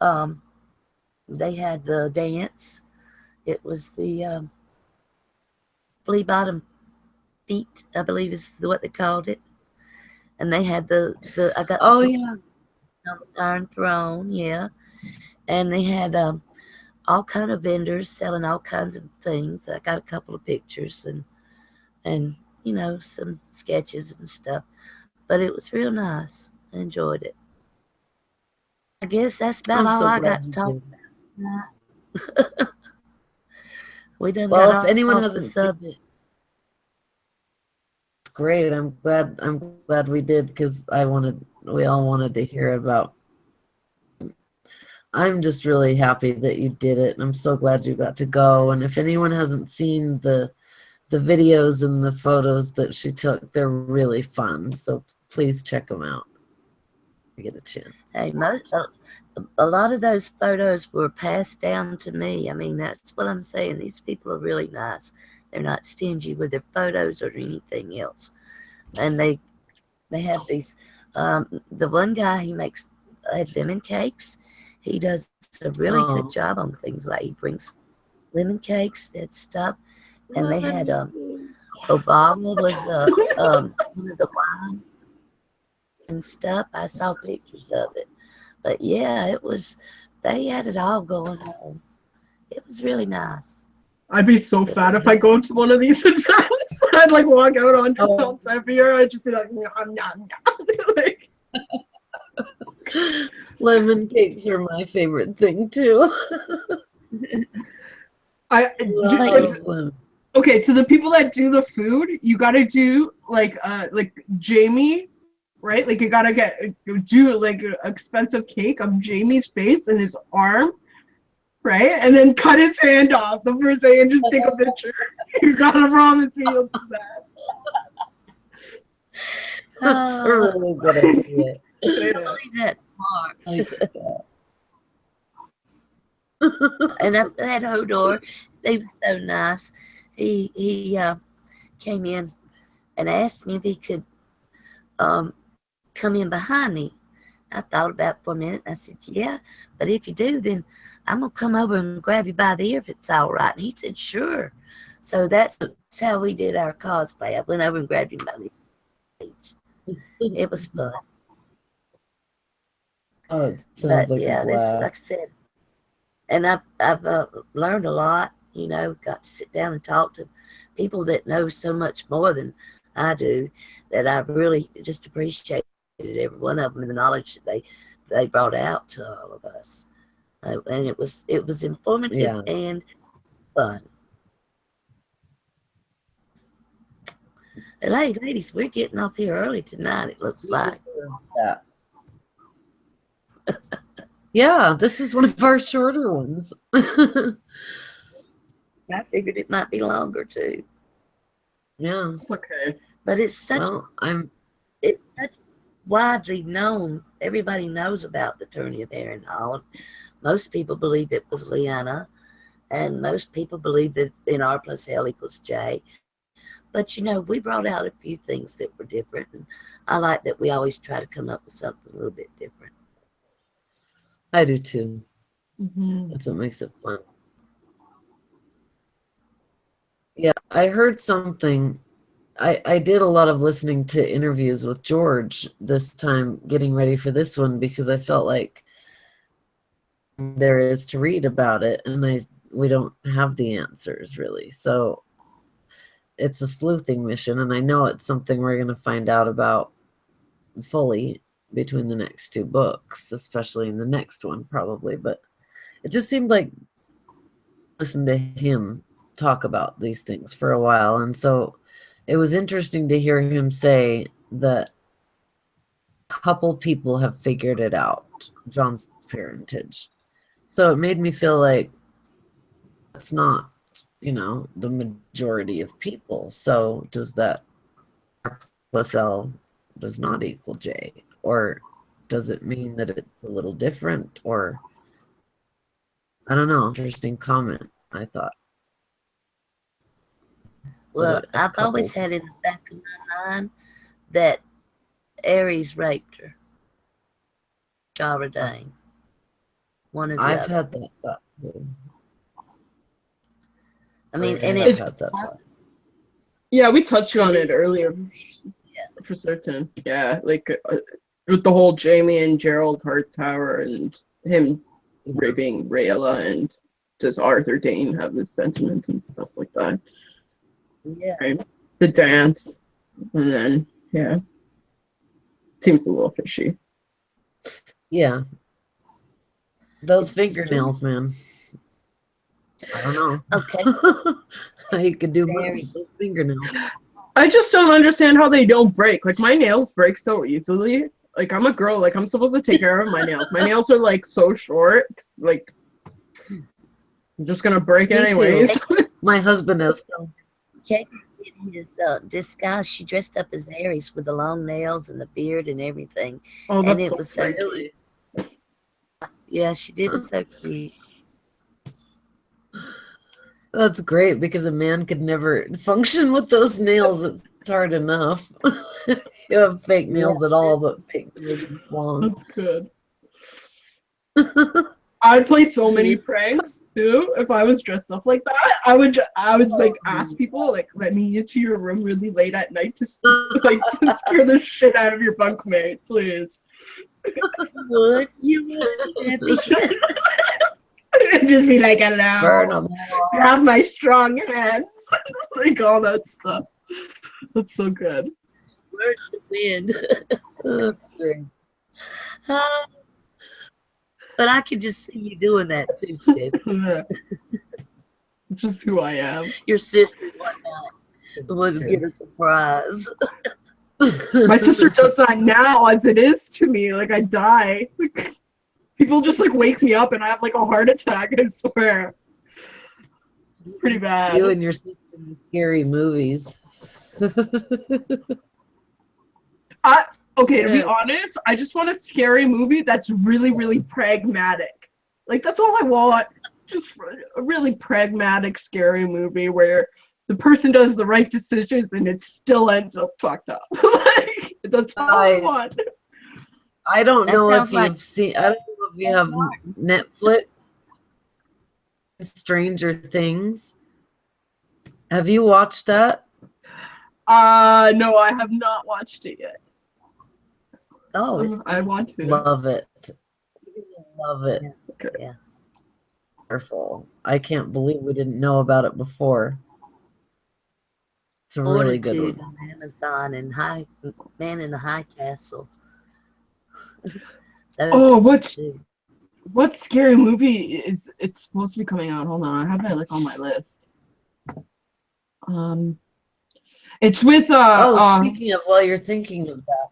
They had the dance. It was the flea bottom feet, I believe is what they called it. And they had I got yeah. Iron Throne, yeah. And they had all kind of vendors selling all kinds of things. I got a couple of pictures and some sketches and stuff. But it was real nice. I enjoyed it. I guess that's about I'm all so I glad got to you talk did. about. We done Well, got if anyone off the hasn't seen subject. it, it's great. I'm glad we did because we all wanted to hear about. I'm just really happy that you did it, and I'm so glad you got to go. And if anyone hasn't seen the videos and the photos that she took, they're really fun. So please check them out if you get a chance. Hey, a lot of those photos were passed down to me. I mean, that's what I'm saying. These people are really nice. They're not stingy with their photos or anything else. And they have these. The one guy, he makes lemon cakes. He does a really good job on things like he brings lemon cakes, that stuff. And they had Obama was one of the wine and stuff. I saw pictures of it. But yeah, they had it all going on. It was really nice. I'd be so fat if I go to one of these events. I'd like walk out onto Mount Sevier. I'd just be like, nom, nom, nom. Like, lemon cakes are my favorite thing too. Okay, to the people that do the food, you gotta do like Jamie, right? Like you gotta do like an expensive cake of Jamie's face and his arm, right? And then cut his hand off the first day and just take a picture. You gotta promise me you'll do that. That's a really good idea. That's smart. And I had Hodor. They were so nice. He came in and asked me if he could come in behind me. I thought about it for a minute. I said, yeah, but if you do, then I'm going to come over and grab you by the ear if it's all right. And he said, sure. So that's how we did our cosplay. I went over and grabbed him by the ear. It was fun. Oh, it sounds But like a yeah, this, like I blast. said, and I've learned a lot. You know, got to sit down and talk to people that know so much more than I do. That I really just appreciated every one of them and the knowledge that they brought out to all of us. And it was informative Yeah. and fun. And hey, ladies, we're getting off here early tonight. It looks We like. deserve that. Yeah, this is one of our shorter ones. I figured it might be longer too, Yeah. It's okay. but it's such widely known. Everybody knows about the Tourney of Harrenhal. Most people believe it was Lyanna, and most people believe that in R plus L equals J. But we brought out a few things that were different, and I like that we always try to come up with something a little bit different. I do too. Mm-hmm. That's what makes it fun. Yeah, I heard something. I did a lot of listening to interviews with George this time, getting ready for this one, because I felt like there is to read about it, and we don't have the answers really. So it's a sleuthing mission, and I know it's something we're going to find out about fully between the next two books, especially in the next one probably. But it just seemed like listen to him talk about these things for a while, and so it was interesting to hear him say that a couple people have figured it out, John's parentage. So it made me feel like it's not, the majority of people. So does that R plus L does not equal J? Or does it mean that it's a little different? Or I don't know. Interesting comment, I thought. Well, A I've couple. always had in the back of my mind that Aries raped her. Shara Dane. One or the I've other. had that thought too. I mean, I and have it had that thought. Yeah, we touched could on be. it earlier Yeah. for certain. Yeah, like with the whole Jamie and Gerald Hart Tower and him raping Rayla, and does Arthur Dane have his sentiments and stuff like that? Yeah. Right? The dance, and then yeah, seems a little fishy. Yeah. Those fingernails, man. I don't know. Okay. You could do more Very. with those fingernails. I just don't understand how they don't break. Like my nails break so easily. Like I'm a girl. Like I'm supposed to take care of my nails. My nails are like so short. Like I'm just gonna break Me anyways. too. My husband has. Kate did his disguise. She dressed up as Aries with the long nails and the beard and everything. Oh, And that's it so was so pretty. cute. Yeah, she did it so cute. That's great because a man could never function with those nails. It's hard enough. You have fake Yeah. nails at all, but fake nails long. That's good. I'd play so many pranks too if I was dressed up like that. I would like ask people like, let me into your room really late at night to to scare the shit out of your bunkmate, please. Would you would? Just be like, hello, Burn them. grab my strong hands, like all that stuff. That's so good. Word to win. But I can just see you doing that too, Steffie. Just who I am. Your sister one night would get a surprise. My sister does that now as it is to me. Like I die. Like, people just like wake me up and I have like a heart attack, I swear. Pretty bad. You and your sister in scary movies. Okay, to be honest, I just want a scary movie that's really, really pragmatic. Like that's all I want. Just a really pragmatic, scary movie where the person does the right decisions and it still ends up fucked up. Like, that's all I want. I don't know if sounds like- you've seen. I don't know if you have Netflix. Stranger Things. Have you watched that? No, I have not watched it yet. Oh, it's I want to. Love it. Love it. Yeah. Wonderful. I can't believe we didn't know about it before. It's a really good Fortitude one. on Amazon and Man in the High Castle. Oh, what scary movie is it's supposed to be coming out? Hold on, I have that like on my list. It's with Speaking of, while you're thinking of that,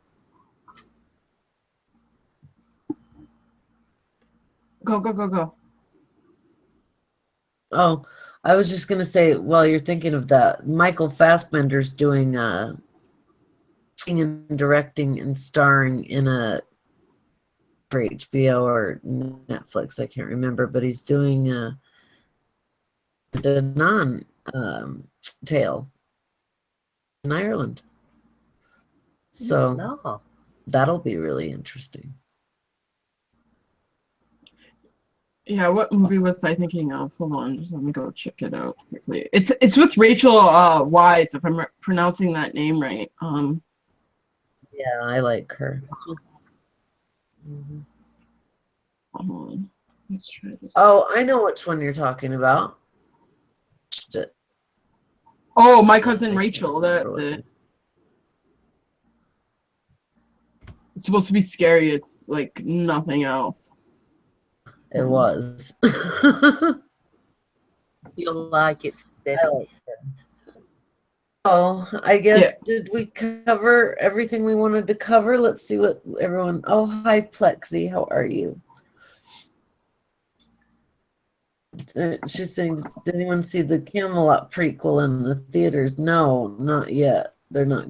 go. oh, I was just gonna say, while you're thinking of that, Michael Fassbender's doing and directing and starring in a for HBO or Netflix, I can't remember, but he's doing the non tale in Ireland. So No. that'll be really interesting. Yeah, what movie was I thinking of? Hold on, just let me go check it out quickly. It's with Rachel Weisz, if I'm pronouncing that name right. Yeah, I like her. Hold on. Let's try this. Oh, I know which one you're talking about. Oh, My Cousin Rachel, that's it. It's supposed to be scary as like nothing else. It was. Feel like it's Oh, I guess, did we cover everything we wanted to cover? Let's see what everyone. Oh, hi, Plexi. How are you? She's saying, did anyone see the Camelot prequel in the theaters? No, not yet. They're not.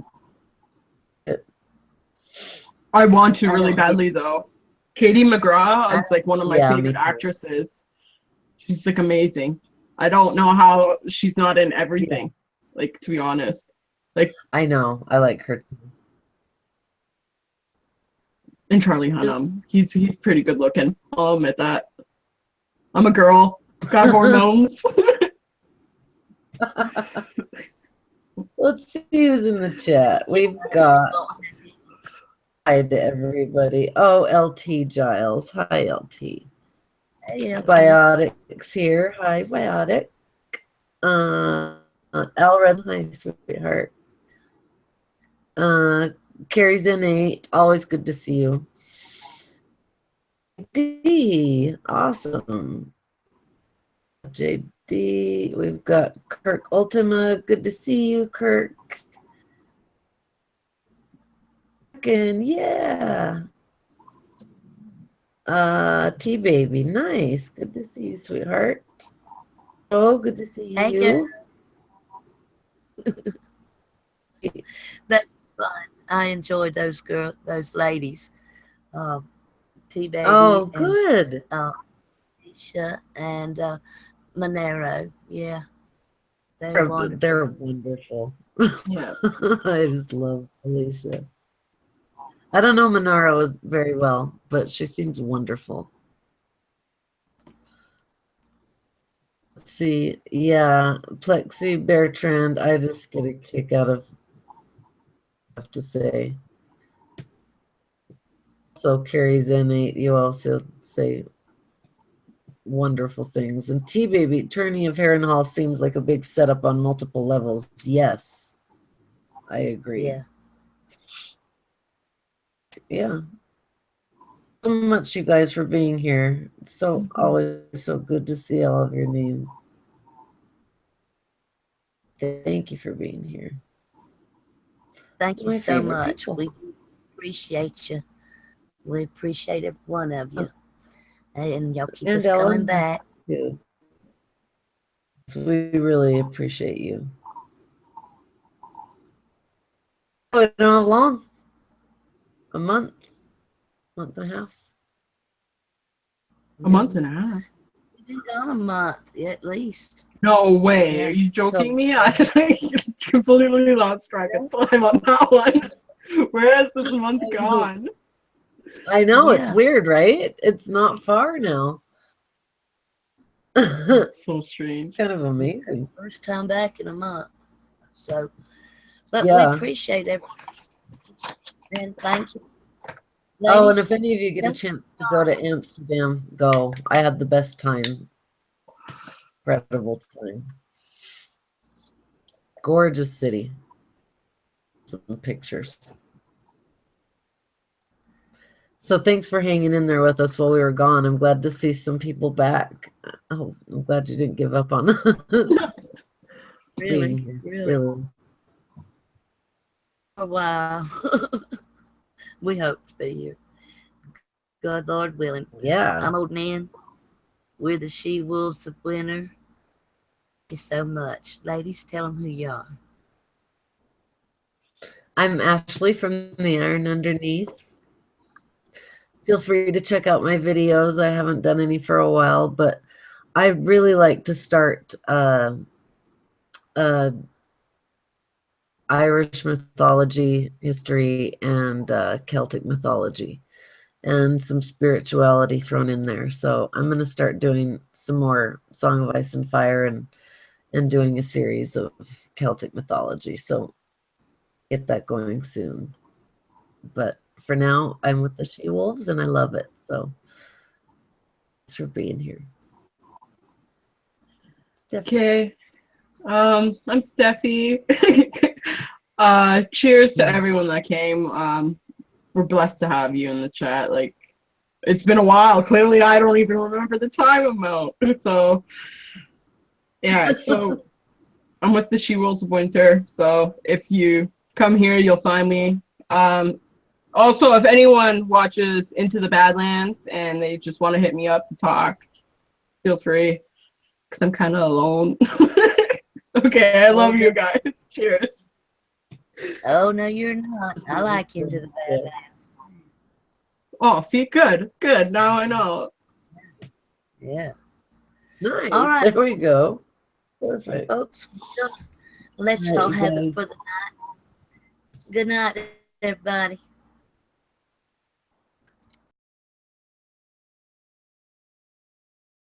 I want to really badly though. Katie McGraw is like one of my Yeah, me favorite too. actresses. She's like amazing. I don't know how she's not in everything. Like, to be honest. Like, I know. I like her. and Charlie Hunnam. He's pretty good looking. I'll admit that. I'm a girl. Got hormones. Let's see who's in the chat. We've got. Hi to everybody. Oh, LT Giles. Hi, LT. Hey, Biotics here. Hi, Biotic. Elred. Hi, sweetheart. Carrie's in 8. Always good to see you. D. Awesome. JD. We've got Kirk Ultima. Good to see you, Kirk. And yeah. T Baby. Nice. Good to see you, sweetheart. Oh, good to see Thank you. That's fun. I enjoyed those ladies. T Baby. Oh, good. Alicia and Monero. Yeah. They're wonderful. wonderful. Yeah. I just love Alicia. I don't know Monaro very well, but she seems wonderful. Let's see. Yeah, Plexi Bertrand, I just get a kick out of, I have to say. So Carrie's in 8. You also say wonderful things. And T-Baby, Tourney of Harrenhal seems like a big setup on multiple levels. Yes, I agree. Yeah. Yeah. So much, you guys, for being here. It's so always so good to see all of your names. Thank you for being here. Thank you My so favorite much. people. We appreciate you. We appreciate every one of you. And y'all keep us Ellen, coming back. too. So we really appreciate you. Oh, not long. A month and a half. A month and a half. We've been gone a month at least. No way. Yeah. Are you joking me? I completely lost track of time on that one. Where has this month gone? I know, Yeah. it's weird, right? It's not far now. It's so strange. Kind of amazing. First time back in a month. So, but Yeah. we appreciate everything. And thank you. Oh, and Ladies, if any of you get a tell- chance to go to Amsterdam, go. I had the best time. Incredible time. Gorgeous city. Some pictures. So thanks for hanging in there with us while we were gone. I'm glad to see some people back. Oh, I'm glad you didn't give up on us. really, Being here. really, Really. for a while. We hope to be here. God, Lord willing. Yeah. I'm Old Nan. We're the She-Wolves of Winter. Thank you so much. Ladies, tell them who you are. I'm Ashley from The Iron Underneath. Feel free to check out my videos. I haven't done any for a while, but I really like to start Irish mythology, history, and Celtic mythology, and some spirituality thrown in there. So I'm going to start doing some more Song of Ice and Fire and doing a series of Celtic mythology. So get that going soon. But for now, I'm with the She-Wolves, and I love it. So thanks for being here. Steffie. Okay. I'm Steffi. Cheers to everyone that came. We're blessed to have you in the chat. Like, it's been a while. Clearly, I don't even remember the time amount. So, yeah. So, I'm with the She-Wolves of Winter. So, if you come here, you'll find me. Also, if anyone watches Into the Badlands and they just want to hit me up to talk, feel free. Because I'm kind of alone. Okay, I love you guys. Cheers. Oh, no, you're not. I like Into the Badlands. Oh, see, good. Now I know. Yeah. Nice. All right. There we go. Perfect. Folks, we'll let y'all have it for the night. Good night, everybody.